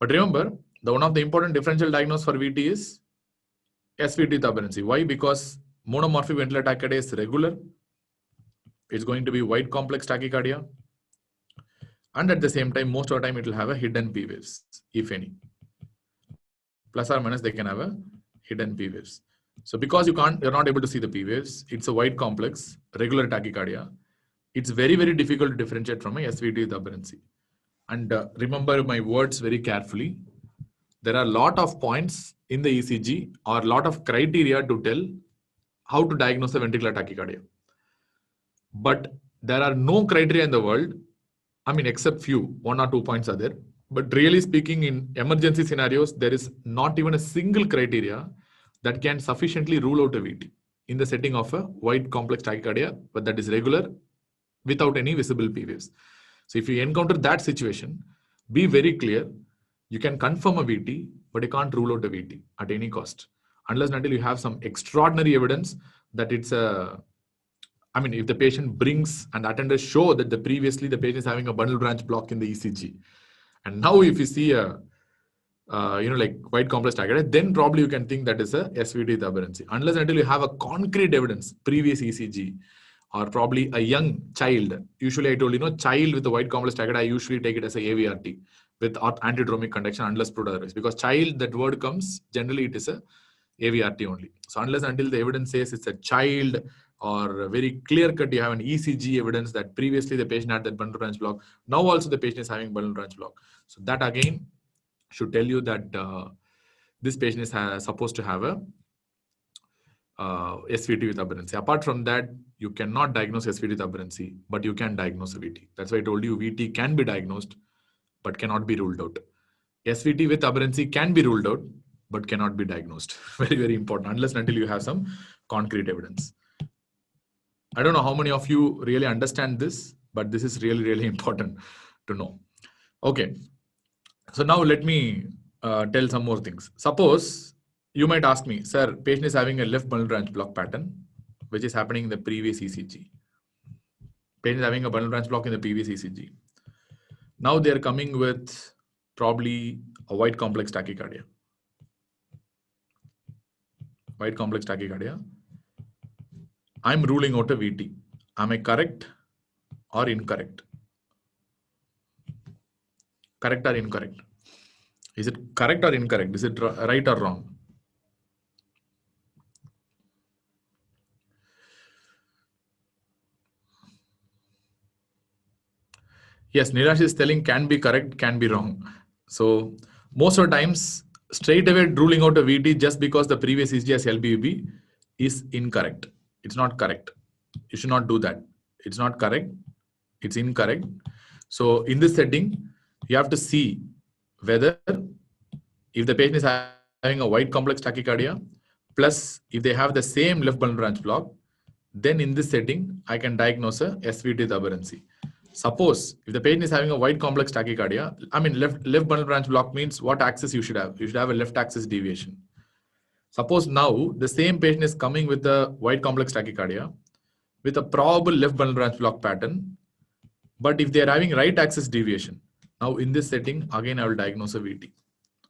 But remember, one of the important differential diagnosis for VT is SVT with aberrancy. Why? Because monomorphic ventricular tachycardia is regular. It's going to be wide complex tachycardia. And at the same time, most of the time it will have a hidden P waves, if any. Plus or minus, they can have a hidden P waves. So because you're not able to see the P waves, it's a wide complex, regular tachycardia. It's very, very difficult to differentiate from a SVT with aberrancy. And remember my words very carefully. There are a lot of points in the ECG or a lot of criteria to tell how to diagnose the ventricular tachycardia. But there are no criteria in the world, I mean, except few, 1 or 2 points are there. But really speaking, in emergency scenarios, there is not even a single criteria that can sufficiently rule out a VT in the setting of a wide complex tachycardia, but that is regular without any visible P waves. So if you encounter that situation, be very clear. You can confirm a VT, but you can't rule out a VT at any cost. Unless and until you have some extraordinary evidence that it's a, I mean, if the patient brings and attenders show that previously the patient is having a bundle branch block in the ECG. And now if you see a, like wide complex tachycardia, then probably you can think that is a SVT with aberrancy. Unless and until you have a concrete evidence, previous ECG, or probably a young child. Usually I told you, child with a wide complex tachycardia, I usually take it as a AVRT with antidromic conduction unless proved otherwise. Because child, that word comes, generally it is a AVRT only. So unless until the evidence says it's a child or very clear cut, you have an ECG evidence that previously the patient had that bundle branch block. Now also the patient is having bundle branch block. So that again should tell you that this patient is supposed to have a SVT with aberrancy. Apart from that, you cannot diagnose SVT with aberrancy, but you can diagnose a VT. That's why I told you VT can be diagnosed, but cannot be ruled out. SVT with aberrancy can be ruled out, but cannot be diagnosed. Very, very important, unless and until you have some concrete evidence. I don't know how many of you really understand this, but this is really, really important to know. Okay. So now let me tell some more things. Suppose you might ask me, sir, patient is having a left bundle branch block pattern, which is happening in the previous ECG. Patient is having a bundle branch block in the previous ECG. Now they are coming with probably a wide complex tachycardia. Wide complex tachycardia. I'm ruling out a VT. Am I correct or incorrect? Correct or incorrect? Is it correct or incorrect? Is it right or wrong? Yes, Neeraj is telling can be correct, can be wrong. So most of the times, straight away ruling out a VT just because the previous ECG has LBUB is incorrect. It's not correct. You should not do that. It's not correct. It's incorrect. So in this setting, you have to see whether if the patient is having a wide complex tachycardia, plus if they have the same left bundle branch block, then in this setting, I can diagnose a SVT with aberrancy. Suppose if the patient is having a wide complex tachycardia, I mean left bundle branch block means what axis you should have? You should have a left axis deviation. Suppose now the same patient is coming with a wide complex tachycardia with a probable left bundle branch block pattern, but if they are having right axis deviation, now in this setting again I will diagnose a VT.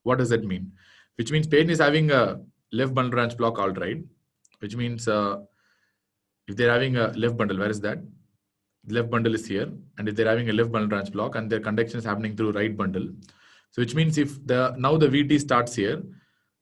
What does that mean? Which means patient is having a left bundle branch block, all right. Which means if they're having a left bundle, where is that? Left bundle is here, and if they're having a left bundle branch block and their conduction is happening through right bundle, so which means if now the VT starts here,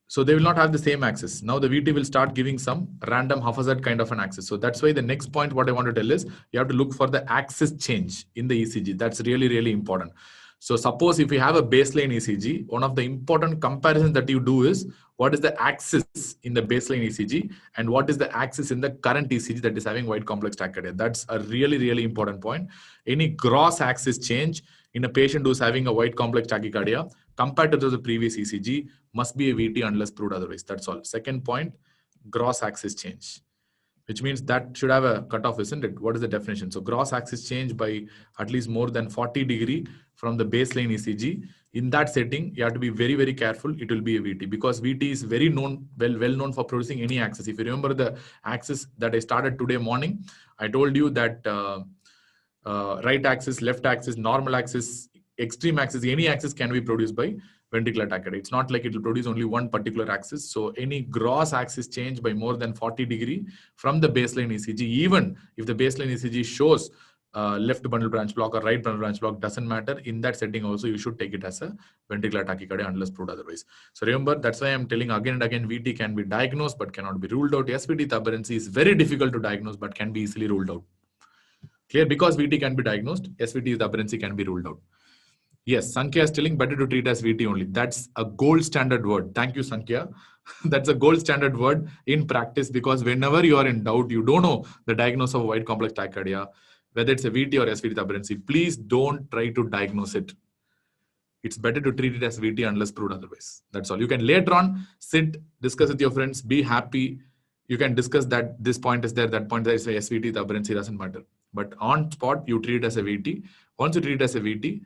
so they will not have the same axis. Now the VT will start giving some random haphazard kind of an axis. So that's why the next point what I want to tell is you have to look for the axis change in the ECG. That's really, really important. So suppose if you have a baseline ECG, one of the important comparisons that you do is what is the axis in the baseline ECG and what is the axis in the current ECG that is having wide complex tachycardia. That's a really, really important point. Any gross axis change in a patient who's having a wide complex tachycardia compared to the previous ECG must be a VT unless proved otherwise. That's all. Second point, gross axis change, which means that should have a cutoff, isn't it? What is the definition? So gross axis change by at least more than 40 degree from the baseline ECG. In that setting, you have to be very, very careful. It will be a VT because VT is very known, well known for producing any axis. If you remember the axis that I started today morning, I told you that right axis, left axis, normal axis, extreme axis, any axis can be produced by ventricular tachycardia. It's not like it will produce only one particular axis. So any gross axis change by more than 40 degree from the baseline ECG, even if the baseline ECG shows left bundle branch block or right bundle branch block, doesn't matter. In that setting also, you should take it as a ventricular tachycardia unless proved otherwise. So remember, that's why I'm telling again and again, VT can be diagnosed but cannot be ruled out. SVT aberrancy is very difficult to diagnose but can be easily ruled out. Clear? Because VT can be diagnosed, SVT aberrancy can be ruled out. Yes, Sankhya is telling better to treat as VT only. That's a gold standard word. Thank you, Sankhya. That's a gold standard word in practice because whenever you are in doubt, you don't know the diagnosis of wide complex tachycardia, whether it's a VT or SVT aberrancy, please don't try to diagnose it. It's better to treat it as VT unless proved otherwise. That's all. You can later on sit, discuss with your friends, be happy. You can discuss that this point is there, that point there is a SVT, the aberrancy doesn't matter. But on spot, you treat it as a VT. Once you treat it as a VT,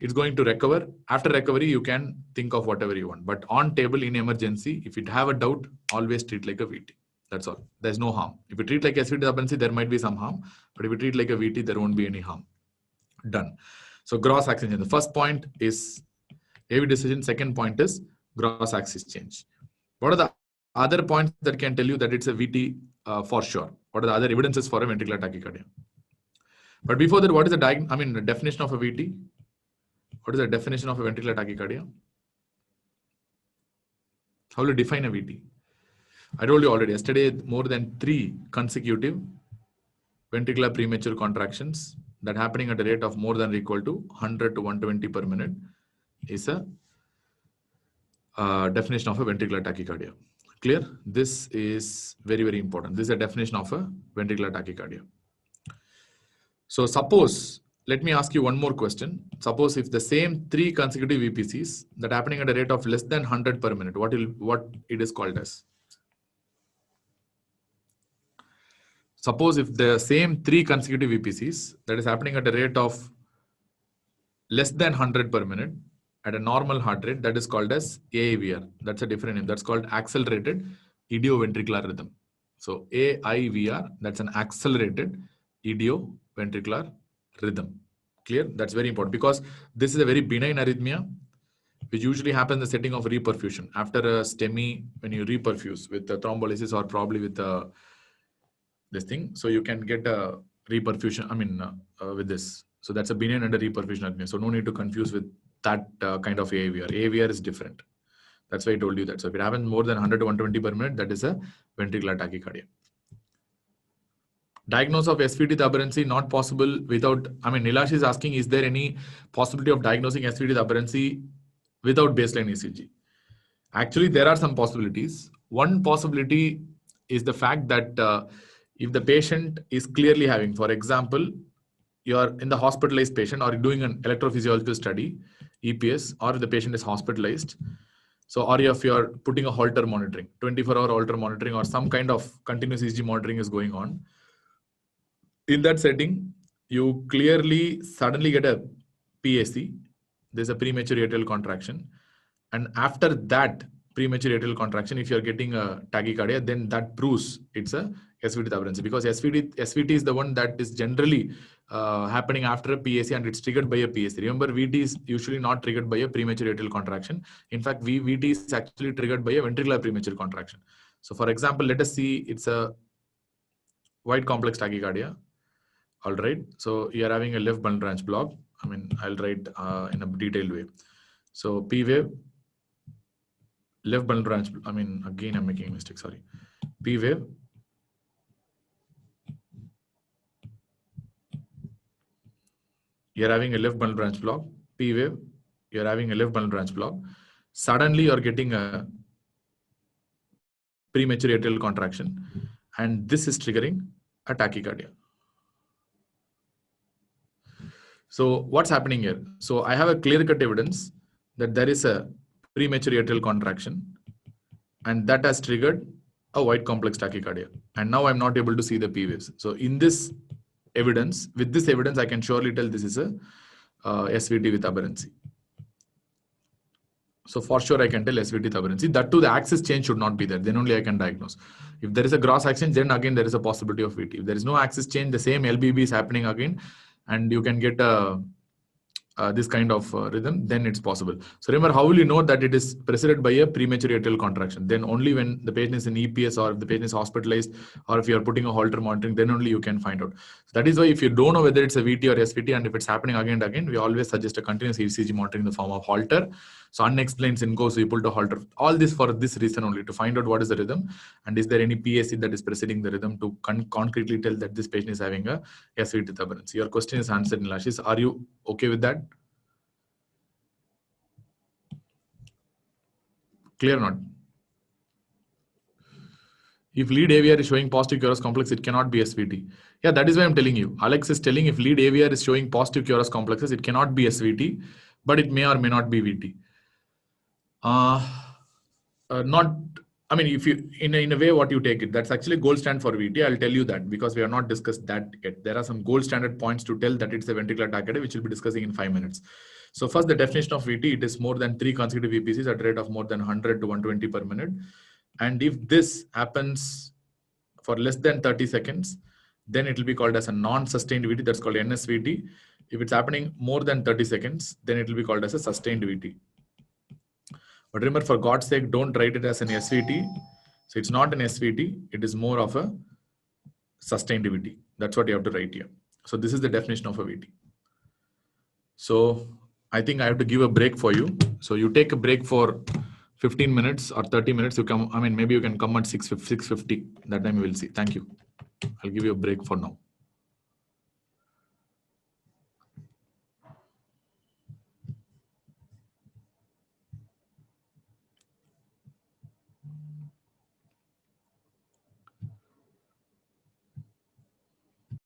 it's going to recover. After recovery, you can think of whatever you want. But on table in emergency, if you have a doubt, always treat like a VT. That's all. There's no harm. If you treat like SVT aberrancy, there might be some harm. But if you treat like a VT, there won't be any harm. Done. So gross axis change. The first point is AV decision. Second point is gross axis change. What are the other points that can tell you that it's a VT for sure? What are the other evidences for a ventricular tachycardia? But before that, what is the definition of a VT? What is the definition of a ventricular tachycardia? How will you define a VT? I told you already yesterday, more than 3 consecutive ventricular premature contractions that happening at a rate of more than or equal to 100 to 120 per minute is a definition of a ventricular tachycardia. Clear? This is very, very important. This is a definition of a ventricular tachycardia. So suppose, let me ask you one more question. Suppose if the same 3 consecutive VPCs that happening at a rate of less than 100 per minute, what it is called as? Suppose if the same 3 consecutive VPCs that is happening at a rate of less than 100 per minute at a normal heart rate, that is called as AIVR. That's a different name. That's called accelerated idioventricular rhythm. So AIVR, that's an accelerated idioventricular rhythm. Clear? That's very important because this is a very benign arrhythmia which usually happens in the setting of reperfusion. After a STEMI, when you reperfuse with the thrombolysis or probably with this thing, so you can get a reperfusion, with this. So that's a benign under reperfusion arrhythmia. So no need to confuse with that kind of AIVR. AIVR is different. That's why I told you that. So if it happens more than 100 to 120 per minute, that is a ventricular tachycardia. Diagnosis of SVT aberrancy not possible without, Nilash is asking, is there any possibility of diagnosing SVT aberrancy without baseline ECG? Actually, there are some possibilities. One possibility is the fact that if the patient is clearly having, for example, you are in the hospitalized patient or doing an electrophysiological study, EPS, or the patient is hospitalized. So, or if you are putting a Holter monitoring, 24-hour Holter monitoring or some kind of continuous ECG monitoring is going on. In that setting, you clearly suddenly get a PAC. There's a premature atrial contraction. And after that premature atrial contraction, if you're getting a tachycardia, then that proves it's a SVT aberrancy because SVT is the one that is generally happening after a PAC and it's triggered by a PAC. Remember, VT is usually not triggered by a premature atrial contraction. In fact, VT is actually triggered by a ventricular premature contraction. So for example, let us see it's a wide complex tachycardia. All right. So you're having a left bundle branch block. I'll write in a detailed way. So P wave, left bundle branch. Again, I'm making a mistake. Sorry. P wave. You're having a left bundle branch block. P wave, you're having a left bundle branch block. Suddenly you're getting a premature atrial contraction, and this is triggering a tachycardia. So what's happening here? So I have a clear-cut evidence that there is a premature atrial contraction, and that has triggered a wide complex tachycardia. And now I'm not able to see the P waves. So in this evidence, with this evidence, I can surely tell this is a SVT with aberrancy. So for sure, I can tell SVT with aberrancy. That too, the axis change should not be there. Then only I can diagnose. If there is a gross axis change, then again there is a possibility of VT. If there is no axis change, the same LBB is happening again, and you can get this kind of rhythm, then it's possible. So remember, how will you know that it is preceded by a premature atrial contraction? Then only when the patient is in EPS, or if the patient is hospitalized, or if you are putting a Holter monitoring, then only you can find out. So that is why if you don't know whether it's a VT or SVT, and if it's happening again and again, we always suggest a continuous ECG monitoring in the form of Holter. So unexplained synco, so you pull the Holter. All this for this reason only, to find out what is the rhythm, and is there any PAC that is preceding the rhythm, to concretely tell that this patient is having a SVT with aberrancy. Your question is answered, Nilashis. Are you okay with that? Clear or not? If lead AVR is showing positive QRS complex, it cannot be SVT. Yeah, that is why I'm telling you. Alex is telling if lead AVR is showing positive QRS complexes, it cannot be SVT, but it may or may not be VT. Not, I mean, if you, in a way, what you take it, that's actually gold standard for VT. I'll tell you that because we have not discussed that yet. There are some gold standard points to tell that it's a ventricular tachycardia, which we'll be discussing in 5 minutes. So first, the definition of VT, it is more than 3 consecutive VPCs at a rate of more than 100 to 120 per minute. And if this happens for less than 30 seconds, then it will be called as a non-sustained VT. That's called NSVT. If it's happening more than 30 seconds, then it will be called as a sustained VT. But remember, for God's sake, don't write it as an SVT. So it's not an SVT. It is more of a sustained VT. That's what you have to write here. So this is the definition of a VT. So I think I have to give a break for you. So you take a break for 15 minutes or 30 minutes. You come, I mean, maybe you can come at 6:50. That time you will see. Thank you. I'll give you a break for now.